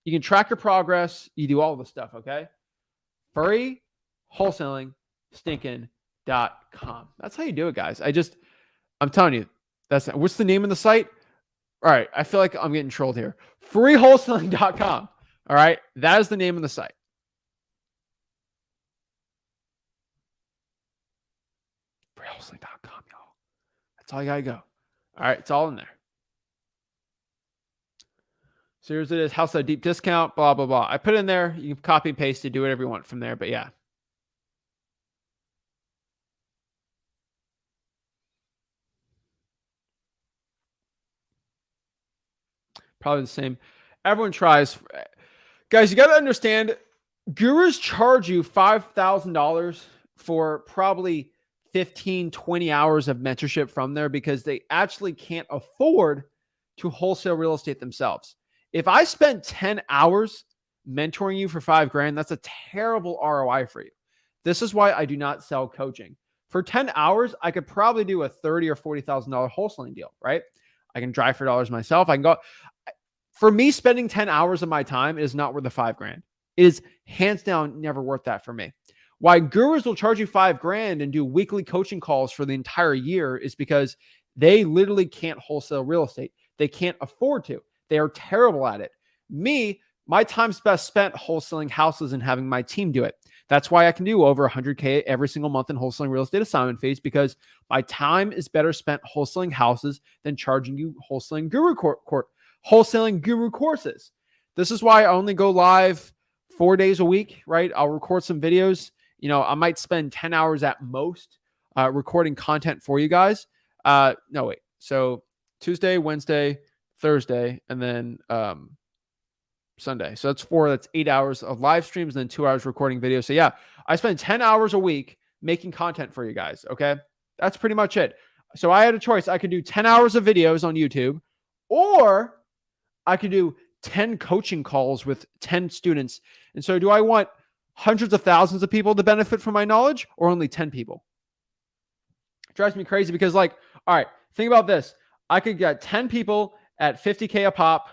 Speaker 1: You can track your progress. You do all the stuff, okay? Free wholesaling stinking.com. That's how you do it, guys. I'm telling you, what's the name of the site? All right. I feel like I'm getting trolled here. Freewholesaling.com. All right. That is the name of the site. Freewholesaling.com, y'all. That's all you got to go. All right. It's all in there. So here's it is, house at a deep discount, blah, blah, blah. I put it in there. You can copy and paste it, do whatever you want from there. But yeah. Probably the same. Everyone tries. Guys, you got to understand, Gurus charge you $5,000 for probably 15, 20 hours of mentorship from there because they actually can't afford to wholesale real estate themselves. If I spent 10 hours mentoring you for $5,000, that's a terrible ROI for you. This is why I do not sell coaching. For 10 hours, I could probably do a $30,000 or $40,000 wholesaling deal, right? I can drive for dollars myself. I can go. For me, spending 10 hours of my time is not worth the $5,000. It is hands down never worth that for me. Why gurus will charge you $5,000 and do weekly coaching calls for the entire year is because they literally can't wholesale real estate. They can't afford to. They are terrible at it. Me, my time's best spent wholesaling houses and having my team do it. That's why I can do over $100K every single month in wholesaling real estate assignment fees, because my time is better spent wholesaling houses than charging you wholesaling guru courses. This is why I only go live 4 days a week, right? I'll record some videos. You know, I might spend 10 hours at most recording content for you guys. No, wait. So Tuesday, Wednesday, Thursday, and then Sunday. So that's 8 hours of live streams and then 2 hours recording videos. So yeah, I spend 10 hours a week making content for you guys. Okay. That's pretty much it. So I had a choice. I could do 10 hours of videos on YouTube, or I could do 10 coaching calls with 10 students. And so do I want hundreds of thousands of people to benefit from my knowledge, or only 10 people? It drives me crazy because, like, all right, think about this. I could get 10 people at $50K a pop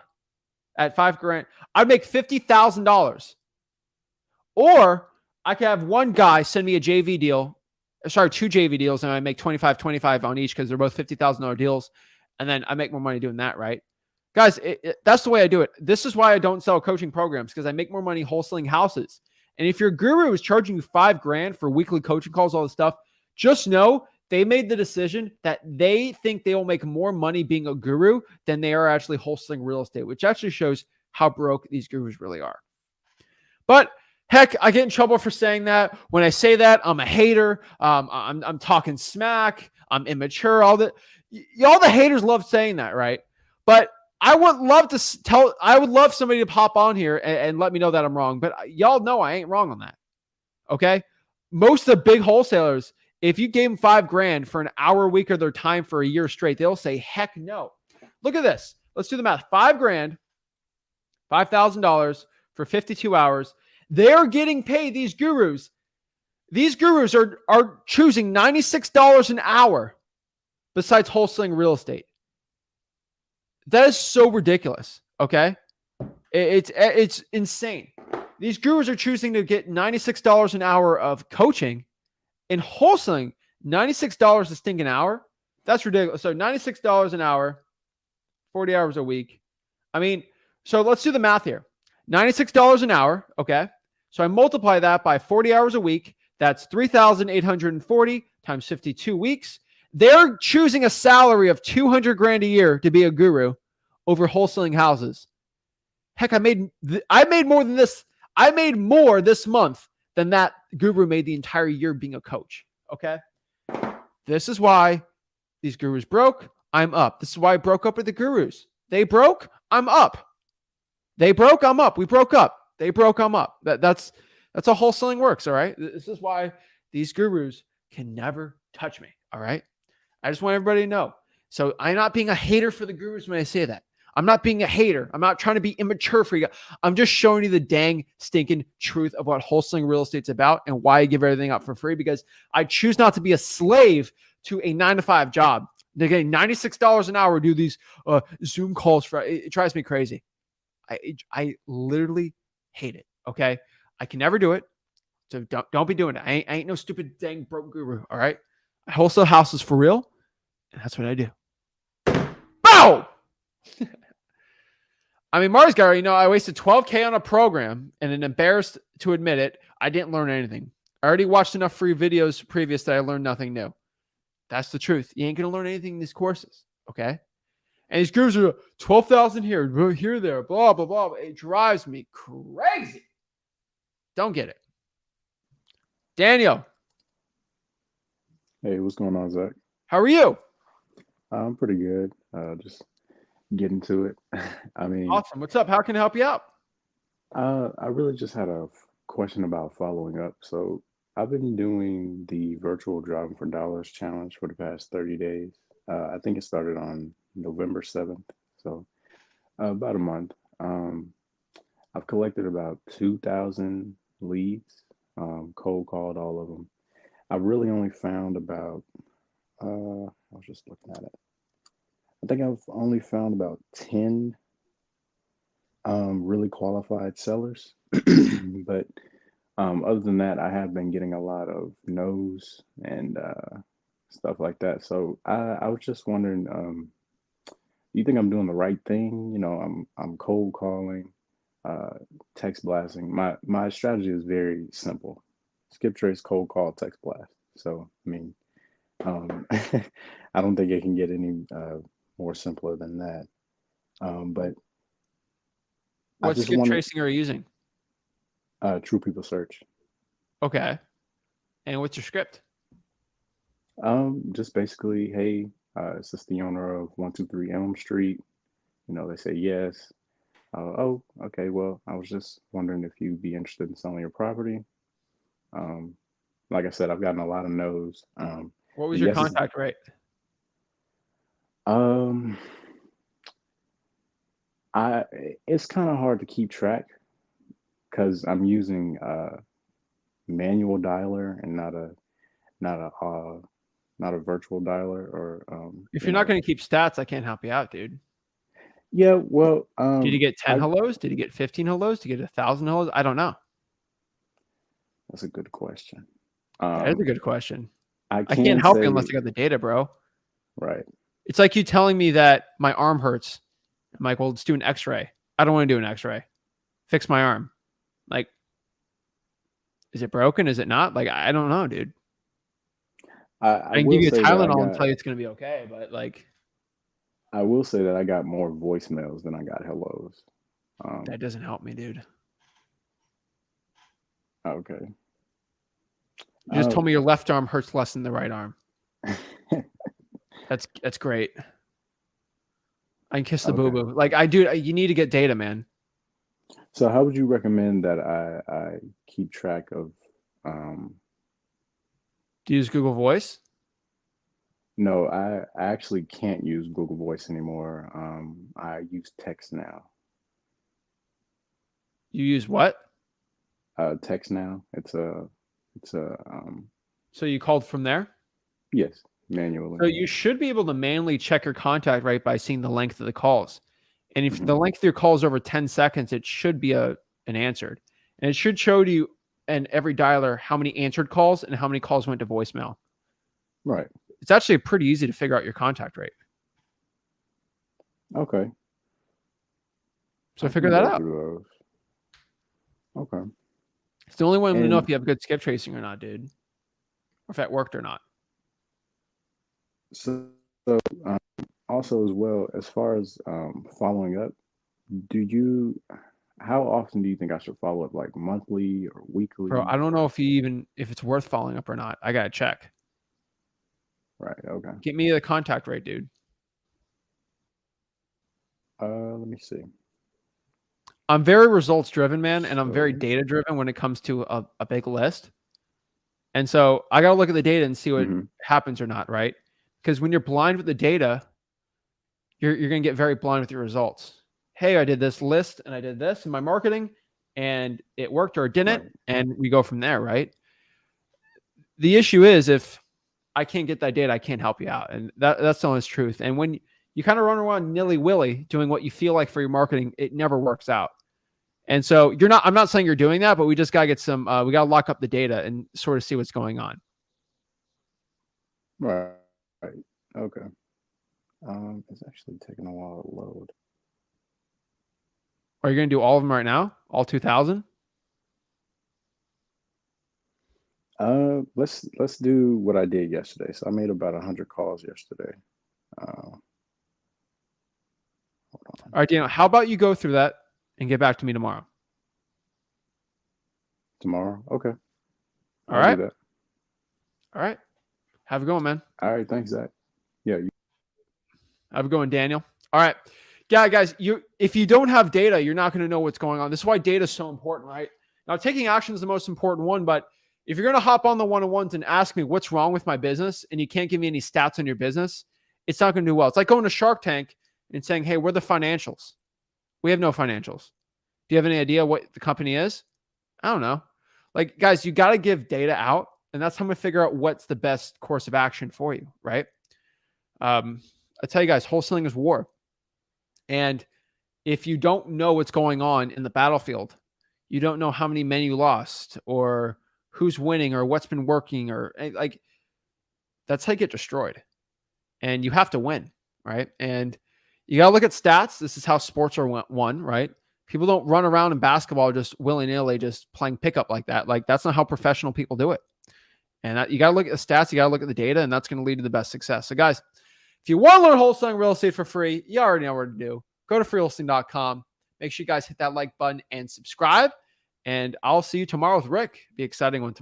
Speaker 1: at $5,000. I'd make $50,000. Or I could have one guy send me a JV deal. Sorry, 2 JV deals, and I make 25 on each because they're both $50,000 deals. And then I make more money doing that, right? Guys, that's the way I do it. This is why I don't sell coaching programs, because I make more money wholesaling houses. And if your guru is charging you $5,000 for weekly coaching calls, all this stuff, just know they made the decision that they think they will make more money being a guru than they are actually wholesaling real estate, which actually shows how broke these gurus really are. But heck, I get in trouble for saying that. When I say that, I'm a hater. I'm talking smack. I'm immature. All the haters love saying that, right? But I would love somebody to pop on here and let me know that I'm wrong. But y'all know I ain't wrong on that. Okay. Most of the big wholesalers, if you gave them $5,000 for an hour a week of their time for a year straight, they'll say, heck no. Look at this. Let's do the math. $5,000, $5,000 for 52 hours. They're getting paid, these gurus. These gurus are choosing $96 an hour besides wholesaling real estate. That is so ridiculous. Okay. It's insane. These gurus are choosing to get $96 an hour of coaching and wholesaling $96 a stinking hour. That's ridiculous. So $96 an hour, 40 hours a week. I mean, so let's do the math here. $96 an hour. Okay. So I multiply that by 40 hours a week. That's 3,840 times 52 weeks. They're choosing a salary of $200,000 a year to be a guru over wholesaling houses. Heck, I made more than this. I made more this month than that guru made the entire year being a coach. Okay. This is why these gurus broke. I'm up. This is why I broke up with the gurus. They broke. I'm up. They broke. I'm up. We broke up. They broke. I'm up. That's how wholesaling works. All right. This is why these gurus can never touch me. All right. I just want everybody to know. So I'm not being a hater for the gurus when I say that. I'm not being a hater. I'm not trying to be immature for you. I'm just showing you the dang stinking truth of what wholesaling real estate's about and why I give everything up for free, because I choose not to be a slave to a 9-to-5 job. They're getting $96 an hour to do these Zoom calls. It drives me crazy. I literally hate it. Okay. I can never do it. So don't be doing it. I ain't no stupid dang broke guru. All right. I wholesale houses for real. And that's what I do. Bow! I mean, Marty's got, I wasted $12K on a program and am embarrassed to admit it. I didn't learn anything. I already watched enough free videos previous that I learned nothing new. That's the truth. You ain't going to learn anything in these courses. Okay. And these gurus are 12,000 here, there, blah, blah, blah. It drives me crazy. Don't get it. Daniel.
Speaker 15: Hey, what's going on, Zach?
Speaker 1: How are you?
Speaker 15: I'm pretty good. Just getting to it. I mean,
Speaker 1: awesome. What's up? How can I help you out?
Speaker 15: I really just had a question about following up. So I've been doing the virtual driving for dollars challenge for the past 30 days. I think it started on November 7th, so about a month. I've collected about 2,000 leads, cold called all of them. I've really only found about, I was just looking at it. I think I've only found about 10 really qualified sellers. But other than that, I have been getting a lot of no's and stuff like that. So I was just wondering, do you think I'm doing the right thing? You know, I'm cold calling, text blasting. My strategy is very simple. Skip trace, cold call, text blast. So I mean, I don't think it can get any more simpler than that. But I
Speaker 1: What
Speaker 15: just
Speaker 1: skip
Speaker 15: wanted
Speaker 1: tracing are you using?
Speaker 15: True People Search.
Speaker 1: Okay. And what's your script?
Speaker 15: Just basically, hey, is this the owner of 123 Elm Street? You know, they say yes. Oh, okay. Well, I was just wondering if you'd be interested in selling your property. Like I said, I've gotten a lot of no's.
Speaker 1: What was
Speaker 15: The
Speaker 1: your
Speaker 15: yeses.
Speaker 1: contact rate?
Speaker 15: It's kind of hard to keep track because I'm using manual dialer and not a virtual dialer or
Speaker 1: If
Speaker 15: you
Speaker 1: you're not
Speaker 15: know.
Speaker 1: going to keep stats, I can't help you out, dude.
Speaker 15: Yeah, well,
Speaker 1: Did you get 10
Speaker 15: I
Speaker 1: hellos? Did you get 15 hellos? Did you get 1,000 hellos? I don't know.
Speaker 15: that's a good question.
Speaker 1: That is a good question.
Speaker 15: I
Speaker 1: I can't
Speaker 15: can
Speaker 1: help you
Speaker 15: say
Speaker 1: unless I got the data, bro.
Speaker 15: right.
Speaker 1: It's like you telling me that my arm hurts. I'm like, well, let's do an x-ray. I don't want to do an x-ray. Fix my arm. Like, is it broken? Is it not? Like, I don't know, dude.
Speaker 15: I
Speaker 1: I can give
Speaker 15: will
Speaker 1: you a
Speaker 15: say that
Speaker 1: Tylenol and tell you it's going to be okay, but like,
Speaker 15: I will say that I got more voicemails than I got hellos.
Speaker 1: that doesn't help me, dude.
Speaker 15: Okay.
Speaker 1: You just told me your left arm hurts less than the right arm. That's great. I can kiss the
Speaker 15: Okay.
Speaker 1: boo-boo. Like, you need to get data, man.
Speaker 15: So how would you recommend that I keep track of
Speaker 1: Do you use Google Voice?
Speaker 15: no, I actually can't use Google Voice anymore. I use text now.
Speaker 1: You use what?
Speaker 15: Text now. It's a
Speaker 1: So you called from there?
Speaker 15: yes, manually.
Speaker 1: So you should be able to manually check your contact rate by seeing the length of the calls. And if
Speaker 15: Mhm.
Speaker 1: the length of your call is over 10 seconds, it should be an answered. And it should show you and every dialer how many answered calls and how many calls went to voicemail.
Speaker 15: Right.
Speaker 1: It's actually pretty easy to figure out your contact rate.
Speaker 15: Okay.
Speaker 1: So
Speaker 15: I
Speaker 1: figure
Speaker 15: can
Speaker 1: that
Speaker 15: go
Speaker 1: out.
Speaker 15: through those. Okay.
Speaker 1: It's the only way I'm going to know
Speaker 15: And
Speaker 1: if you have good skip tracing or not, dude. Or if that worked or not.
Speaker 15: so also as well, as far as following up, how often do you think I should follow up? Like monthly or weekly?
Speaker 1: Bro, I don't know
Speaker 15: Or
Speaker 1: if it's worth following up or not. I got to check.
Speaker 15: right, okay.
Speaker 1: Get me the contact rate, dude.
Speaker 15: Let me see.
Speaker 1: I'm very results driven, man, and I'm very
Speaker 15: So
Speaker 1: data driven when it comes to a big list. And so I got to look at the data and see what happens or not, right? Because when you're blind with the data, you're going to get very blind with your results. Hey, I did this list and I did this in my marketing and it worked or it didn't.
Speaker 15: right.
Speaker 1: And we go from there, right? The issue is if I can't get that data, I can't help you out. And that's the honest truth. And when you kind of run around nilly-willy doing what you feel like for your marketing, it never works out. And so I'm not saying you're doing that, but we just got to get we got to lock up the data and sort of see what's going on.
Speaker 15: Right. Right. Okay. It's actually taking a while to load.
Speaker 1: Are you going to do all of them right now? All 2,000?
Speaker 15: Let's do what I did yesterday. So I made about 100 calls yesterday. Hold on.
Speaker 1: All right, Daniel, how about you go through that and get back to me tomorrow?
Speaker 15: Tomorrow? Okay.
Speaker 1: All
Speaker 15: I'll
Speaker 1: right.
Speaker 15: do that.
Speaker 1: All right. Have a good one, man.
Speaker 15: All right. Thanks, Zach. Yeah.
Speaker 1: Have a good one, Daniel. All right. Yeah, guys, if you don't have data, you're not going to know what's going on. This is why data is so important, right? Now, taking action is the most important one, but if you're going to hop on the one-on-ones and ask me what's wrong with my business and you can't give me any stats on your business, it's not going to do well. It's like going to Shark Tank and saying, hey, we're the financials. We have no financials. Do you have any idea what the company is? I don't know. Like, guys, you got to give data out, and that's how I'm going to figure out what's the best course of action for you, right? I tell you guys, wholesaling is war. And if you don't know what's going on in the battlefield, you don't know how many men you lost or who's winning or what's been working, or like, that's how you get destroyed. And you have to win, right? And you got to look at stats. This is how sports are won, right? People don't run around in basketball just willy-nilly, just playing pickup like that. Like, that's not how professional people do it. And you got to look at the stats. You got to look at the data, and that's going to lead to the best success. So guys, if you want to learn wholesaling real estate for free, you already know what to do. Go to freewholesaling.com. Make sure you guys hit that like button and subscribe. And I'll see you tomorrow with Rick. Be exciting one tomorrow.